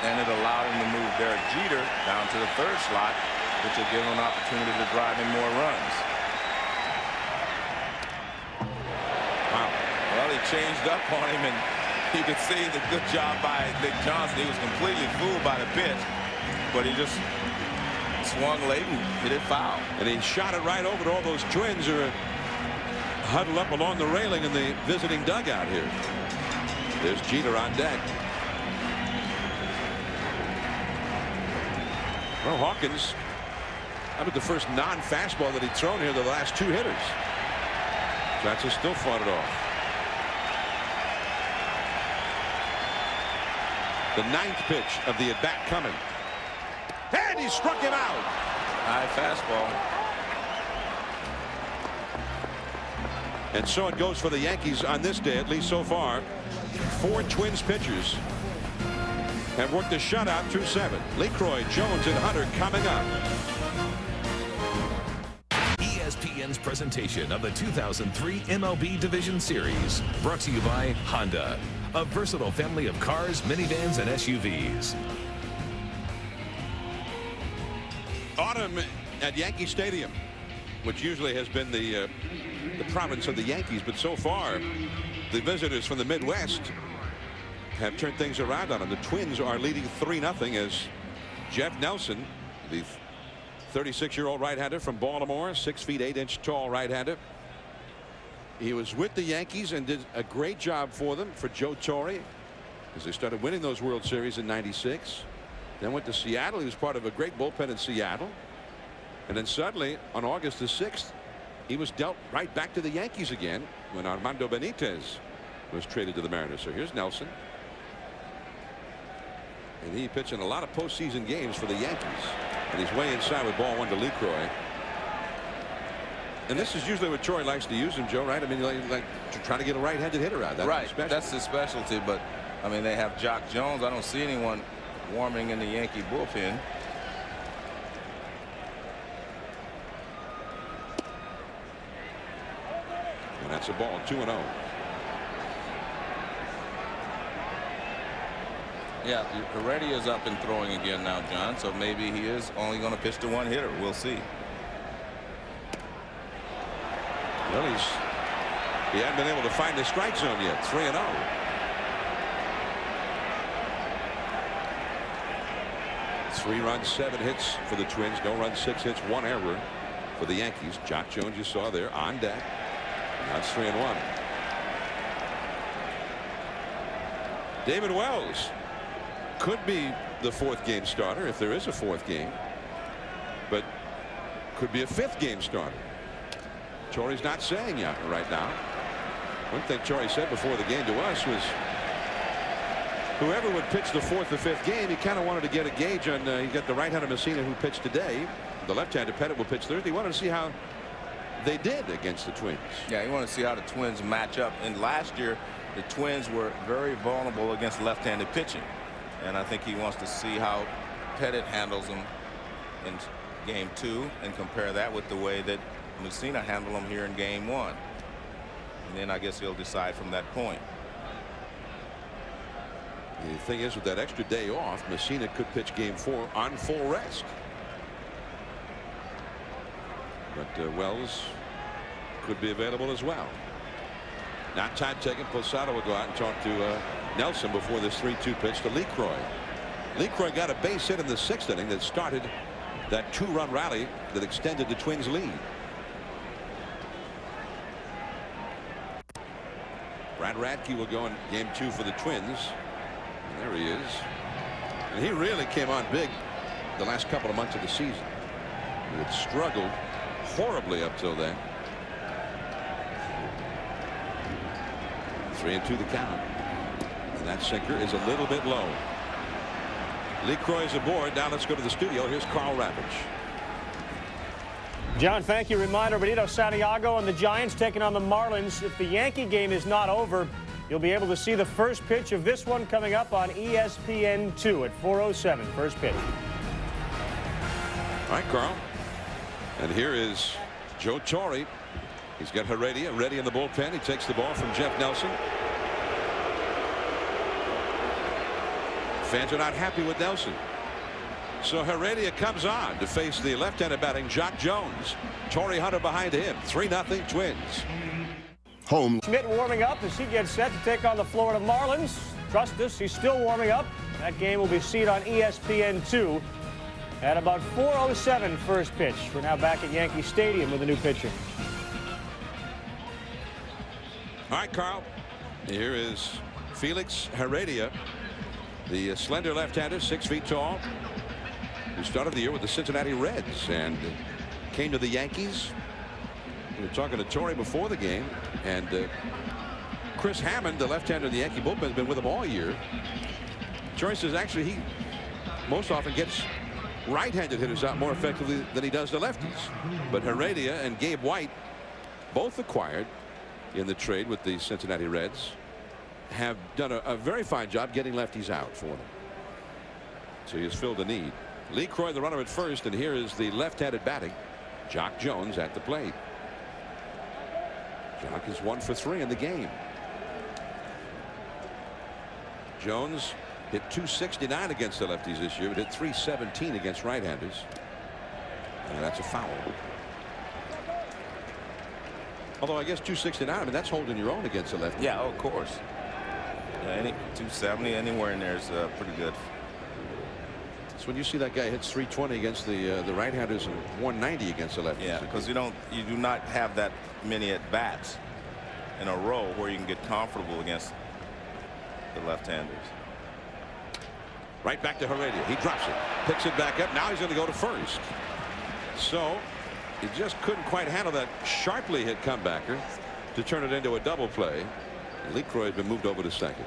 And it allowed him to move Derek Jeter down to the 3rd slot, which will give him an opportunity to drive in more runs. Wow. Well, he changed up on him, and you could see the good job by Nick Johnson. He was completely fooled by the pitch, but he just swung late and hit it foul. And he shot it right over to all those Twins who are huddled up along the railing in the visiting dugout here. There's Jeter on deck. Well, Hawkins, that was the first non-fastball that he'd thrown here the last 2 hitters. Johnson still fought it off. The 9th pitch of the at-bat coming. And he struck him out. High fastball. And so it goes for the Yankees on this day, at least so far. 4 Twins pitchers have worked a shutout through 7. LeCroy, Jones, and Hunter coming up. ESPN's presentation of the 2003 MLB Division Series, brought to you by Honda, a versatile family of cars, minivans, and SUVs. Autumn at Yankee Stadium, which usually has been the province of the Yankees, but so far the visitors from the Midwest have turned things around on them. The Twins are leading 3-0 as Jeff Nelson, the 36-year-old right-hander from Baltimore, 6 feet 8 inch tall right-hander. He was with the Yankees and did a great job for them, for Joe Torre, as they started winning those World Series in '96. Then went to Seattle. He was part of a great bullpen in Seattle. And then suddenly, on August the 6th, he was dealt right back to the Yankees again when Armando Benitez was traded to the Mariners. So here's Nelson. And he pitched in a lot of postseason games for the Yankees. And he's way inside with ball 1 to LeCroy. And this is usually what Troy likes to use him, Joe, right? I mean, like to try to get a right-handed hitter out. That's his specialty. But I mean, they have Jock Jones. I don't see anyone warming in the Yankee bullpen. And that's a ball, 2-0. Yeah, Heredia's up and throwing again now, John. So maybe he is only going to pitch to 1 hitter. We'll see. Well, he hasn't been able to find the strike zone yet. 3-0. Three runs, 7 hits for the Twins. No runs, 6 hits, 1 error for the Yankees. Jock Jones, you saw there, on deck. That's 3-1. David Wells could be the 4th game starter if there is a 4th game, but could be a 5th game starter. Torrey's not saying yet right now. One thing Torrey said before the game to us was whoever would pitch the 4th or 5th game, he kind of wanted to get a gauge on. He got the right-hander Messina, who pitched today. The left-hander Pettit will pitch Thursday. He wanted to see how they did against the Twins. Yeah, he wanted to see how the Twins match up. And last year, the Twins were very vulnerable against left-handed pitching. And I think he wants to see how Pettit handles them in game 2 and compare that with the way that Messina handled them here in game 1. And then I guess he'll decide from that point. The thing is, with that extra day off, Messina could pitch game 4 on full rest. But Wells could be available as well. Now time taken. Posada will go out and talk to Nelson before this 3-2 pitch to LeCroy. LeCroy got a base hit in the 6th inning that started that 2-run rally that extended the Twins' lead. Brad Radke will go in game 2 for the Twins. And there he is. And he really came on big the last couple of months of the season. He had struggled horribly up till then. 3-2 the count. And that sinker is a little bit low. LeCroy is aboard. Now let's go to the studio. Here's Carl Ravitch. John, thank you. Reminder, Benito Santiago and the Giants taking on the Marlins. If the Yankee game is not over, you'll be able to see the first pitch of this one coming up on ESPN2 at 4:07. First pitch. All right, Carl. And here is Joe Torre. He's got Heredia ready in the bullpen. He takes the ball from Jeff Nelson. Fans are not happy with Nelson. So Heredia comes on to face the left-handed batting Jock Jones. Torrey Hunter behind him. 3-0 Twins. Home. Schmidt warming up as he gets set to take on the Florida Marlins. Trust us, he's still warming up. That game will be seen on ESPN2 at about 4:07 first pitch. We're now back at Yankee Stadium with a new pitcher. All right, Carl. Here is Felix Heredia, the slender left-hander, 6 feet tall, who started the year with the Cincinnati Reds and came to the Yankees. We were talking to Torrey before the game, and Chris Hammond, the left-hander in the Yankee bullpen, has been with him all year. Torrey says actually he most often gets right-handed hitters out more effectively than he does the lefties. But Heredia and Gabe White both acquired in the trade with the Cincinnati Reds, have done a very fine job getting lefties out for them. So he has filled the need. Lee Croy, the runner at first, and here is the left-handed batting. Jock Jones at the plate. Jock is 1 for 3 in the game. Jones hit .269 against the lefties this year, but hit .317 against right-handers. And that's a foul. Although I guess .269, I mean, that's holding your own against the lefty. Yeah, of course. Yeah, any .270 anywhere in there is pretty good. So when you see that guy hits .320 against the right-handers and .190 against the lefties. Yeah, because you do not have that many at bats in a row where you can get comfortable against the left-handers. Right back to Heredia. He drops it, picks it back up. Now he's going to go to first. So he just couldn't quite handle that sharply hit comebacker to turn it into a double play. And Lee Croy has been moved over to second.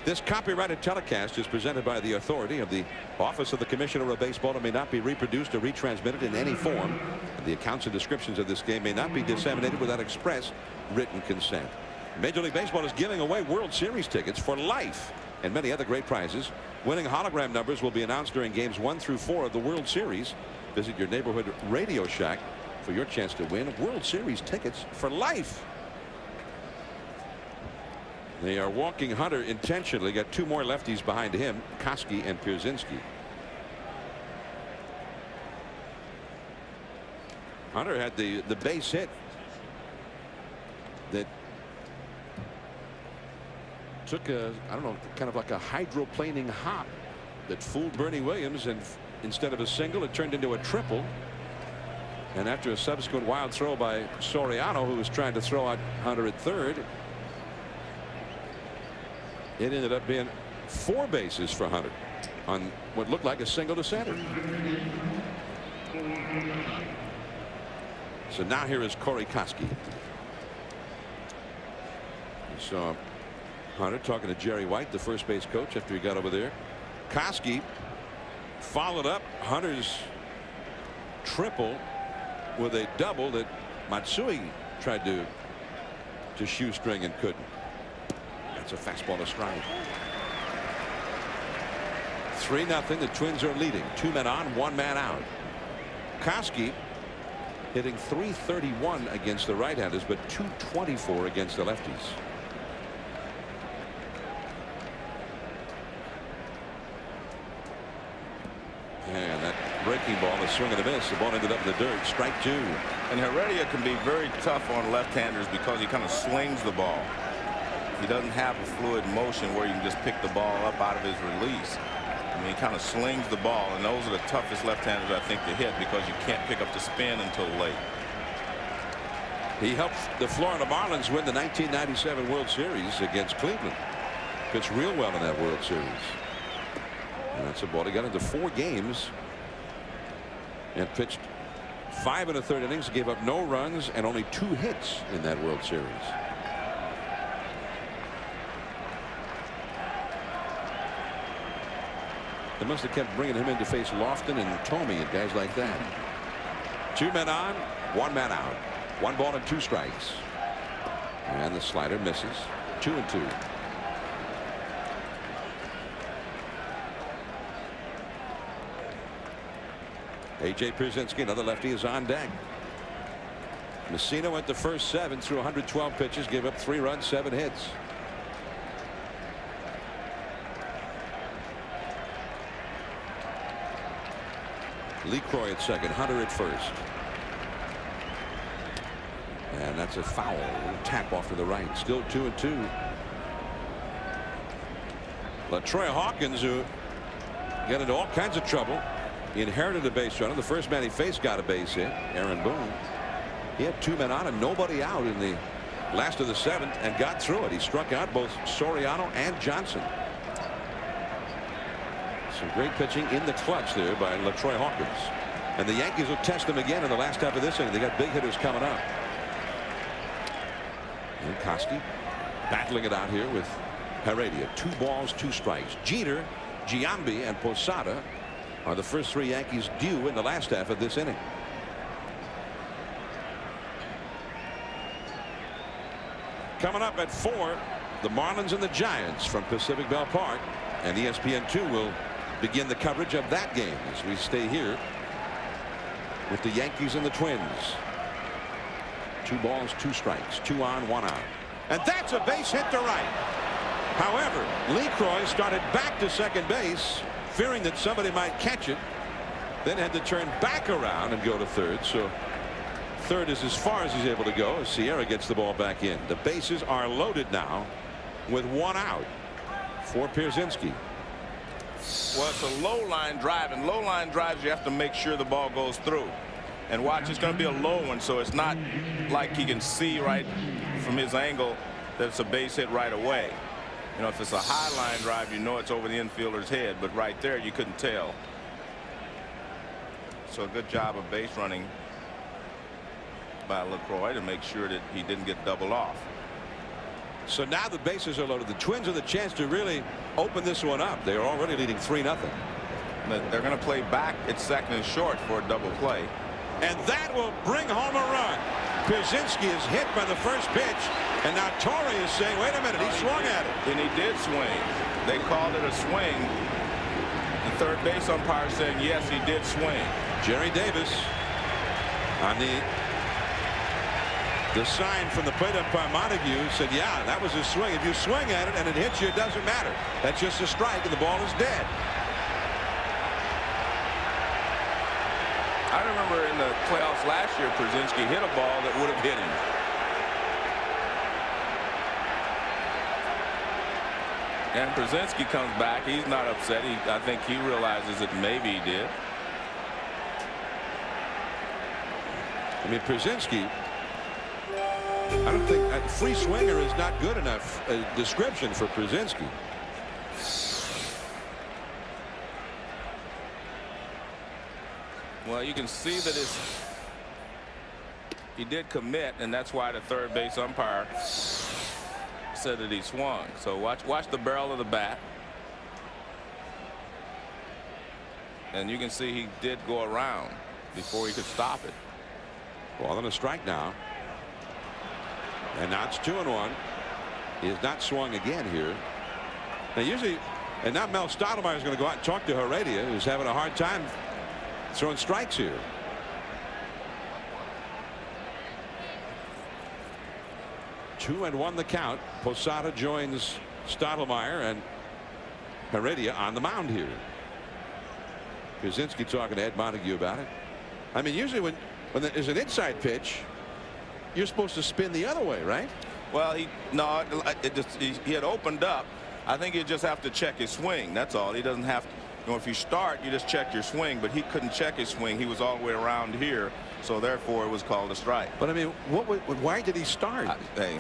This copyrighted telecast is presented by the authority of the Office of the Commissioner of Baseball and may not be reproduced or retransmitted in any form. And the accounts and descriptions of this game may not be disseminated without express written consent. Major League Baseball is giving away World Series tickets for life and many other great prizes. Winning hologram numbers will be announced during games 1 through 4 of the World Series. Visit your neighborhood Radio Shack for your chance to win World Series tickets for life. They are walking Hunter intentionally. Got 2 more lefties behind him, Koski and Pierzynski. Hunter had the base hit that took a, I don't know, kind of like a hydroplaning hop that fooled Bernie Williams, and instead of a single it turned into a triple. And after a subsequent wild throw by Soriano, who was trying to throw out Hunter at third, it ended up being 4 bases for Hunter on what looked like a single to center. So now here is Corey Koski. You saw Hunter talking to Jerry White, the first base coach, after he got over there. Koski followed up Hunter's triple with a double that Matsui tried to shoestring and couldn't. That's a fastball to strike. 3-0. The Twins are leading. 2 men on, 1 man out. Koski hitting .331 against the right-handers, but .224 against the lefties. And that breaking ball, a swing and a miss. The ball ended up in the dirt. Strike 2. And Heredia can be very tough on left-handers because he kind of swings the ball. He doesn't have a fluid motion where you can just pick the ball up out of his release. I mean, he kind of slings the ball, and those are the toughest left-handers, I think, to hit because you can't pick up the spin until late. He helped the Florida Marlins win the 1997 World Series against Cleveland. Pitched real well in that World Series. And that's a ball. He got into 4 games and pitched 5 1/3 innings, gave up no runs and only 2 hits in that World Series. They must have kept bringing him in to face Lofton and Tomey and guys like that. 2 men on, 1 man out. 1 ball and 2 strikes. And the slider misses. 2-2. A.J. Pierzynski, another lefty, is on deck. Messina went the first 7 through 112 pitches, gave up 3 runs, 7 hits. Lee Croy at second, Hunter at first. And that's a foul. A tap off to the right. Still 2-2. LaTroy Hawkins, who got into all kinds of trouble, he inherited a base runner. The first man he faced got a base hit, Aaron Boone. He had 2 men on and nobody out in the last of the 7th and got through it. He struck out both Soriano and Johnson. Some great pitching in the clutch there by LaTroy Hawkins. And the Yankees will test him again in the last half of this inning. They got big hitters coming up. And Koski battling it out here with Heredia. 2 balls, 2 strikes. Jeter, Giambi, and Posada are the first 3 Yankees due in the last half of this inning. Coming up at 4, the Marlins and the Giants from Pacific Bell Park, and ESPN2 will begin the coverage of that game as we stay here with the Yankees and the Twins. 2 balls, 2 strikes, 2 on, 1 out, and that's a base hit to right. However, LeCroy started back to second base, fearing that somebody might catch it, then had to turn back around and go to third. So third is as far as he's able to go as Sierra gets the ball back in. The bases are loaded now with 1 out for Pierzynski. Well, it's a low line drive, and low line drives you have to make sure the ball goes through. And watch, it's going to be a low one, so it's not like he can see right from his angle that it's a base hit right away. You know, if it's a high line drive, you know it's over the infielder's head, but right there you couldn't tell. So a good job of base running by LeCroy to make sure that he didn't get doubled off. So now the bases are loaded. The Twins have the chance to really open this one up. They are already leading 3-0. They're going to play back at second and short for a double play. And that will bring home a run. Pierzynski is hit by the first pitch, and now Torrey is saying, wait a minute, he swung at it. And he did swing. They called it a swing. The third base umpire saying, yes, he did swing. Jerry Davis on the sign from the plate umpire Montague said, yeah, that was a swing. If you swing at it and it hits you, it doesn't matter. That's just a strike, and the ball is dead. I remember in the playoffs last year, Pierzynski hit a ball that would have hit him. And Pierzynski comes back. He's not upset. I think he realizes that maybe he did. I mean, Pierzynski, I don't think a free swinger is not good enough description for Pierzynski. Well, you can see that he did commit, and that's why the third base umpire said that he swung. So watch the barrel of the bat, and you can see he did go around before he could stop it. Ball on a strike now. And now it's 2-1. He has not swung again here. Now usually, and now Mel Stottlemyre is going to go out and talk to Heredia, who's having a hard time throwing strikes here. Two and 1 the count. Posada joins Stottlemyre and Heredia on the mound here. Pierzynski talking to Ed Montague about it. I mean, usually when there's an inside pitch, you're supposed to spin the other way, right? Well, he had opened up. I think you just have to check his swing. That's all. He doesn't have to. You know, if you start, you just check your swing, but he couldn't check his swing. He was all the way around here, so therefore it was called a strike. But I mean, why did he start? Hey.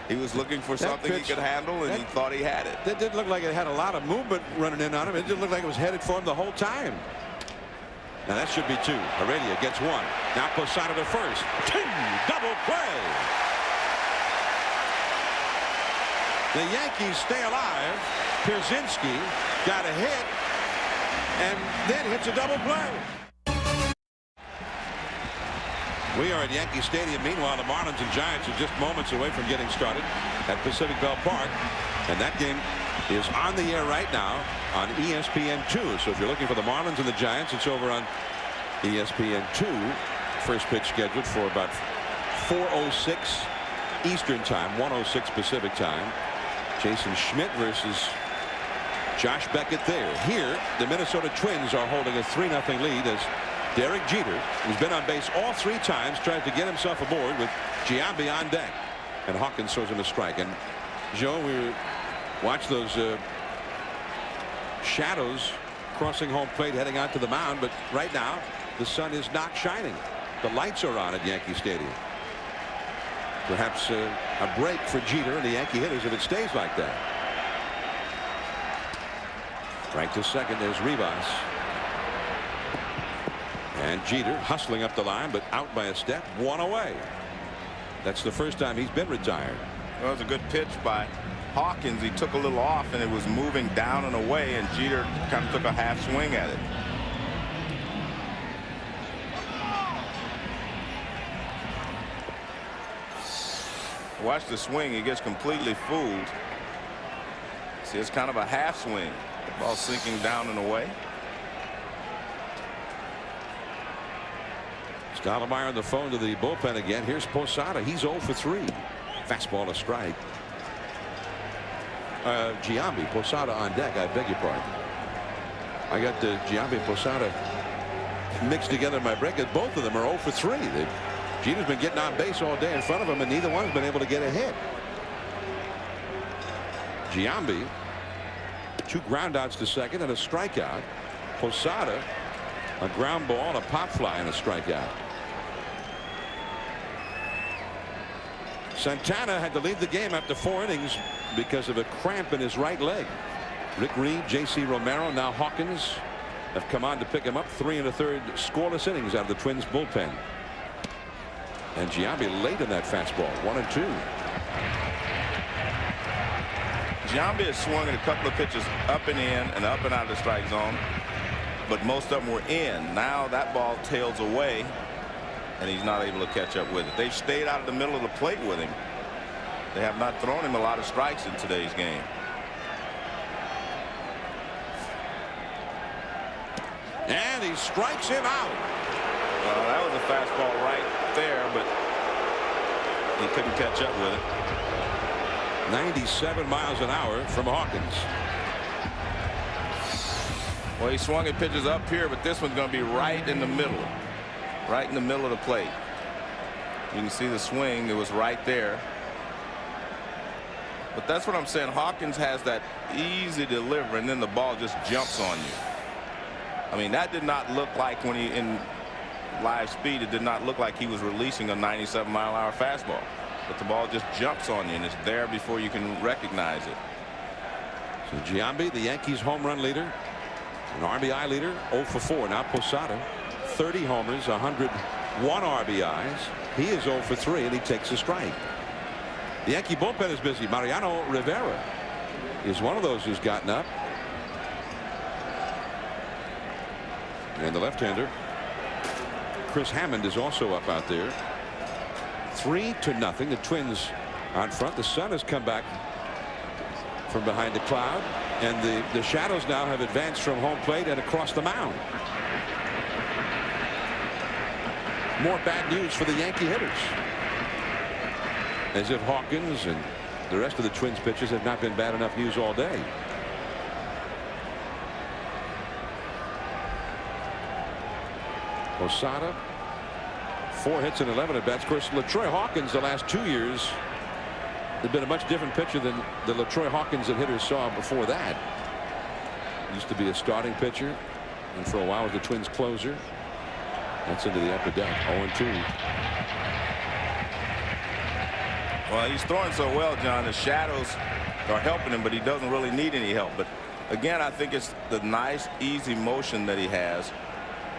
He was looking for something he could handle, and he thought he had it. That didn't look like it had a lot of movement running in on him. It didn't look like it was headed for him the whole time. Now that should be 2. Heredia gets 1. Now Posada to first. Double play. The Yankees stay alive. Pierzynski got a hit and then hits a double play. We are at Yankee Stadium. Meanwhile, the Marlins and Giants are just moments away from getting started at Pacific Bell Park, and that game is on the air right now on ESPN2. So if you're looking for the Marlins and the Giants, it's over on ESPN2. First pitch scheduled for about 4:06 Eastern time, 1:06 Pacific time. Jason Schmidt versus Josh Beckett there. Here, the Minnesota Twins are holding a 3-0 lead as Derek Jeter, who's been on base all 3 times, tried to get himself aboard with Giambi on deck. And Hawkins throws him a strike. And Joe, we watched those shadows crossing home plate heading out to the mound, but right now the sun is not shining. The lights are on at Yankee Stadium. Perhaps a break for Jeter and the Yankee hitters if it stays like that. Right to second, there's Rivas. And Jeter hustling up the line, but out by a step, 1 away. That's the first time he's been retired. Well, it was a good pitch by Hawkins. He took a little off, and it was moving down and away, and Jeter kind of took a half swing at it. Watch the swing. He gets completely fooled. See, it's kind of a half swing. The ball sinking down and away. Stottlemyre on the phone to the bullpen again. Here's Posada. He's 0 for 3. Fastball a strike. Giambi, Posada on deck. I beg your pardon. I got the Giambi Posada mixed together in my bracket. Both of them are 0 for 3. Jeter's been getting on base all day in front of him, and neither one's been able to get a hit. Giambi, 2 groundouts to second and a strikeout. Posada, a ground ball and a pop fly and a strikeout. Santana had to leave the game after 4 innings because of a cramp in his right leg. Rick Reed, J.C. Romero, now Hawkins have come on to pick him up. 3 1/3 scoreless innings out of the Twins bullpen. And Giambi late in that fastball. 1-2. Giambi has swung at a couple of pitches up and in and up and out of the strike zone, but most of them were in. Now that ball tails away, and he's not able to catch up with it. They've stayed out of the middle of the plate with him. They have not thrown him a lot of strikes in today's game. And he strikes him out. Well, that was a fastball right there, but he couldn't catch up with it. 97 miles an hour from Hawkins. Well, he swung at pitches up here, but this one's going to be right in the middle. Right in the middle of the plate. You can see the swing. It was right there. But that's what I'm saying. Hawkins has that easy delivery, and then the ball just jumps on you. I mean, that did not look like, when he in live speed, it did not look like he was releasing a 97-mile-an-hour fastball. But the ball just jumps on you, and it's there before you can recognize it. So Giambi, the Yankees home run leader, an RBI leader, 0 for 4. Now Posada, 30 homers, 101 RBIs. He is 0 for 3, and he takes a strike. The Yankee bullpen is busy. Mariano Rivera is one of those who's gotten up. And the left-hander, Chris Hammond, is also up out there. 3-0. The Twins on front. The sun has come back from behind the cloud, and the shadows now have advanced from home plate and across the mound. More bad news for the Yankee hitters, as if Hawkins and the rest of the Twins pitchers have not been bad enough news all day. Posada, 4 hits and 11 at bats. Of course, LaTroy Hawkins the last 2 years has been a much different pitcher than the LaTroy Hawkins that hitters saw before that. Used to be a starting pitcher, and for a while was the Twins closer. That's into the upper deck. 0-2. Well, he's throwing so well, John. The shadows are helping him, but he doesn't really need any help. But again, I think it's the nice, easy motion that he has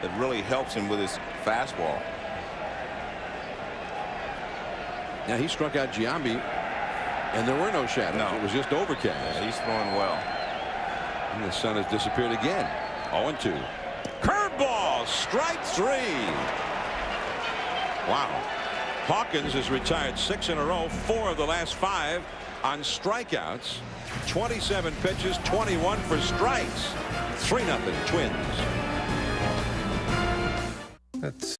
that really helps him with his fastball. Now he struck out Giambi, and there were no shadows. No. It was just overcast. Yeah, he's throwing well. And the sun has disappeared again. 0-2. Curveball, strike 3. Wow. Hawkins has retired 6 in a row, 4 of the last 5 on strikeouts. 27 pitches, 21 for strikes. 3-0 Twins. That's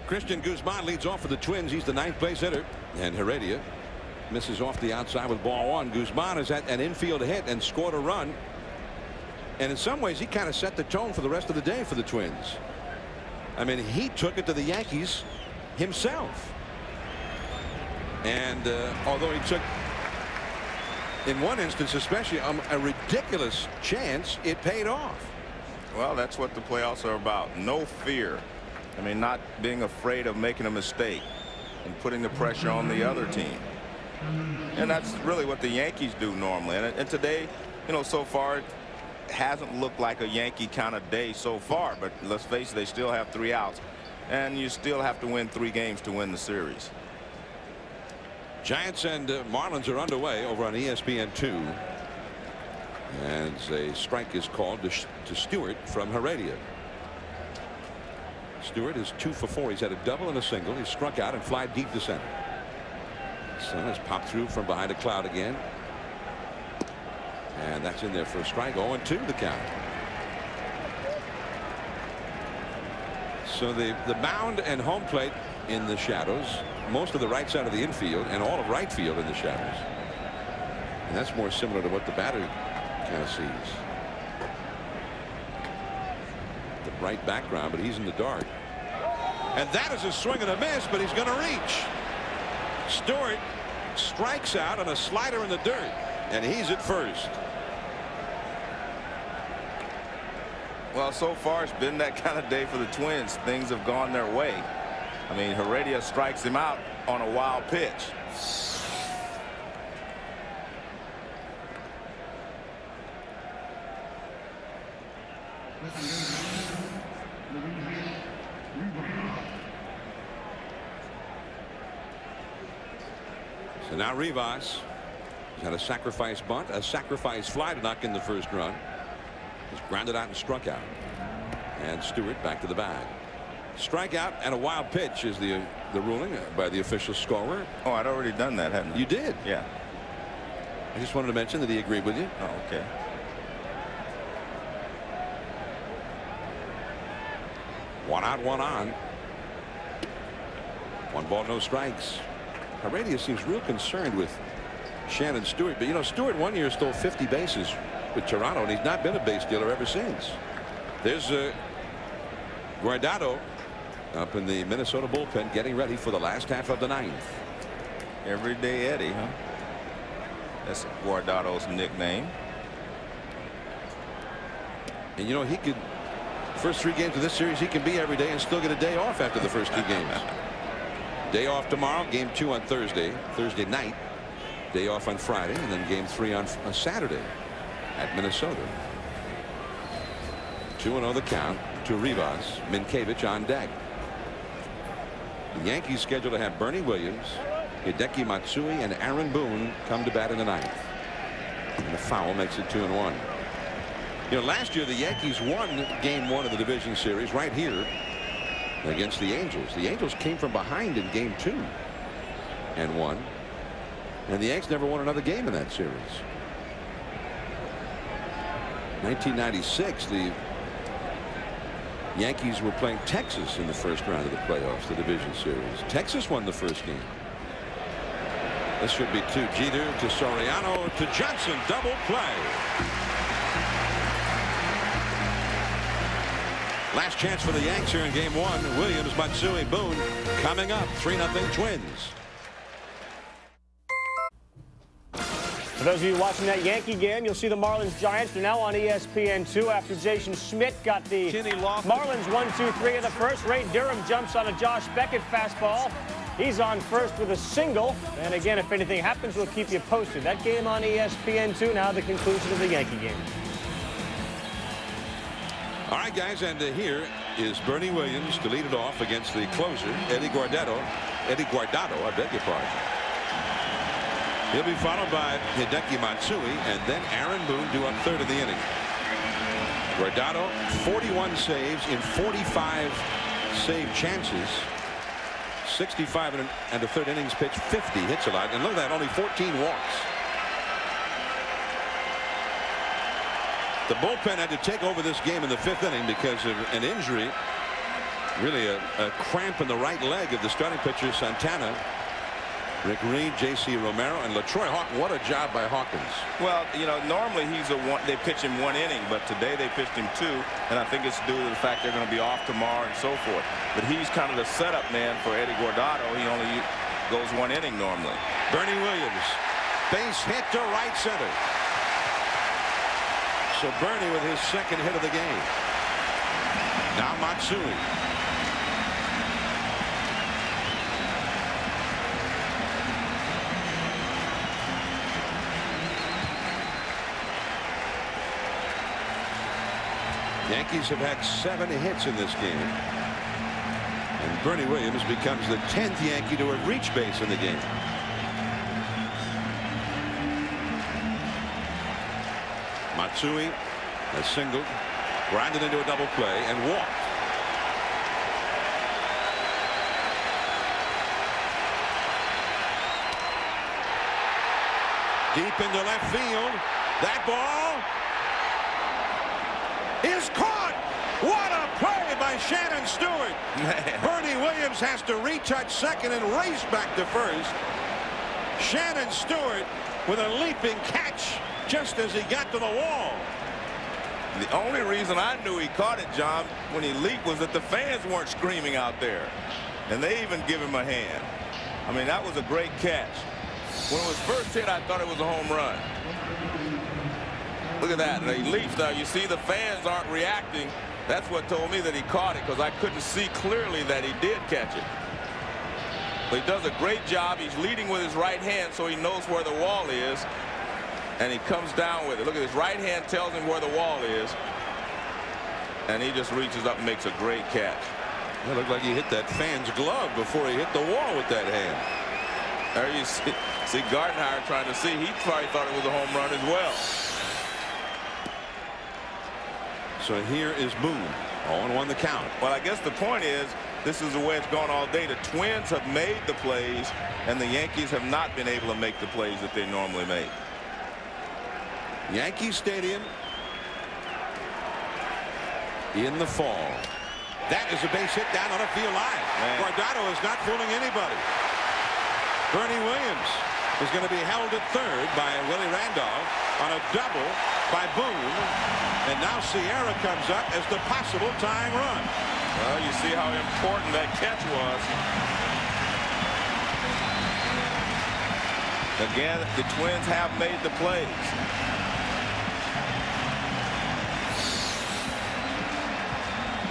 Christian Guzman leads off for the Twins. He's the 9th place hitter, and Heredia misses off the outside with ball 1. Guzman has had an infield hit and scored a run, and in some ways he kind of set the tone for the rest of the day for the Twins. I mean, he took it to the Yankees himself, and although he took, in one instance especially, a ridiculous chance, it paid off. Well, that's what the playoffs are about. No fear. I mean, not being afraid of making a mistake and putting the pressure on the other team. And that's really what the Yankees do normally. And today, you know, so far it hasn't looked like a Yankee kind of day so far. But let's face it, they still have 3 outs. And you still have to win 3 games to win the series. Giants and Marlins are underway over on ESPN2. And a strike is called to Stewart from Heredia. Stewart is 2 for 4. He's had a double and a single. He struck out and fly deep to center. Sun has popped through from behind a cloud again. And that's in there for a strike. 0-2 the count. So the mound and home plate in the shadows. Most of the right side of the infield and all of right field in the shadows. And that's more similar to what the batter kind of sees. The bright background, but he's in the dark. And that is a swing and a miss, but he's going to reach. Stewart strikes out on a slider in the dirt, and he's at first. Well, so far it's been that kind of day for the Twins. Things have gone their way. I mean, Heredia strikes him out on a wild pitch. So now Rivas had a sacrifice bunt, a sacrifice fly to knock in the first run. He's grounded out and struck out. And Stewart back to the bag. Strikeout and a wild pitch is the ruling by the official scorer. Oh, I'd already done that, hadn't I? You did? Yeah. I just wanted to mention that he agreed with you. Oh, okay. One out, one on. 1 ball, no strikes. Heredia seems real concerned with Shannon Stewart, but you know, Stewart 1 year stole 50 bases with Toronto, and he's not been a base stealer ever since. There's Guardado up in the Minnesota bullpen getting ready for the last half of the 9th. Everyday Eddie, huh? That's Guardado's nickname. And you know, he could, first 3 games of this series, he can be every day and still get a day off after the first 2 games. Day off tomorrow, game 2 on Thursday night. Day off on Friday, and then game 3 on Saturday at Minnesota. 2-0 the count to Rivas. Minkiewicz on deck. The Yankees scheduled to have Bernie Williams, Hideki Matsui, and Aaron Boone come to bat in the 9th. And the foul makes it 2-1. You know, last year the Yankees won game 1 of the division series right here against the Angels. The Angels came from behind in game 2 and won. And the Yanks never won another game in that series. 1996, the Yankees were playing Texas in the first round of the playoffs, the division series. Texas won the first game. This should be 2. Jeter to Soriano to Johnson. Double play. Last chance for the Yanks here in game 1. Williams, Matsui, Boone coming up. 3-0 Twins. For those of you watching that Yankee game, you'll see the Marlins Giants. They're now on ESPN2 after Jason Schmidt got the Marlins 1-2-3 in the first. Ray Durham jumps on a Josh Beckett fastball. He's on first with a single. And again, if anything happens, we'll keep you posted. That game on ESPN2, now the conclusion of the Yankee game. All right, guys, and here is Bernie Williams to lead it off against the closer, Eddie Guardado, I beg your pardon. He'll be followed by Hideki Matsui, and then Aaron Boone due up 3rd of the inning. Guardado, 41 saves in 45 save chances. 65 and a third innings pitch, 50 hits allowed, and look at that, only 14 walks. The bullpen had to take over this game in the 5th inning because of an injury, really a cramp in the right leg of the starting pitcher Santana. Rick Reed, J.C. Romero, and LaTroy Hawkins. What a job by Hawkins. Well, you know, normally they pitch him 1 inning, but today they pitched him 2, and I think it's due to the fact they're going to be off tomorrow and so forth. But he's kind of the setup man for Eddie Guardado. He only goes 1 inning normally. Bernie Williams, base hit to right center. So Bernie with his 2nd hit of the game. Now Matsui. Yankees have had 7 hits in this game. And Bernie Williams becomes the 10th Yankee to have reached base in the game. Matsui has singled, grounded into a double play, and walked. Deep into left field. That ball is caught. What a play by Shannon Stewart. Bernie Williams has to retouch second and race back to first. Shannon Stewart with a leaping catch just as he got to the wall. The only reason I knew he caught it, John, when he leaped was that the fans weren't screaming out there. And they even give him a hand. I mean, that was a great catch. When it was first hit, I thought it was a home run. Look at that. And he leaps now. You see the fans aren't reacting. That's what told me that he caught it, because I couldn't see clearly that he did catch it. But he does a great job. He's leading with his right hand so he knows where the wall is. And he comes down with it. Look at his right hand tells him where the wall is. And he just reaches up and makes a great catch. It looked like he hit that fan's glove before he hit the wall with that hand. There you see Gardenhire trying to see. He probably thought it was a home run as well. So here is Boone. 0-1 the count. Well, I guess the point is, this is the way it's gone all day. The Twins have made the plays, and the Yankees have not been able to make the plays that they normally make. Yankee Stadium in the fall. That is a base hit down on a field line. Guardado is not fooling anybody. Bernie Williams is going to be held at third by Willie Randolph on a double by Boone. And now Sierra comes up as the possible tying run. Well, you see how important that catch was. Again, the Twins have made the plays.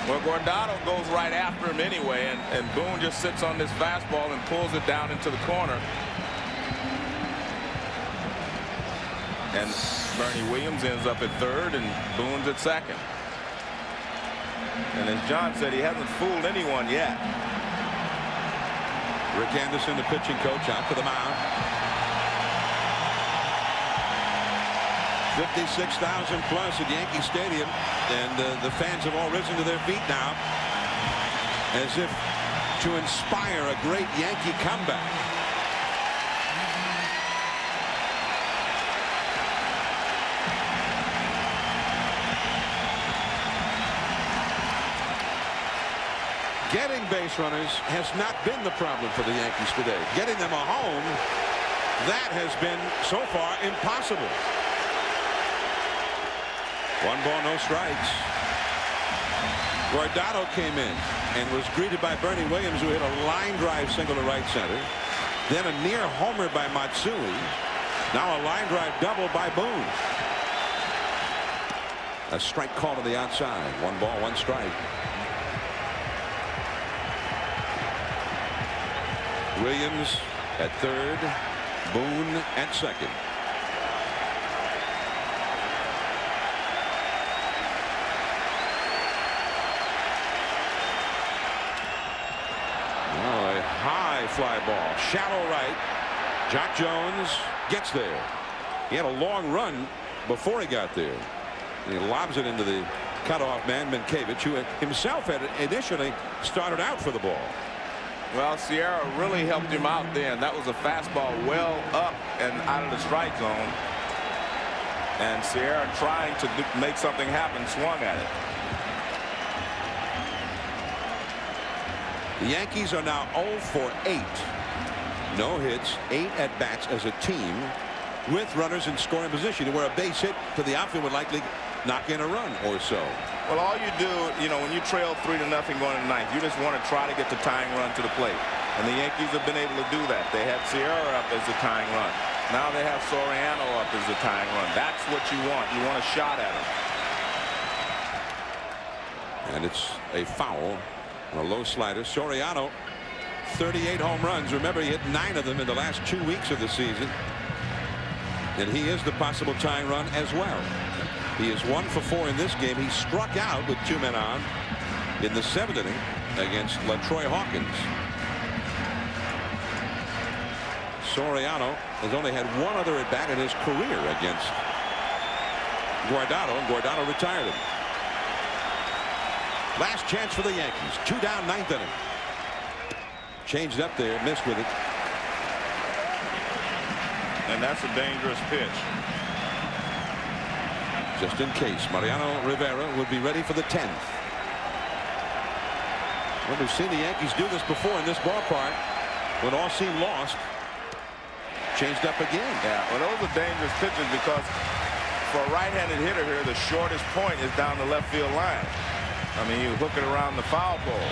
Well, Guardado goes right after him anyway, and Boone just sits on this fastball and pulls it down into the corner. And Bernie Williams ends up at third, and Boone's at second. And as John said, he hasn't fooled anyone yet. Rick Anderson, the pitching coach, out to the mound. 56,000 plus at Yankee Stadium, and the fans have all risen to their feet now as if to inspire a great Yankee comeback. Getting base runners has not been the problem for the Yankees today. Getting them a home, that has been so far impossible. 1 ball, no strikes. Guardado came in and was greeted by Bernie Williams, who hit a line drive single to right center. Then a near homer by Matsui. Now a line drive double by Boone. A strike call to the outside. 1 ball, 1 strike. Williams at third, Boone at second. High fly ball, shallow right. Jock Jones gets there. He had a long run before he got there. He lobs it into the cutoff man, Minkiewicz, who himself had initially started out for the ball. Well, Sierra really helped him out then. That was a fastball well up and out of the strike zone. And Sierra, trying to make something happen, swung at it. The Yankees are now 0 for 8. No hits, 8 at-bats as a team with runners in scoring position, where a base hit to the outfield would likely knock in a run or so. Well, all you do, when you trail 3-0 going into the ninth, you just want to try to get the tying run to the plate. And the Yankees have been able to do that. They had Sierra up as the tying run. Now they have Soriano up as the tying run. That's what you want. You want a shot at him. And it's a foul. A low slider. Soriano, 38 home runs. Remember, he hit 9 of them in the last 2 weeks of the season. And he is the possible tying run as well. He is 1 for 4 in this game. He struck out with 2 men on in the 7th inning against LaTroy Hawkins. Soriano has only had 1 other at bat in his career against Guardado, and Guardado retired him. Last chance for the Yankees. 2 down, 9th inning. Changed up there, missed with it. And that's a dangerous pitch. Just in case, Mariano Rivera would be ready for the 10th. Well, we've seen the Yankees do this before in this ballpark when all seemed lost. Changed up again. Yeah, well, those are dangerous pitches because for a right-handed hitter here, the shortest point is down the left field line. I mean, you hook it around the foul pole.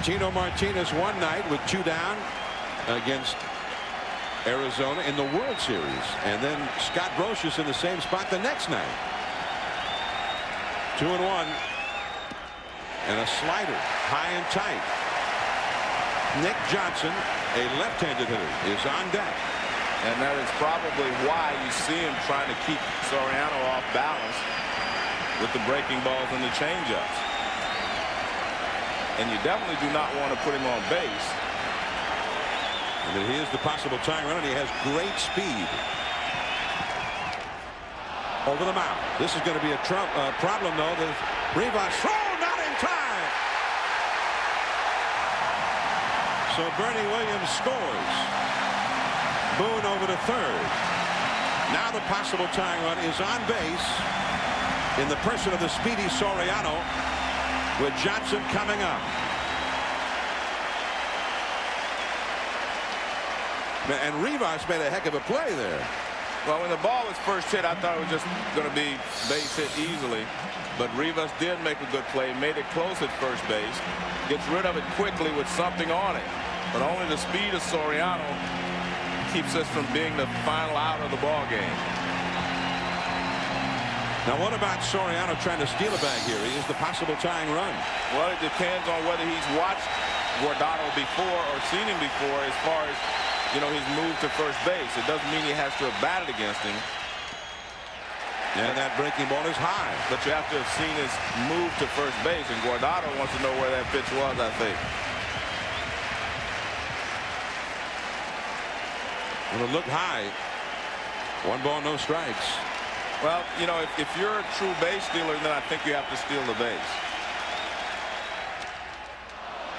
Tino Martinez one night with 2 down against Arizona in the World Series, and then Scott Brosius in the same spot the next night. 2-1, and a slider high and tight. Nick Johnson, a left-handed hitter, is on deck. And that is probably why you see him trying to keep Soriano off balance with the breaking balls and the changeups. And you definitely do not want to put him on base. And here's the possible tying run, and he has great speed. Over the mound. This is going to be a problem, though. The Rivas throw, not in time. So Bernie Williams scores. Boone over to third. Now the possible tying run is on base in the person of the speedy Soriano, with Johnson coming up. And Rivas made a heck of a play there. Well, when the ball was first hit, I thought it was just going to be base hit easily. But Rivas did make a good play, made it close at first base, gets rid of it quickly with something on it. But only the speed of Soriano keeps us from being the final out of the ball game. Now, what about Soriano trying to steal a bag here? He is the possible tying run. Well, it depends on whether he's watched Guardado before or seen him before as far as, you know, his move to first base. It doesn't mean he has to have batted against him. And that breaking ball is high. But you have to have seen his move to first base, and Guardado wants to know where that pitch was, I think. It'll look high. 1 ball, no strikes. Well, you know, if you're a true base stealer, then I think you have to steal the base.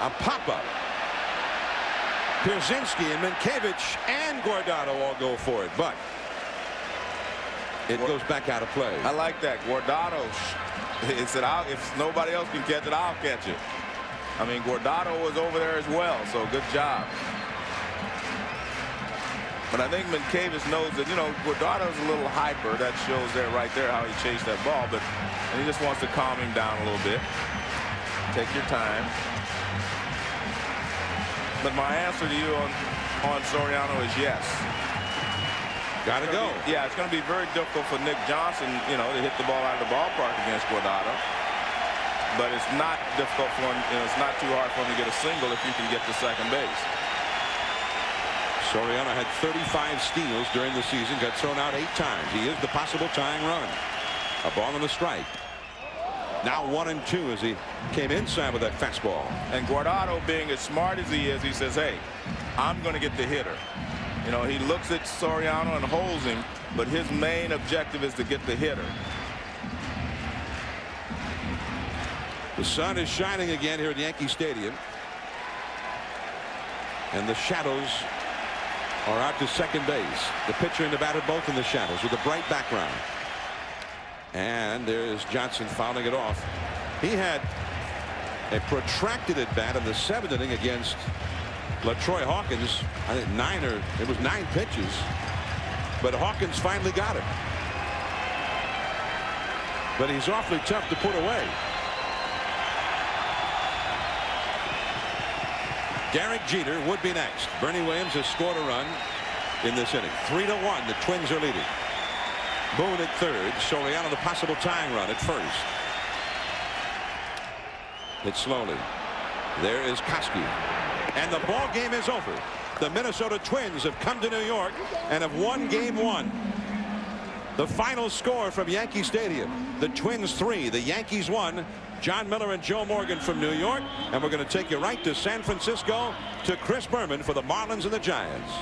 A pop-up. Pierzynski and Minkiewicz and Guardado all go for it, but it goes back out of play. I like that. Guardado, he said, if nobody else can catch it, I'll catch it. I mean, Guardado was over there as well, so good job. But I think Minkiewicz knows that, you know, Guardado's a little hyper. That shows there right there how he chased that ball, but and he just wants to calm him down a little bit. Take your time. But my answer to you on Soriano is yes. Gotta go. Yeah, it's going to be very difficult for Nick Johnson, you know, to hit the ball out of the ballpark against Guardado. But it's not difficult for him, you know, it's not too hard for him to get a single if you can get to second base. Soriano had 35 steals during the season, got thrown out 8 times. He is the possible tying run. A ball and a strike. Now 1-2 as he came inside with that fastball. And Guardado, being as smart as he is, he says, hey, I'm going to get the hitter. You know, he looks at Soriano and holds him, but his main objective is to get the hitter. The sun is shining again here at Yankee Stadium. And the shadows are out to second base. The pitcher and the batter both in the shadows with a bright background. And there is Johnson fouling it off. He had a protracted at bat in the 7th inning against LaTroy Hawkins. I think 9 pitches. But Hawkins finally got it. But he's awfully tough to put away. Derek Jeter would be next. Bernie Williams has scored a run in this inning. 3-1. The Twins are leading. Boone at third. Soriano the possible tying run at first. It's slowly. There is Koski. And the ball game is over. The Minnesota Twins have come to New York and have won game 1. The final score from Yankee Stadium. The Twins 3, the Yankees 1. John Miller and Joe Morgan from New York. And we're going to take you right to San Francisco to Chris Berman for the Marlins and the Giants.